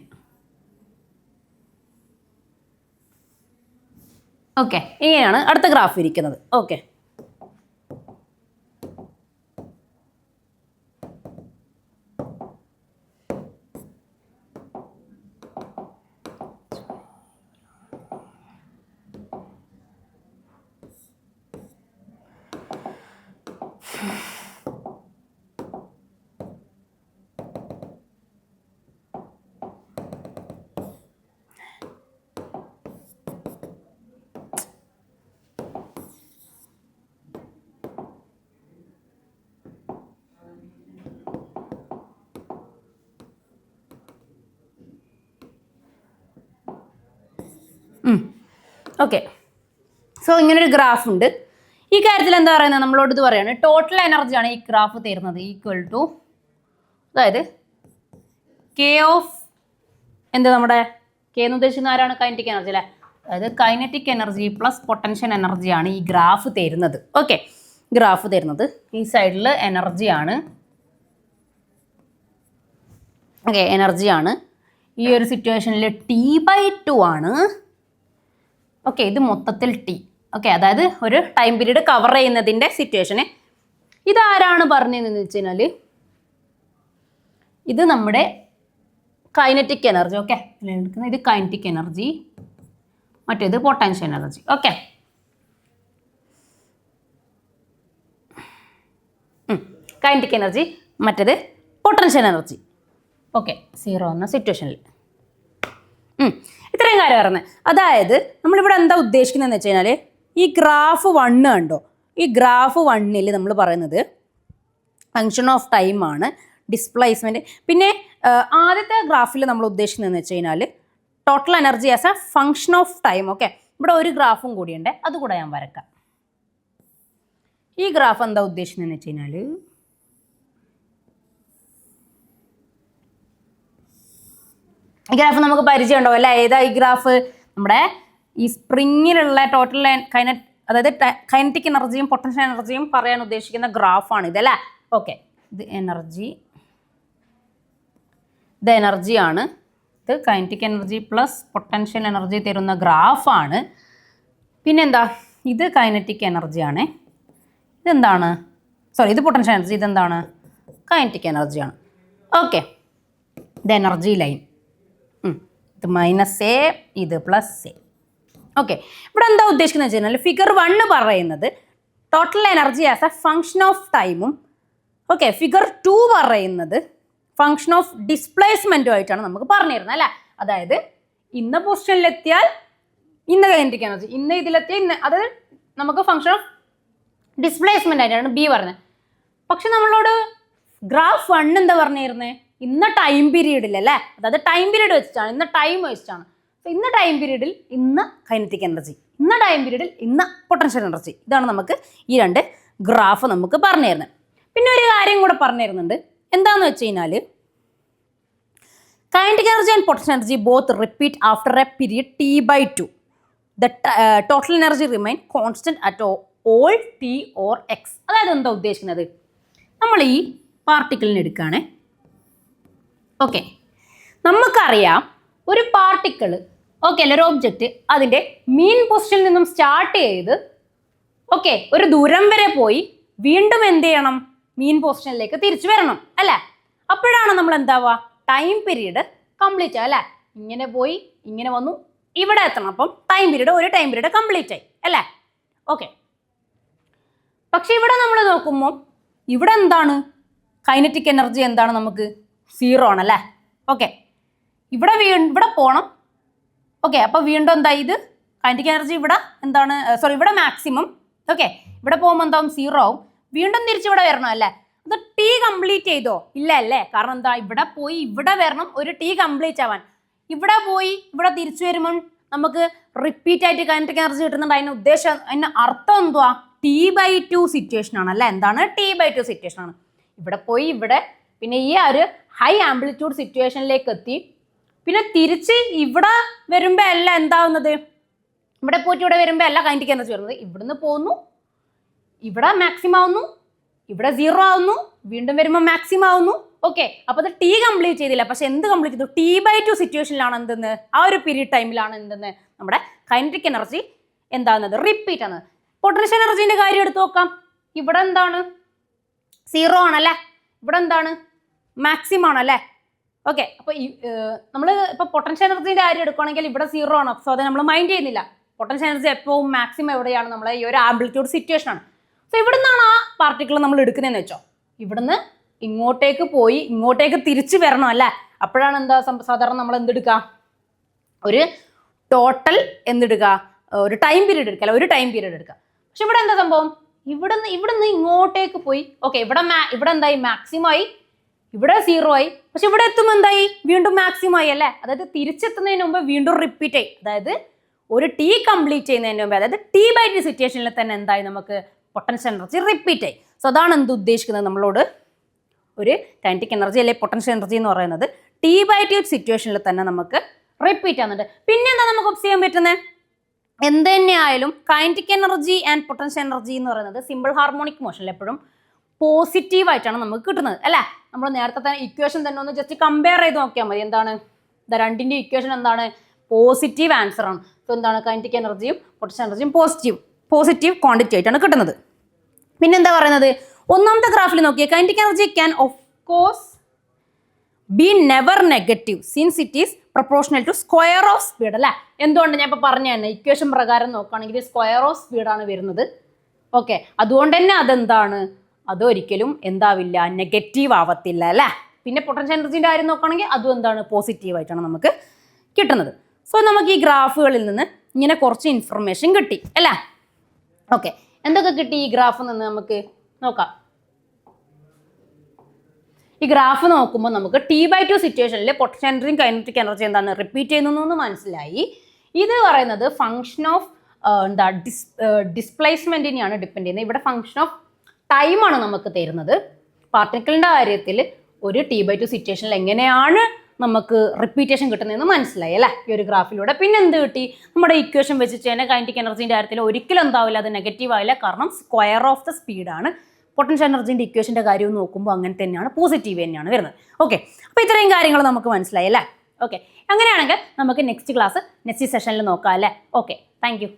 ഓക്കെ, ഇങ്ങനെയാണ് അടുത്ത ഗ്രാഫ് ഇരിക്കുന്നത്. Okay, okay. സോ ഇങ്ങനൊരു ഗ്രാഫ് ഉണ്ട്. ഈ കാര്യത്തിൽ എന്താ പറയുന്നത്? നമ്മളോട് ഇത് പറയാണ് ടോട്ടൽ എനർജിയാണ് ഈ ഗ്രാഫ് തരുന്നത് ഈക്വൽ ടു, അതായത് കെ ഓഫ് എന്താ നമ്മുടെ കെ എന്ന് ഉദ്ദേശിക്കുന്ന ആരാണ്? കൈനറ്റിക് എനർജി അല്ലേ? അതായത് കൈനറ്റിക് എനർജി പ്ലസ് പൊട്ടൻഷ്യൽ എനർജിയാണ് ഈ ഗ്രാഫ് തരുന്നത്. ഓക്കെ, ഗ്രാഫ് തരുന്നത് ഈ സൈഡിൽ എനർജിയാണ്. ഓക്കെ, എനർജിയാണ്. ഈ ഒരു സിറ്റുവേഷനിൽ T/2 ആണ്. ഓക്കെ, ഇത് മൊത്തത്തിൽ T. ഓക്കെ, അതായത് ഒരു ടൈം പീരീഡ് കവർ ചെയ്യുന്നതിൻ്റെ സിറ്റുവേഷന്. ഇതാരാണ് പറഞ്ഞതെന്ന് വെച്ച് കഴിഞ്ഞാൽ ഇത് നമ്മുടെ കൈനറ്റിക് എനർജി. ഓക്കെ, ഇത് കൈനറ്റിക് എനർജി, മറ്റേത് potential energy. Okay, kinetic energy, മറ്റേത് പൊട്ടൻഷ്യൽ എനർജി. ഓക്കെ, 0 എന്ന സിറ്റുവേഷനിൽ. ഇത്രയും കാര്യം പറഞ്ഞത്. അതായത് നമ്മളിവിടെ എന്താ ഉദ്ദേശിക്കുന്നതെന്ന് വെച്ച് കഴിഞ്ഞാൽ ഈ ഗ്രാഫ് 1 കണ്ടോ, ഈ ഗ്രാഫ് 1 നമ്മൾ പറയുന്നത് ഫങ്ഷൻ ഓഫ് ടൈം ആണ്, ഡിസ്പ്ലേസ്മെൻറ്റ്. പിന്നെ ആദ്യത്തെ ഗ്രാഫിൽ നമ്മൾ ഉദ്ദേശിക്കുന്നതെന്ന് വെച്ച് കഴിഞ്ഞാൽ total energy as A function of time. Okay, ഇവിടെ ഒരു ഗ്രാഫും കൂടിയുണ്ട്, അതുകൂടെ ഞാൻ വരക്കാം. ഈ ഗ്രാഫ് എന്താ ഉദ്ദേശിക്കുന്നതെന്ന് വെച്ച് കഴിഞ്ഞാൽ ഈ ഗ്രാഫ് നമുക്ക് പരിചയം ഉണ്ടാവും അല്ലേ? ഏതാ ഈ ഗ്രാഫ്? നമ്മുടെ ഈ സ്പ്രിങ്ങിലുള്ള ടോട്ടൽ അതായത് കൈനറ്റിക് എനർജിയും പൊട്ടൻഷ്യൽ എനർജിയും പറയാൻ ഉദ്ദേശിക്കുന്ന ഗ്രാഫാണ് ഇതല്ലേ? ഓക്കെ, ഇത് എനർജിയാണ്. ഇത് kinetic energy plus potential energy തരുന്ന ഗ്രാഫാണ്. പിന്നെന്താ, ഇത് കൈനറ്റിക് എനർജിയാണ്. ഇതെന്താണ്? സോറി, ഇത് പൊട്ടൻഷ്യൽ എനർജി. ഇതെന്താണ്? കൈനറ്റിക് എനർജിയാണ്. ഓക്കെ, ഇത് എനർജി ലൈൻ. ഇത് -A, ഇത് +A. ഓക്കെ, ഇവിടെ എന്താ ഉദ്ദേശിക്കുന്നത് വെച്ച് കഴിഞ്ഞാൽ ഫിഗർ 1 പറയുന്നത് total energy as A function of ടൈമും, ഓക്കെ, ഫിഗർ 2 പറയുന്നത് ഫങ്ഷൻ ഓഫ് ഡിസ്പ്ലേസ്മെൻറ്റും ആയിട്ടാണ് നമുക്ക് പറഞ്ഞു തരുന്നത് അല്ലേ? അതായത് ഇന്ന പൊസിഷനിലെത്തിയാൽ ഇന്ന കൈനറ്റിക് എനർജി, ഇന്ന ഇതിലെത്തിയാൽ ഇന്ന, അതായത് നമുക്ക് ഫങ്ഷൻ ഓഫ് ഡിസ്പ്ലേസ്മെൻ്റ് ആയിട്ടാണ് ബി പറഞ്ഞത്. പക്ഷെ നമ്മളോട് ഗ്രാഫ് 1 എന്താ പറഞ്ഞു തരുന്നത്? ഇന്ന ടൈം പീരീഡിലല്ലേ, അതായത് ടൈം പീരീഡ് വെച്ചിട്ടാണ്, ഇന്ന ടൈം വെച്ചിട്ടാണ്. സോ ഇന്ന ടൈം പീരീഡിൽ ഇന്ന കൈനറ്റിക് എനർജി, ഇന്ന ടൈം പീരീഡിൽ ഇന്ന പൊട്ടൻഷ്യൽ എനർജി. ഇതാണ് നമുക്ക് ഈ രണ്ട് ഗ്രാഫ് നമുക്ക് പറഞ്ഞു തരുന്നത്. പിന്നെ ഒരു കാര്യം കൂടെ പറഞ്ഞു തരുന്നുണ്ട്. എന്താണെന്ന് വെച്ച് കഴിഞ്ഞാൽ kinetic energy and potential energy both repeat after A period T/2. The total energy remain constant at all T or X. അതായത് എന്താ ഉദ്ദേശിക്കുന്നത്? നമ്മൾ ഈ പാർട്ടിക്കിളിനെ എടുക്കുകയാണേ. ഓക്കെ, നമുക്കറിയാം ഒരു പാർട്ടിക്കിൾ, ഓക്കെ അല്ല, ഒരു ഒബ്ജക്റ്റ് അതിൻ്റെ മീൻ പൊസിഷനിൽ നിന്നും സ്റ്റാർട്ട് ചെയ്ത് ഓക്കെ ഒരു ദൂരം വരെ പോയി വീണ്ടും എന്ത് ചെയ്യണം? മീൻ പൊസിഷനിലേക്ക് തിരിച്ചു വരണം അല്ലേ? അപ്പോഴാണ് നമ്മൾ എന്താവുക? ടൈം പീരീഡ് കംപ്ലീറ്റ് ആവും അല്ലേ? ഇങ്ങനെ പോയി ഇങ്ങനെ വന്നു ഇവിടെ എത്തണം, അപ്പം ഒരു ടൈം പീരീഡ് കംപ്ലീറ്റ് ആയി അല്ലേ? ഓക്കെ, പക്ഷെ ഇവിടെ നമ്മൾ നോക്കുമ്പോൾ ഇവിടെ എന്താണ്? കൈനറ്റിക് എനർജി എന്താണ്? നമുക്ക് 0 ആണല്ലേ? ഓക്കെ, ഇവിടെ പോകണം. ഓക്കെ, അപ്പോൾ വീണ്ടും എന്താ? ഇത് കൈനറ്റിക് എനർജി ഇവിടെ എന്താണ്? സോറി, ഇവിടെ മാക്സിമം. ഓക്കെ, ഇവിടെ പോകുമ്പോൾ എന്താവും? 0 ആവും. വീണ്ടും തിരിച്ചിവിടെ വരണം അല്ലേ? അത് T കംപ്ലീറ്റ് ചെയ്തോ? ഇല്ല അല്ലേ? കാരണം എന്താ? ഇവിടെ പോയി ഇവിടെ വരണം ഒരു T കംപ്ലീറ്റ് ആവാൻ. ഇവിടെ പോയി ഇവിടെ തിരിച്ചു വരുമ്പം നമുക്ക് റിപ്പീറ്റ് ആയിട്ട് കൈനറ്റിക് എനർജി കിട്ടുന്നുണ്ട്. അതിന് ഉദ്ദേശം, അതിന് അർത്ഥം എന്തുവാ? T/2 സിറ്റുവേഷൻ ആണ് അല്ലേ? എന്താണ്? T/2 സിറ്റുവേഷൻ ആണ്. ഇവിടെ പോയി ഇവിടെ, പിന്നെ ഈ ഒരു ഹൈ ആംപ്ലിറ്റ്യൂഡ് സിറ്റുവേഷനിലേക്ക് എത്തി. പിന്നെ തിരിച്ച് ഇവിടെ വരുമ്പോൾ അല്ല എന്താവുന്നത്? ഇവിടെ പോയിട്ട് ഇവിടെ വരുമ്പോൾ അല്ല കൈനറ്റിക് എനർജി വരുന്നത്. ഇവിടുന്ന് പോകുന്നു, ഇവിടെ മാക്സിമം ആവുന്നു, ഇവിടെ 0 ആവുന്നു, വീണ്ടും വരുമ്പോൾ മാക്സിമം ആവുന്നു. ഓക്കെ, അപ്പോൾ അത് T കംപ്ലീറ്റ് ചെയ്തില്ല. പക്ഷെ എന്ത് കംപ്ലീറ്റ് ചെയ്തു? T/2 സിറ്റുവേഷനിലാണ് എന്തെന്ന്? ആ ഒരു പീരീഡ് ടൈമിലാണ് എന്തെന്ന്? നമ്മുടെ കൈനറ്റിക് എനർജി എന്താകുന്നത്? റിപ്പീറ്റ് ആണ്. പൊട്ടൻഷ്യൽ എനർജീൻ്റെ കാര്യം എടുത്ത് നോക്കാം. ഇവിടെ എന്താണ്? 0 ആണല്ലേ? ഇവിടെ എന്താണ്? മാക്സിമം ആണല്ലേ? ഓക്കെ, അപ്പോൾ നമ്മൾ ഇപ്പോൾ പൊട്ടൻഷ്യൽ എനർജീൻ്റെ കാര്യം എടുക്കുകയാണെങ്കിൽ ഇവിടെ 0 ആണ്. സോ അത് നമ്മൾ മൈൻഡ് ചെയ്യുന്നില്ല. പൊട്ടൻഷ്യൽ എനർജി എപ്പോഴും മാക്സിമം എവിടെയാണ്? നമ്മളെ ഈ ഒരു ആംപ്ലിറ്റ്യൂഡ് സിറ്റുവേഷൻ ആണ്. സോ ഇവിടുന്നാണ് ആ പാർട്ടിക്കിൾ നമ്മൾ എടുക്കുന്നതെന്ന് വെച്ചോ. ഇവിടുന്ന് ഇങ്ങോട്ടേക്ക് പോയി ഇങ്ങോട്ടേക്ക് തിരിച്ചു വരണം അല്ലേ? അപ്പോഴാണ് എന്താ സാധാരണ നമ്മൾ എന്തെടുക്കുക? ഒരു ടോട്ടൽ എന്തെടുക്കുക? ഒരു ടൈം പീരീഡ് എടുക്കുക, അല്ല ഒരു ടൈം പീരീഡ് എടുക്കുക. പക്ഷെ ഇവിടെ എന്താ സംഭവം? ഇവിടുന്ന് ഇങ്ങോട്ടേക്ക് പോയി. ഓക്കെ, ഇവിടെ എന്തായി? മാക്സിമം ആയി. ഇവിടെ 0 ആയി. പക്ഷെ ഇവിടെ എത്തുമ്പോൾ എന്തായി? വീണ്ടും മാക്സിമം ആയി അല്ലേ? അതായത് തിരിച്ചെത്തുന്നതിന് മുമ്പ് വീണ്ടും റിപ്പീറ്റ് ആയി. അതായത് ഒരു T കംപ്ലീറ്റ് ചെയ്യുന്നതിന് മുമ്പ്, അതായത് T/2 സിറ്റുവേഷനിൽ തന്നെ എന്തായി? നമുക്ക് പൊട്ടൻഷ്യൽ എനർജി റിപ്പീറ്റ് ആയി. സോ അതാണ് എന്ത് ഉദ്ദേശിക്കുന്നത് നമ്മളോട്? ഒരു കൈനറ്റിക് എനർജി അല്ലെങ്കിൽ പൊട്ടൻഷ്യൽ എനർജി എന്ന് പറയുന്നത് T/2 സിറ്റുവേഷനിൽ തന്നെ നമുക്ക് റിപ്പീറ്റ് ആവുന്നുണ്ട്. പിന്നെ എന്താ നമുക്ക് ഒബ്സർവ് ചെയ്യാൻ പറ്റുന്നത്? എന്ത് തന്നെയായാലും kinetic energy and potential energy എന്ന് പറയുന്നത് സിമ്പിൾ ഹാർമോണിക് മോഷനിൽ എപ്പോഴും പോസിറ്റീവായിട്ടാണ് നമുക്ക് കിട്ടുന്നത് അല്ലേ? നമ്മൾ നേരത്തെ തന്നെ ഇക്വേഷൻ തന്നെ ഒന്ന് ജസ്റ്റ് കമ്പയർ ചെയ്ത് നോക്കിയാൽ മതി. എന്താണ്? രണ്ടിൻ്റെ ഇക്വേഷൻ എന്താണ്? പോസിറ്റീവ് ആൻസർ ആണ്. സോ എന്താണ്? കൈനറ്റിക് എനർജിയും പൊട്ടൻഷ്യൽ എനർജിയും പോസിറ്റീവ് ക്വാണ്ടിറ്റി ആയിട്ടാണ് കിട്ടുന്നത്. പിന്നെന്താ പറയുന്നത്? ഒന്നാമത്തെ ഗ്രാഫിൽ നോക്കിയാൽ kinetic energy can of course be never negative since it is proportional to square of speed അല്ലേ? എന്തുകൊണ്ട്? ഞാൻ ഇപ്പോൾ പറഞ്ഞു തന്നെ ഇക്വേഷൻ പ്രകാരം നോക്കുകയാണെങ്കിൽ സ്ക്വയർ ഓഫ് സ്പീഡാണ് വരുന്നത്. ഓക്കെ, അതുകൊണ്ട് തന്നെ അതെന്താണ്? അതൊരിക്കലും എന്താവില്ല, നെഗറ്റീവ് ആവത്തില്ല അല്ലേ. പിന്നെ പൊട്ടൻഷ്യൽ എനർജീൻ്റെ കാര്യം നോക്കുകയാണെങ്കിൽ അതും എന്താണ്, പോസിറ്റീവായിട്ടാണ് നമുക്ക് കിട്ടുന്നത്. സോ നമുക്ക് ഈ ഗ്രാഫുകളിൽ നിന്ന് ഇങ്ങനെ കുറച്ച് ഇൻഫർമേഷൻ കിട്ടി അല്ലേ. ഓക്കെ, എന്തൊക്കെ കിട്ടി ഈ ഗ്രാഫിൽ നിന്ന് നമുക്ക് നോക്കാം. ഈ ഗ്രാഫ് നോക്കുമ്പോൾ നമുക്ക് T/2 സിറ്റുവേഷനിൽ പൊട്ടൻഷ്യൽ എനർജിയും കൈനറ്റിക് എനർജി എന്താണ് റിപ്പീറ്റ് ചെയ്യുന്നു മനസ്സിലായി. ഇത് പറയുന്നത് ഫംഗ്ഷൻ ഓഫ് ഡിസ്പ്ലേസ്മെന്റിനെയാണ് ഡിപ്പെൻഡ് ചെയ്യുന്നത്. ഇവിടെ ഫംഗ്ഷൻ ഓഫ് ടൈമാണ് നമുക്ക് തരുന്നത്. പാർട്ടിക്കിളിൻ്റെ കാര്യത്തിൽ ഒരു T/2 സിറ്റുവേഷനിൽ എങ്ങനെയാണ് നമുക്ക് റിപ്പീറ്റേഷൻ കിട്ടുന്നതെന്ന് മനസ്സിലായി അല്ലേ ഈ ഒരു ഗ്രാഫിലൂടെ. പിന്നെ എന്ത് കിട്ടി, നമ്മുടെ ഇക്വേഷൻ വെച്ചിട്ട് തന്നെ കൈനറ്റിക് എനർജീൻ്റെ കാര്യത്തിൽ ഒരിക്കലും എന്താവില്ല, അത് നെഗറ്റീവ് ആവില്ല. കാരണം സ്ക്വയർ ഓഫ് ദ സ്പീഡാണ്. പൊട്ടൻഷ്യൽ എനർജീൻ്റെ ഇക്വേഷൻ്റെ കാര്യം നോക്കുമ്പോൾ അങ്ങനെ തന്നെയാണ്, പോസിറ്റീവ് തന്നെയാണ് വരുന്നത്. ഓക്കെ, അപ്പോൾ ഇത്രയും കാര്യങ്ങൾ നമുക്ക് മനസ്സിലായി അല്ലേ. ഓക്കെ, അങ്ങനെയാണെങ്കിൽ നമുക്ക് നെക്സ്റ്റ് സെഷനിൽ നോക്കാം അല്ലേ. Okay, thank you.